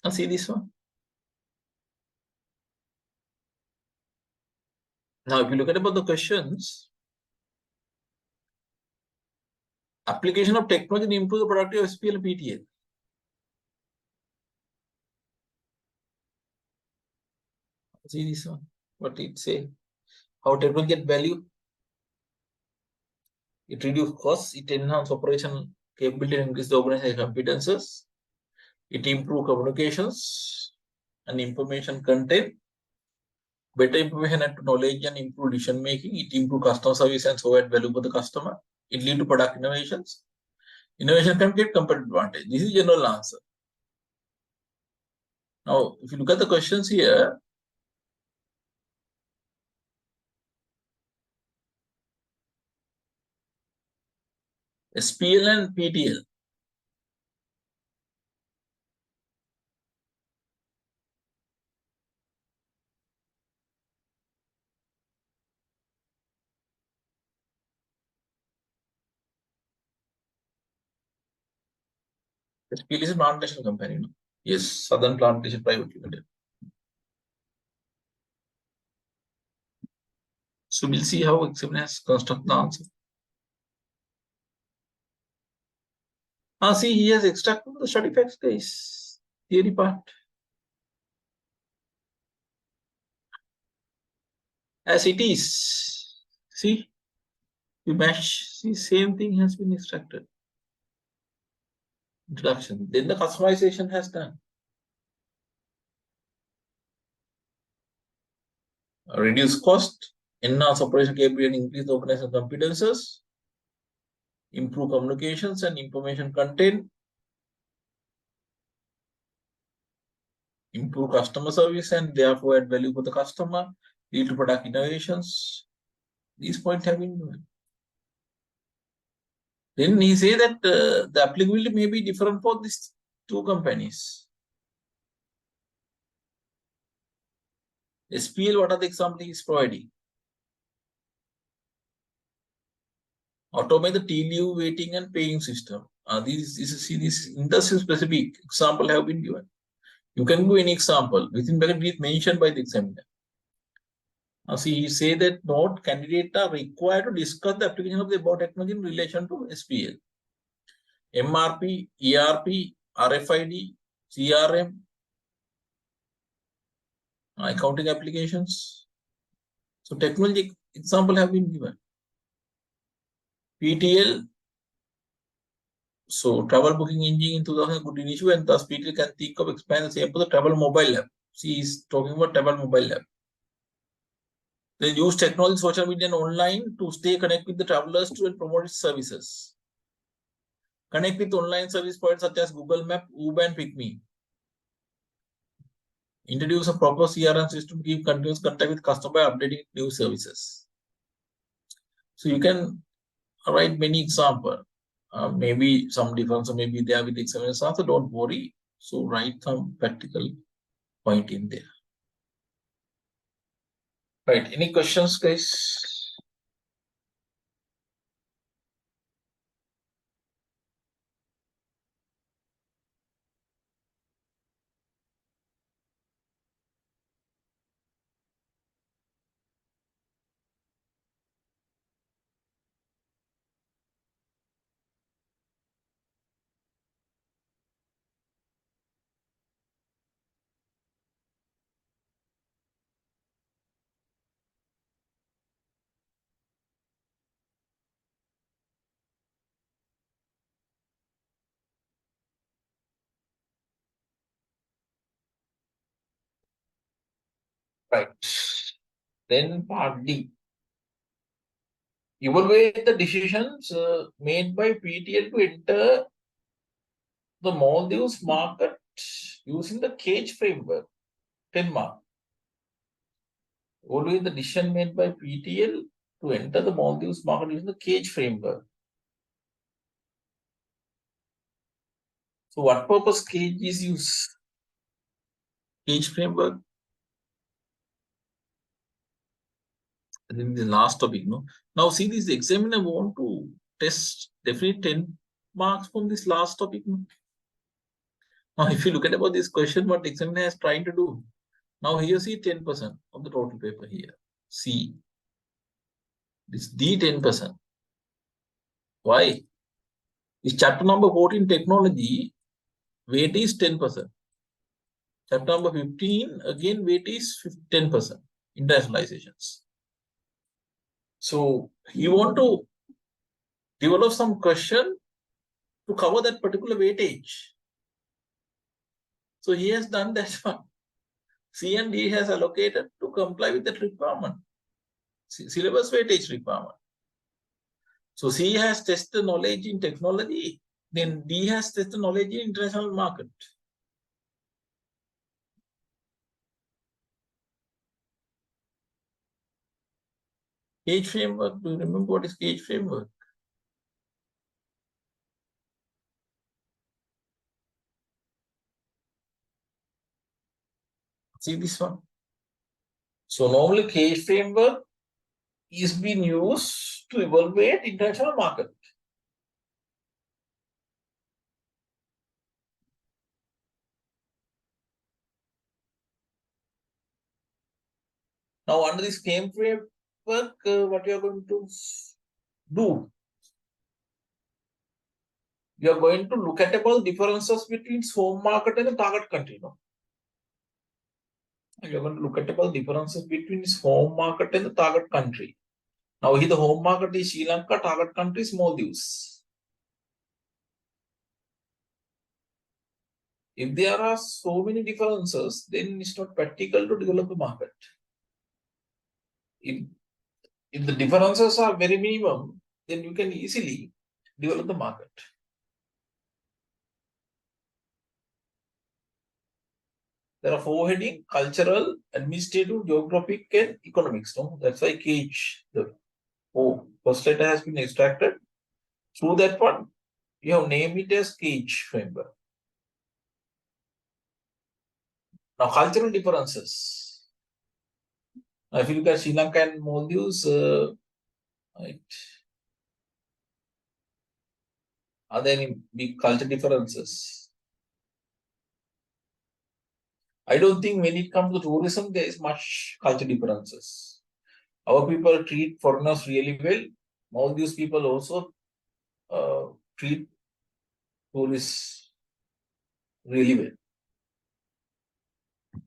Now see this one. Now, if you look at about the questions, application of technology to improve the productivity of SPL and PTL. See this one. What it say? How technology get value? It reduce costs. It enhance operational capability and increase the organizational competences. It improve communications and information content. Better information and knowledge and improve decision making. It improve customer service and so add value for the customer. It lead to product innovations. Innovation can get competitive advantage. This is general answer. Now, if you look at the questions here, SPL and PTL. SPL is a plantation company. No? Yes, Southern Plantation Private Limited. So we'll see how examiners construct the answer. See, he has extracted the study facts, guys. Theory part. As it is. See, you match. See, same thing has been extracted. Introduction. Then the customization has done. Reduce cost, enhance operation capability and increase the organizational competences, improve communications and information content, improve customer service and therefore add value for the customer, lead to product innovations. These points have been given. Then he say that the applicability may be different for these two companies. SPL, what are the examples he is providing? Automate the T-leave waiting and paying system. This industry specific example have been given. You can do any example. Within bracket it is mentioned by the examiner. Now see, he say that note candidates are required to discuss the application of the above technology in relation to SPL. MRP, ERP, RFID, CRM, accounting applications. So technology example have been given. PTL, so travel booking engine in 2000 good initiative and thus PTL can think of expand the same for the travel mobile app. See, he's talking about travel mobile app. They use technology, social media and online to stay connected with the travelers to promote its services. Connect with online service providers such as Google Map, Uber and PickMe. Introduce a proper CRM system to keep continuous contact with customer by updating new services. So you can write many examples. Maybe some difference may be there with the examiners answer. Don't worry. So write some practical point in there. Right. Any questions, guys? Right. Then part D. Evaluate the decisions made by PTL to enter the Maldives market using the cage framework, 10 mark. Always the decision made by PTL to enter the Maldives market using the cage framework. So what purpose cage is used? Cage framework. I think the last topic, no? Now see this examiner want to test definitely 10 marks from this last topic. No? Now if you look at about this question, what examiner is trying to do. Now here see 10% of the total paper here. C. This D 10%. Why? Is chapter number 14 technology, weight is 10%. Chapter number 15, again weight is 10%. Internationalizations. So you want to develop some question to cover that particular weightage. So he has done that one. C and D has allocated to comply with that requirement. Syllabus weightage requirement. So C has tested knowledge in technology, then D has tested knowledge in international market. Cage framework, do you remember what is cage framework? See this one. So normally cage framework is being used to evaluate international market. Now under this cage framework, what you are going to do? You are going to look at about differences between home market and the target country. No? You are going to look at about differences between its home market and the target country. Now here the home market is Sri Lanka, target country is Maldives. If there are so many differences, then it's not practical to develop a market. If the differences are very minimum, then you can easily develop the market. There are 4 headings: cultural, administrative, geographic, and economics. No? That's why cage, the first letter has been extracted. Through that one, you have named it as cage framework. Now, cultural differences. Now, if you look at Sri Lanka and Maldives, right, are there any big cultural differences? I don't think when it comes to tourism, there is much cultural differences. Our people treat foreigners really well. Maldives people also treat tourists really well.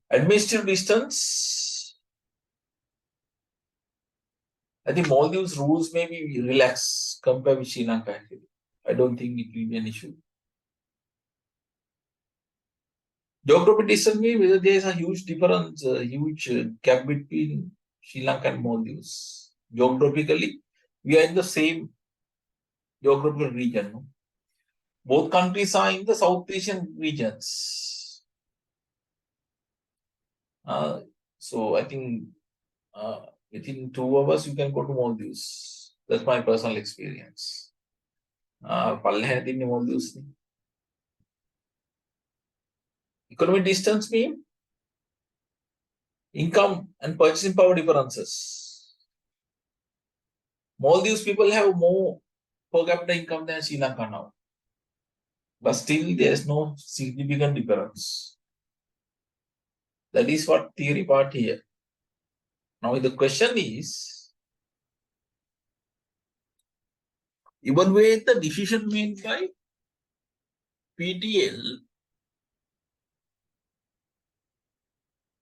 Administrative distance. I think Maldives rules may be relaxed compared with Sri Lanka. I don't think it will be an issue. Geographic distance means whether there is a huge difference, a huge gap between Sri Lanka and Maldives. Geographically, we are in the same geographical region. No? Both countries are in the South Asian regions. So I think within 2 hours, you can go to Maldives. That's my personal experience. Maldives. Economic distance means income and purchasing power differences. Maldives people have more per capita income than Sri Lanka now. But still, there is no significant difference. That is what theory part here. Now, the question is, evaluate the decision made by PTL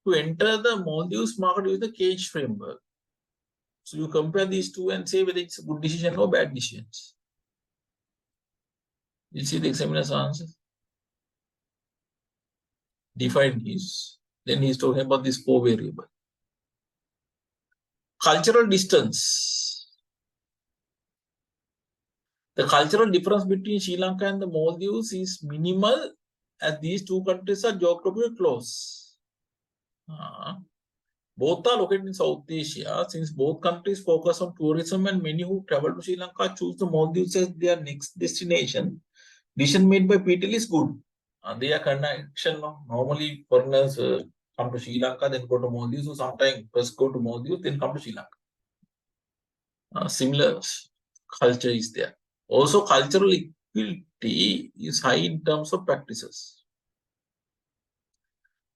to enter the Maldives market with the cage framework. So you compare these two and say whether it's a good decision or bad decisions. You see the examiner's answer. Define his. Then he's talking about this 4 variable. Cultural distance. The cultural difference between Sri Lanka and the Maldives is minimal as these two countries are geographically close. Both are located in South Asia. Since both countries focus on tourism and many who travel to Sri Lanka choose the Maldives as their next destination, decision made by PTL is good. Their connection, normally foreigners come to Sri Lanka, then go to Maldives, so sometimes first go to Maldives, then come to Sri Lanka. Similar culture is there. Also, cultural equality is high in terms of practices.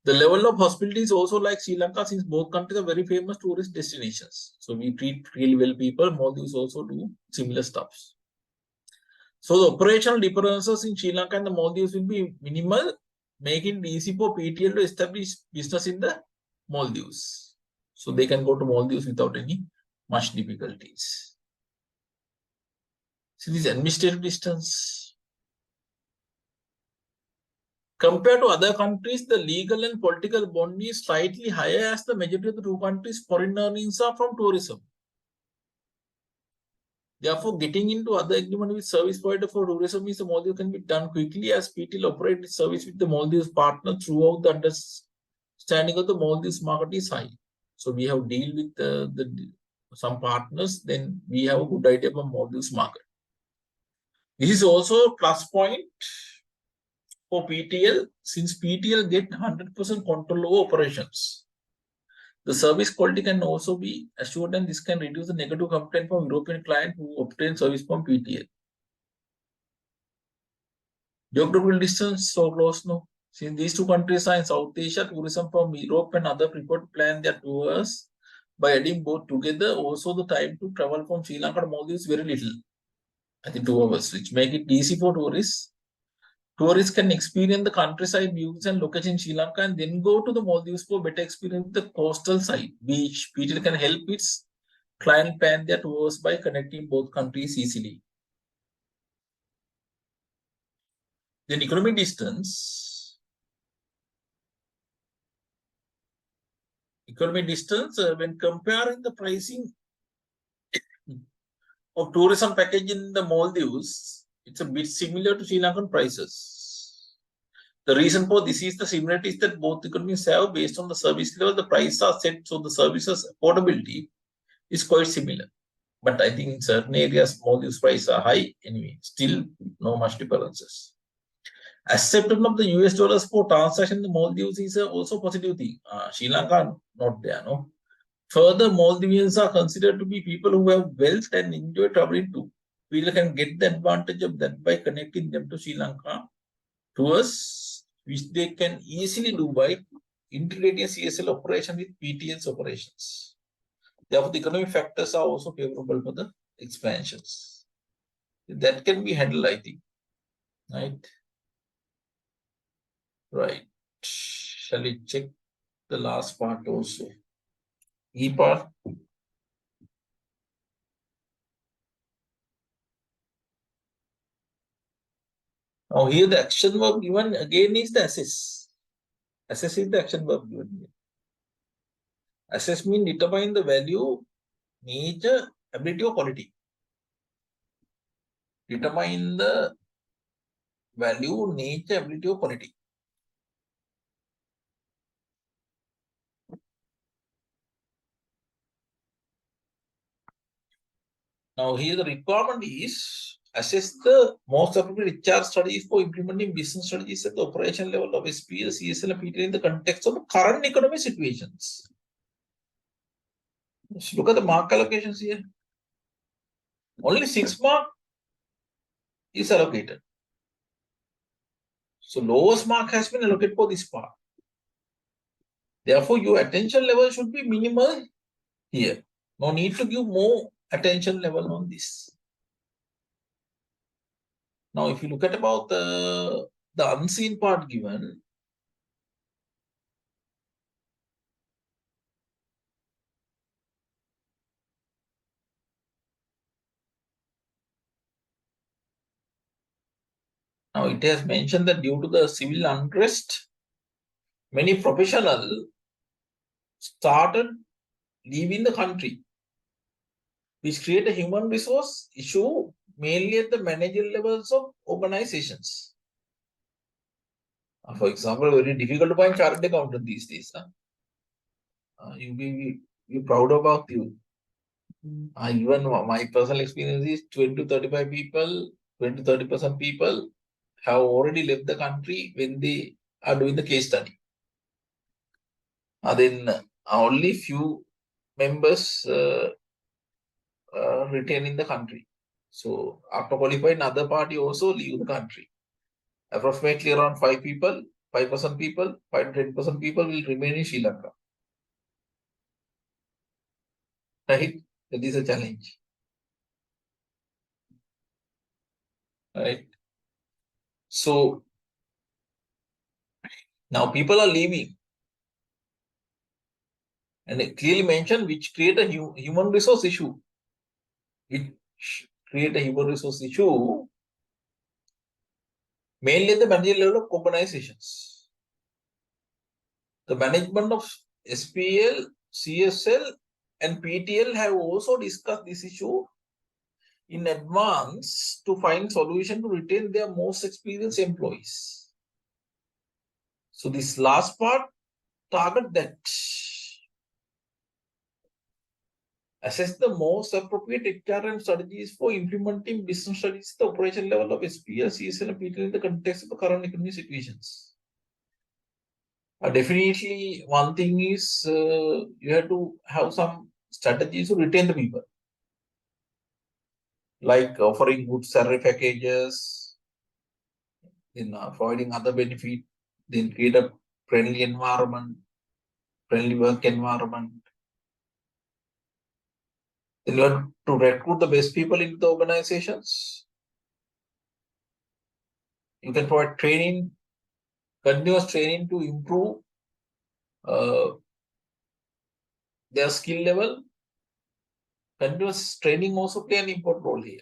The level of hospitality is also like Sri Lanka, since both countries are very famous tourist destinations. So we treat really well people. Maldives also do similar stuffs. So the operational differences in Sri Lanka and the Maldives will be minimal, making it easy for PTL to establish business in the Maldives. So they can go to Maldives without any much difficulties. See this administrative distance. Compared to other countries, the legal and political bond is slightly higher as the majority of the two countries' foreign earnings are from tourism. Therefore, getting into other agreement with service provider for tourism is the Maldives can be done quickly as PTL operates service with the Maldives partner throughout the understanding of the Maldives market is high. So we have deal with some partners, then we have a good idea about Maldives market. This is also a plus point for PTL, since PTL get 100% control over operations. The service quality can also be assured, and this can reduce the negative complaint from European client who obtain service from PTL. Geographical distance so close now. Since these two countries are in South Asia, tourism from Europe and other prefer to plan their tours by adding both together. Also, the time to travel from Sri Lanka to Maldives is very little, I think 2 hours, which make it easy for tourists. Tourists can experience the countryside views and location in Sri Lanka and then go to the Maldives for better experience the coastal side. Beach, PTL can help its client plan their tours by connecting both countries easily. Then economic distance. When comparing the pricing of tourism package in the Maldives, it's a bit similar to Sri Lankan prices. The reason for this is the similarity is that both economies have, based on the service level, the prices are set, so the services affordability is quite similar. But I think in certain areas, Maldives prices are high anyway. Still, no much differences. Acceptance of the US dollars for transaction in the Maldives is also positive thing. Sri Lanka, not there, no. Further, Maldivians are considered to be people who have wealth and enjoy traveling too. People can get the advantage of that by connecting them to Sri Lanka tours, which they can easily do by integrating CSL operation with PTL's operations. Therefore, the economic factors are also favorable for the expansions. That can be handled, I think. Right. Shall we check the last part also? E part. Now here the action verb given again is the assess. Assess is the action verb given here. Assess means determine the value, nature, ability or quality. Determine the value, nature, ability or quality. Now here the requirement is assess the most appropriate HR strategies for implementing business strategies at the operation level of SPS, CSL and PTL in the context of the current economic situations. Let's look at the mark allocations here. Only 6 mark is allocated. So lowest mark has been allocated for this part. Therefore, your attention level should be minimal here. No need to give more attention level on this. Now, if you look at about the unseen part given, now it has mentioned that due to the civil unrest, many professionals started leaving the country, which create a human resource issue mainly at the managerial levels of organizations. For example, very difficult to find chartered accountant these days. You proud about you. Even my personal experience is 20 to 35 people, 20 to 30% people have already left the country when they are doing the case study. Then only few members retain in the country. So after qualifying, another party also leave the country. Approximately around 5 people, 5% people, 5 to 10% people will remain in Sri Lanka. Right? That is a challenge. Right? So now people are leaving. And it clearly mentioned which create a human resource issue. It create a human resource issue mainly at the managerial level of organizations. The management of SPL, CSL, and PTL have also discussed this issue in advance to find solution to retain their most experienced employees. So this last part target that. Assess the most appropriate HRM strategies for implementing business studies at the operation level of SPL, CSL, and PTL in the context of the current economic situations. Definitely, one thing is you have to have some strategies to retain the people, like offering good salary packages, then providing other benefit, then create a friendly environment, friendly work environment. Then you have to recruit the best people into the organizations. You can provide training, continuous training to improve their skill level. Continuous training also play an important role here.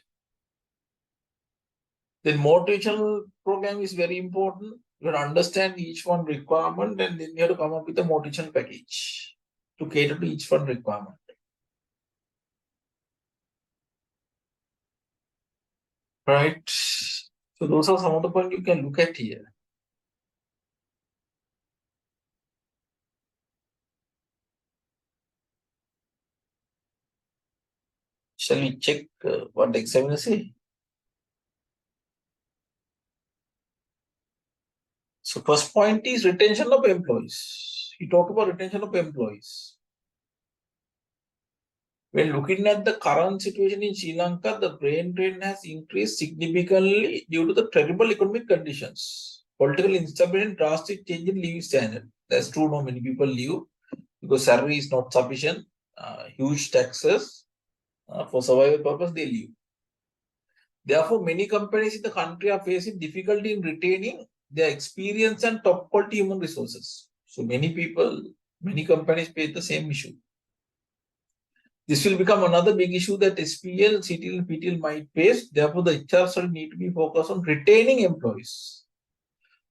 Then motivational program is very important. You have to understand each one requirement and then you have to come up with a motivational package to cater to each one requirement. Right. So those are some of the points you can look at here. Shall we check what the examiner say? So first point is retention of employees. He talked about retention of employees. When looking at the current situation in Sri Lanka, the brain drain has increased significantly due to the terrible economic conditions, political instability, and drastic change in living standard. That's true. No, many people leave because salary is not sufficient, huge taxes for survival purpose. They leave. Therefore, many companies in the country are facing difficulty in retaining their experience and top quality human resources. So many people, many companies face the same issue. This will become another big issue that SPL, CTL, and PTL might face. Therefore, the HR study need to be focused on retaining employees.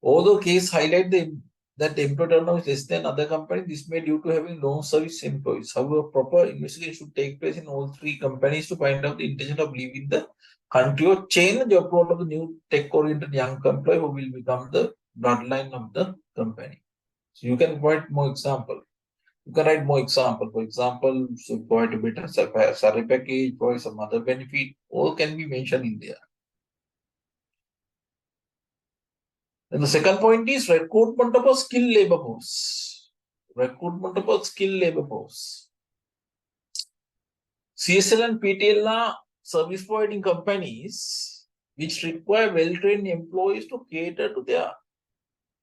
Although case highlight that the employee turnover is less than other companies, this may due to having long service employees. However, proper investigation should take place in all three companies to find out the intention of leaving the country or change the job role of the new tech-oriented young employee who will become the bloodline of the company. So you can provide more example. You can write more example. For example, so provide a better salary package, provide some other benefit, all can be mentioned in there. And the second point is recruitment of a skilled labor force. Recruitment of a skilled labor force. CSL and PTL are service providing companies which require well-trained employees to cater to their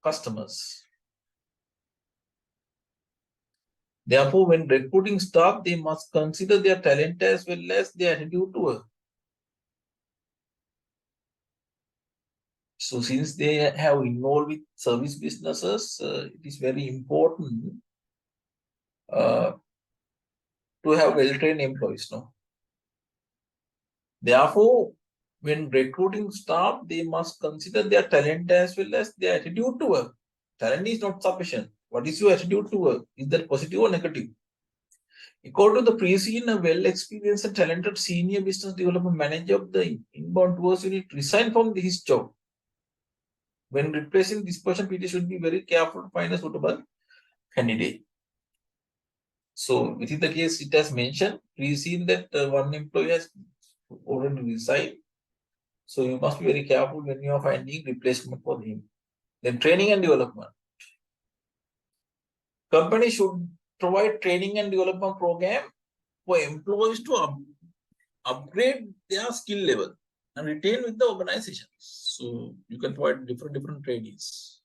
customers. Therefore, when recruiting staff, they must consider their talent as well as their attitude to work. So since they have involved with service businesses, it is very important to have well-trained employees. No? Therefore, when recruiting staff, they must consider their talent as well as their attitude to work. Talent is not sufficient. What is your attitude to work? Is that positive or negative? According to the preceding, a well-experienced and talented senior business development manager of the inbound tours unit resigned from his job. when replacing this person, PT should be very careful to find a suitable candidate. So within the case, it has mentioned, we've seen that one employee has already resigned. So you must be very careful when you are finding replacement for him. Then training and development. Company should provide training and development program for employees to upgrade their skill level and retain with the organization. So you can provide different trainings.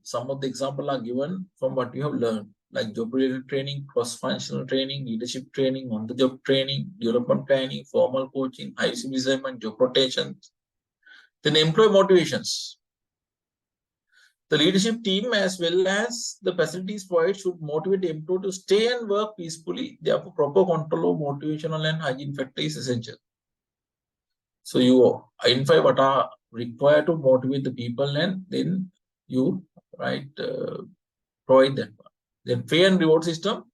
Some of the examples are given from what you have learned, like job-related training, cross-functional training, leadership training, on-the-job training, development planning, formal coaching, IC assignment, job rotations. Then employee motivations. The leadership team as well as the facilities provided should motivate the employee to stay and work peacefully. Therefore, proper control of motivational and hygiene factor is essential. So you identify what are required to motivate the people and then you provide that one. Then pay and reward system.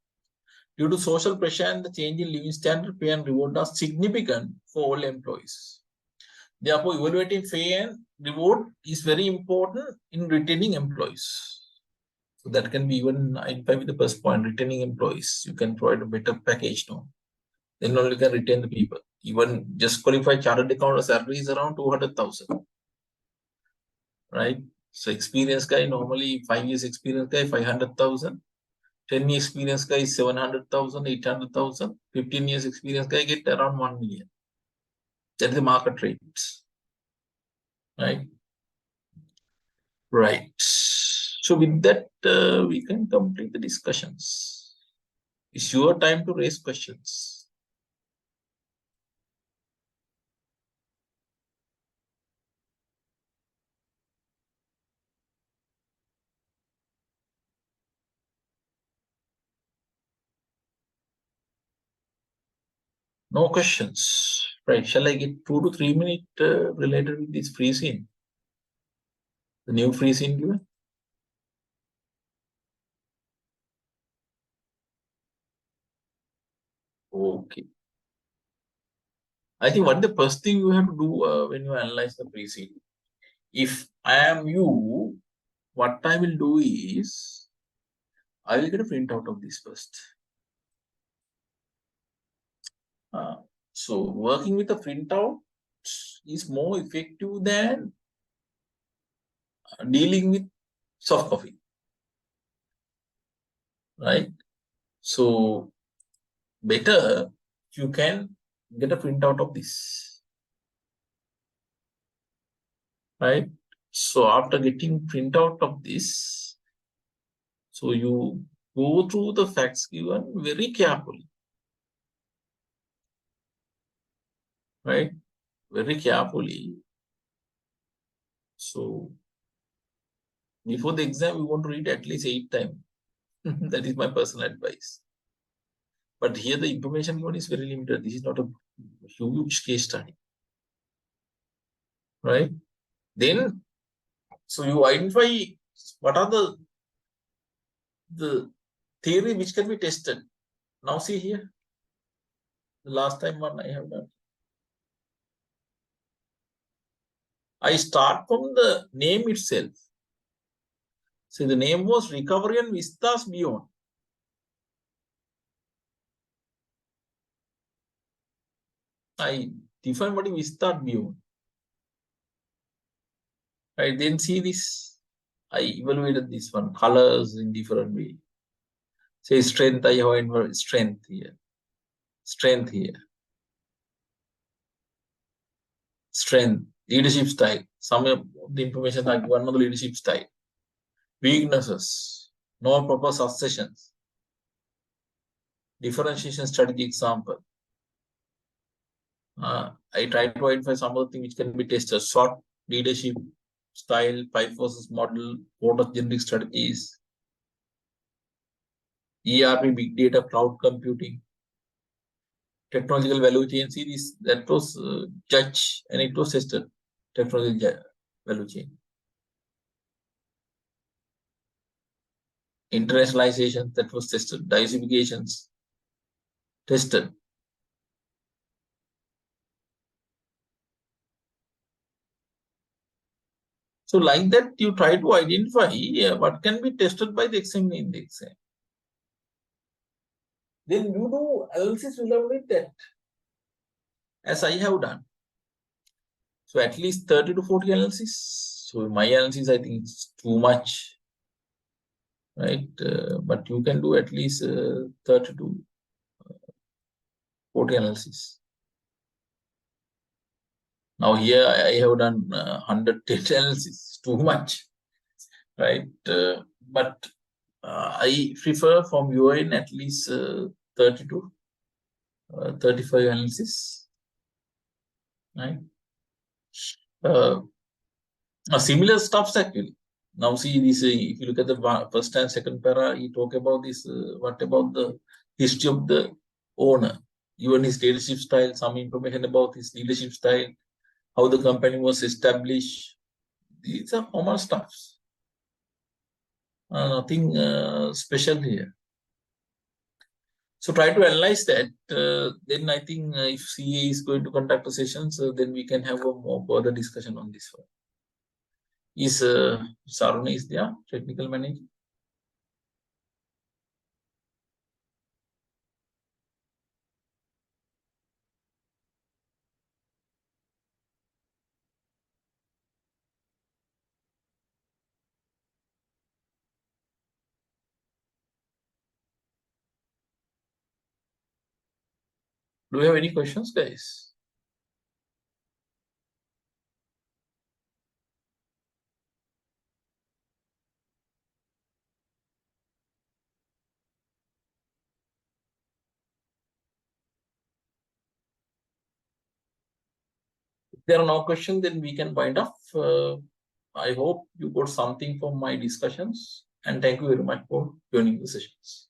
Due to social pressure and the change in living standard, pay and reward are significant for all employees. Therefore, evaluating pay and reward is very important in retaining employees. So that can be even identified with the first point, retaining employees. You can provide a better package now. Then only can retain the people. Even just qualified chartered accountant salary is around 200,000. Right? So experienced guy, normally 5 years experience guy, 500,000. 10 years experience guy is 700,000, 800,000. 15 years experience guy get around 1 million. That is the market rates. Right? Right. So with that, we can complete the discussions. It's your time to raise questions. No questions. Right. Shall I get 2 to 3 minutes related with this free scene? The new free scene given? Okay. I think what the first thing you have to do when you analyze the free scene, if I am you, what I will do is, I will get a printout of this first. So working with a printout is more effective than dealing with soft copy, right? So better you can get a printout of this, right? So after getting printout of this, so you go through the facts given very carefully, right? Very carefully. So before the exam, you want to read at least 8 times. That is my personal advice. But here the information given is very limited. This is not a huge case study, right? Then, so you identify what are the theory which can be tested. Now see here, the last time one I have done. I start from the name itself. See, the name was Recovery and Vistas Beyond. I define what is Vistas Beyond. I then see this. I evaluated this one, colors in different way. Say strength, I have strength here. Strength here. Strength, leadership style. Some of the information are given on the leadership style. Weaknesses, no proper successions. Differentiation strategy example. I try to identify some of the things which can be tested. Short leadership style, 5 forces model, generic strategies, ERP, big data, cloud computing, technological value chain series. That was judged and it was tested. Technological value chain. Internationalization, that was tested. Diversifications, tested. So like that, you try to identify what can be tested by the examiner in the exam. Then you do analysis without that, as I have done. So at least 30 to 40 analysis. So my analysis, I think it's too much, right? But you can do at least 30 to 40 analysis. Now here I have done 100 data analysis, too much, right? But I prefer from your end at least 30 to 35 analysis, right? Similar stuffs actually. Now see this, if you look at the first and second para, you talk about this, what about the history of the owner, even his leadership style, some information about his leadership style, how the company was established. These are common stuffs. Nothing special here. So try to analyze that. Then I think if CA is going to conduct a session, so then we can have a more further discussion on this one. Is Saruna is there, technical manager? Do you have any questions, guys? If there are no questions, then we can wind up. I hope you got something from my discussions, and thank you very much for joining the sessions.